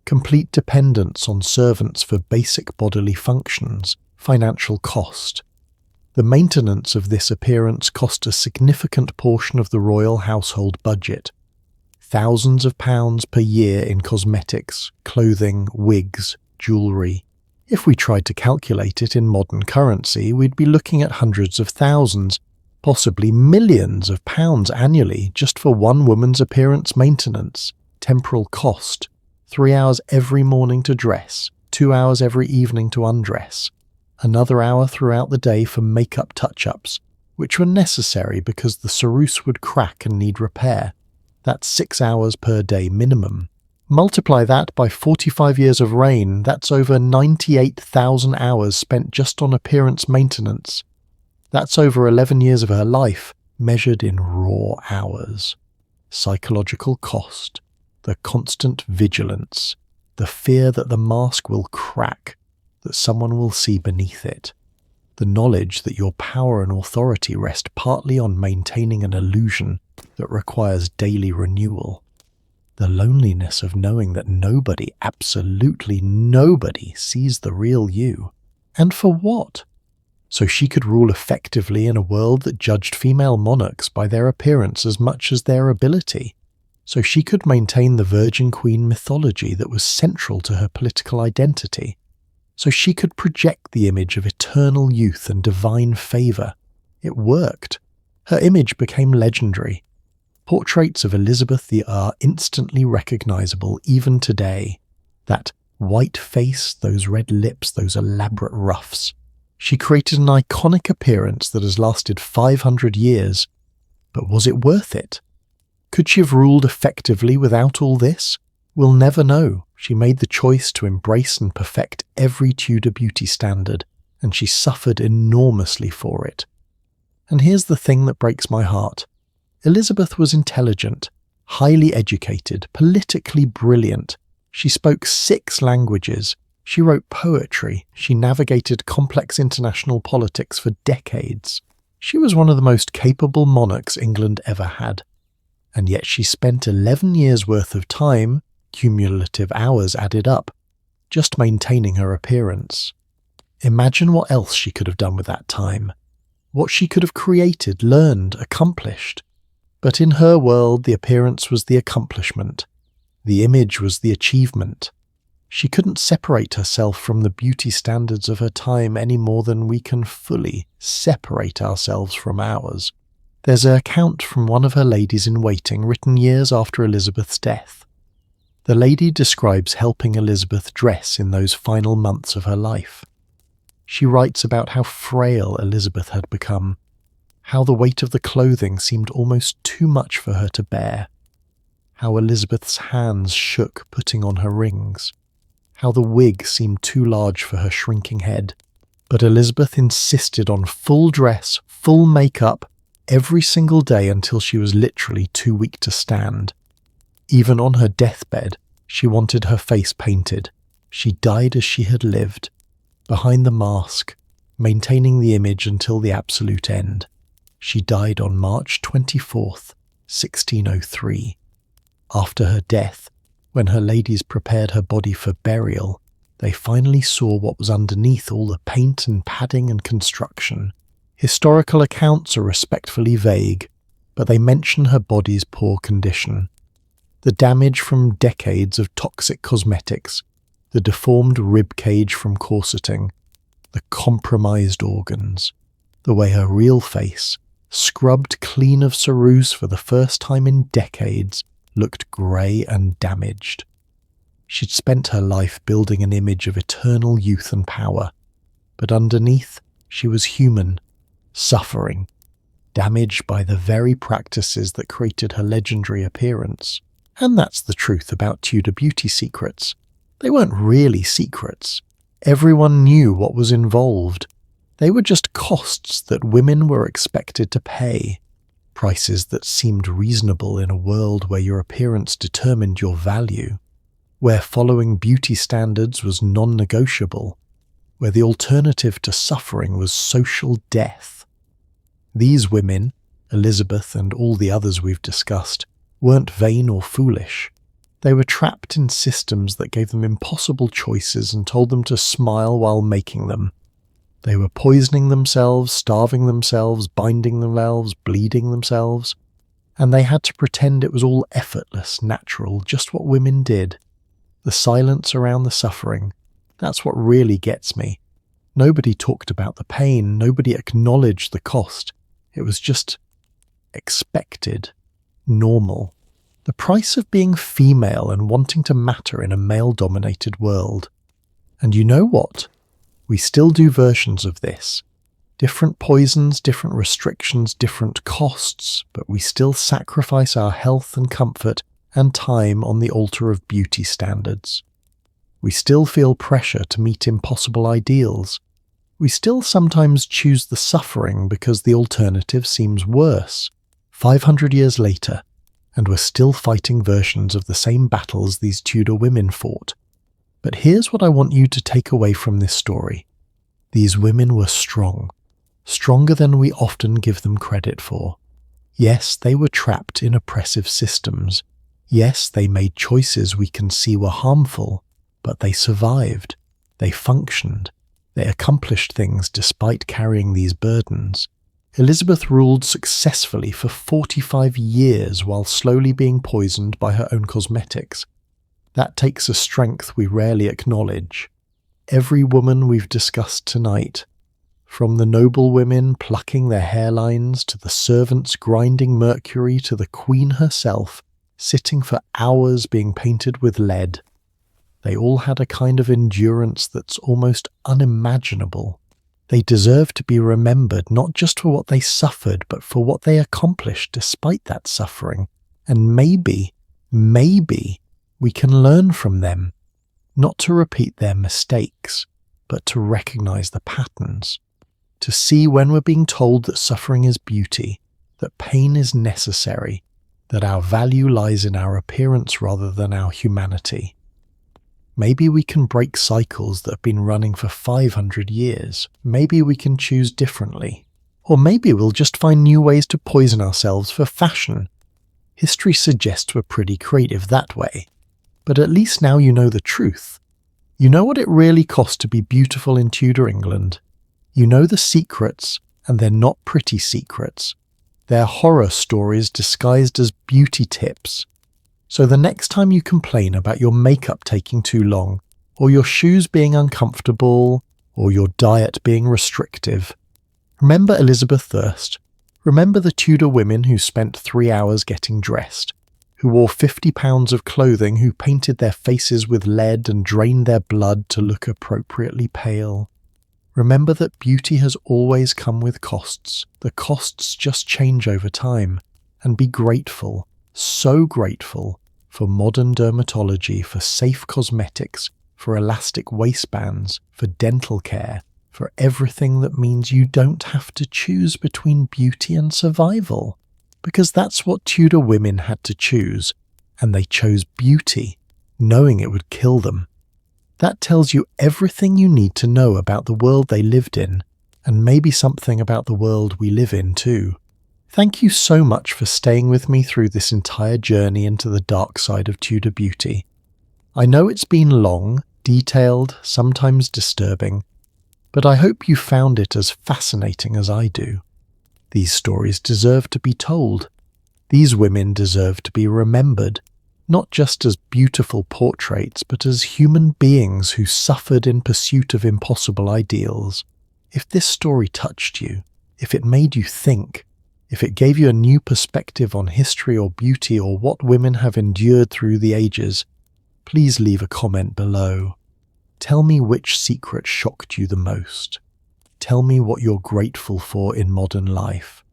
Complete dependence on servants for basic bodily functions, financial cost. The maintenance of this appearance cost a significant portion of the royal household budget. Thousands of pounds per year in cosmetics, clothing, wigs, jewellery. If we tried to calculate it in modern currency, we'd be looking at hundreds of thousands, possibly millions of pounds annually just for one woman's appearance maintenance, temporal cost. 3 hours every morning to dress, 2 hours every evening to undress, another hour throughout the day for makeup touch-ups, which were necessary because the ceruse would crack and need repair. That's 6 hours per day minimum. Multiply that by 45 years of reign, that's over 98,000 hours spent just on appearance maintenance. That's over 11 years of her life, measured in raw hours. Psychological cost. The constant vigilance, the fear that the mask will crack, that someone will see beneath it. the knowledge that your power and authority rest partly on maintaining an illusion that requires daily renewal. The loneliness of knowing that nobody, absolutely nobody, sees the real you. And for what? So she could rule effectively in a world that judged female monarchs by their appearance as much as their ability. So she could maintain the Virgin Queen mythology that was central to her political identity. So she could project the image of eternal youth and divine favour. It worked. Her image became legendary. Portraits of Elizabeth are instantly recognisable even today. That white face, those red lips, those elaborate ruffs. She created an iconic appearance that has lasted 500 years. But was it worth it? Could she have ruled effectively without all this? We'll never know. She made the choice to embrace and perfect every Tudor beauty standard, and she suffered enormously for it. And here's the thing that breaks my heart. Elizabeth was intelligent, highly educated, politically brilliant. She spoke 6 languages. She wrote poetry. She navigated complex international politics for decades. She was one of the most capable monarchs England ever had. And yet she spent 11 years' worth of time, cumulative hours added up, just maintaining her appearance. Imagine what else she could have done with that time. What she could have created, learned, accomplished. But in her world, the appearance was the accomplishment. The image was the achievement. She couldn't separate herself from the beauty standards of her time any more than we can fully separate ourselves from ours. There's an account from one of her ladies-in-waiting written years after Elizabeth's death. The lady describes helping Elizabeth dress in those final months of her life. She writes about how frail Elizabeth had become, how the weight of the clothing seemed almost too much for her to bear, how Elizabeth's hands shook putting on her rings, how the wig seemed too large for her shrinking head. But Elizabeth insisted on full dress, full makeup, every single day until she was literally too weak to stand. Even on her deathbed, she wanted her face painted. She died as she had lived, behind the mask, maintaining the image until the absolute end. She died on March 24th, 1603. After her death, when her ladies prepared her body for burial, they finally saw what was underneath all the paint and padding and construction. Historical accounts are respectfully vague, but they mention her body's poor condition. The damage from decades of toxic cosmetics, the deformed rib cage from corseting, the compromised organs, the way her real face, scrubbed clean of ceruse for the first time in decades, looked grey and damaged. She'd spent her life building an image of eternal youth and power, but underneath she was human, suffering, damaged by the very practices that created her legendary appearance. And that's the truth about Tudor beauty secrets. They weren't really secrets. Everyone knew what was involved. They were just costs that women were expected to pay, prices that seemed reasonable in a world where your appearance determined your value, where following beauty standards was non-negotiable, where the alternative to suffering was social death. These women, Elizabeth and all the others we've discussed, weren't vain or foolish. They were trapped in systems that gave them impossible choices and told them to smile while making them. They were poisoning themselves, starving themselves, binding themselves, bleeding themselves, and they had to pretend it was all effortless, natural, just what women did. The silence around the suffering, that's what really gets me. Nobody talked about the pain, nobody acknowledged the cost. It was just expected, normal. The price of being female and wanting to matter in a male-dominated world. And you know what? We still do versions of this. Different poisons, different restrictions, different costs, but we still sacrifice our health and comfort and time on the altar of beauty standards. We still feel pressure to meet impossible ideals. We still sometimes choose the suffering because the alternative seems worse. 500 years later, and we're still fighting versions of the same battles these Tudor women fought. But here's what I want you to take away from this story. These women were strong, stronger than we often give them credit for. Yes, they were trapped in oppressive systems. Yes, they made choices we can see were harmful, but they survived. They functioned. They accomplished things despite carrying these burdens. Elizabeth ruled successfully for 45 years while slowly being poisoned by her own cosmetics. That takes a strength we rarely acknowledge. Every woman we've discussed tonight, from the noble women plucking their hairlines to the servants grinding mercury to the queen herself, sitting for hours being painted with lead, they all had a kind of endurance that's almost unimaginable. They deserve to be remembered not just for what they suffered, but for what they accomplished despite that suffering. And maybe we can learn from them, not to repeat their mistakes, but to recognize the patterns, to see when we're being told that suffering is beauty, that pain is necessary, that our value lies in our appearance rather than our humanity. Maybe we can break cycles that have been running for 500 years. Maybe we can choose differently. Or maybe we'll just find new ways to poison ourselves for fashion. History suggests we're pretty creative that way. But at least now you know the truth. You know what it really cost to be beautiful in Tudor England. You know the secrets, and they're not pretty secrets. They're horror stories disguised as beauty tips. So the next time you complain about your makeup taking too long, or your shoes being uncomfortable, or your diet being restrictive, remember Elizabeth I. Remember the Tudor women who spent 3 hours getting dressed, who wore 50 pounds of clothing, who painted their faces with lead and drained their blood to look appropriately pale. Remember that beauty has always come with costs. The costs just change over time. And be grateful, so grateful, for modern dermatology, for safe cosmetics, for elastic waistbands, for dental care, for everything that means you don't have to choose between beauty and survival. Because that's what Tudor women had to choose, and they chose beauty, knowing it would kill them. That tells you everything you need to know about the world they lived in, and maybe something about the world we live in too. Thank you so much for staying with me through this entire journey into the dark side of Tudor beauty. I know it's been long, detailed, sometimes disturbing, but I hope you found it as fascinating as I do. These stories deserve to be told. These women deserve to be remembered, not just as beautiful portraits, but as human beings who suffered in pursuit of impossible ideals. If this story touched you, if it made you think, if it gave you a new perspective on history or beauty or what women have endured through the ages, please leave a comment below. Tell me which secret shocked you the most. Tell me what you're grateful for in modern life.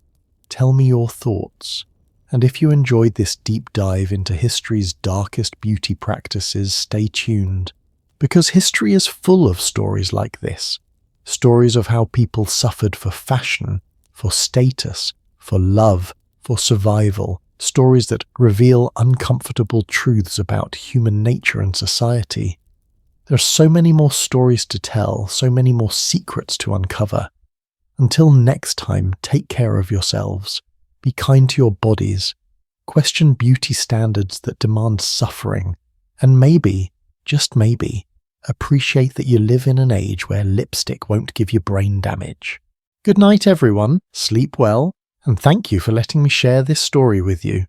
Tell me your thoughts. And if you enjoyed this deep dive into history's darkest beauty practices, stay tuned. Because history is full of stories like this. Stories of how people suffered for fashion, for status, for love, for survival. Stories that reveal uncomfortable truths about human nature and society. There are so many more stories to tell, so many more secrets to uncover. Until next time, take care of yourselves. Be kind to your bodies. Question beauty standards that demand suffering. And maybe, just maybe, appreciate that you live in an age where lipstick won't give you brain damage. Good night, everyone. Sleep well. And thank you for letting me share this story with you.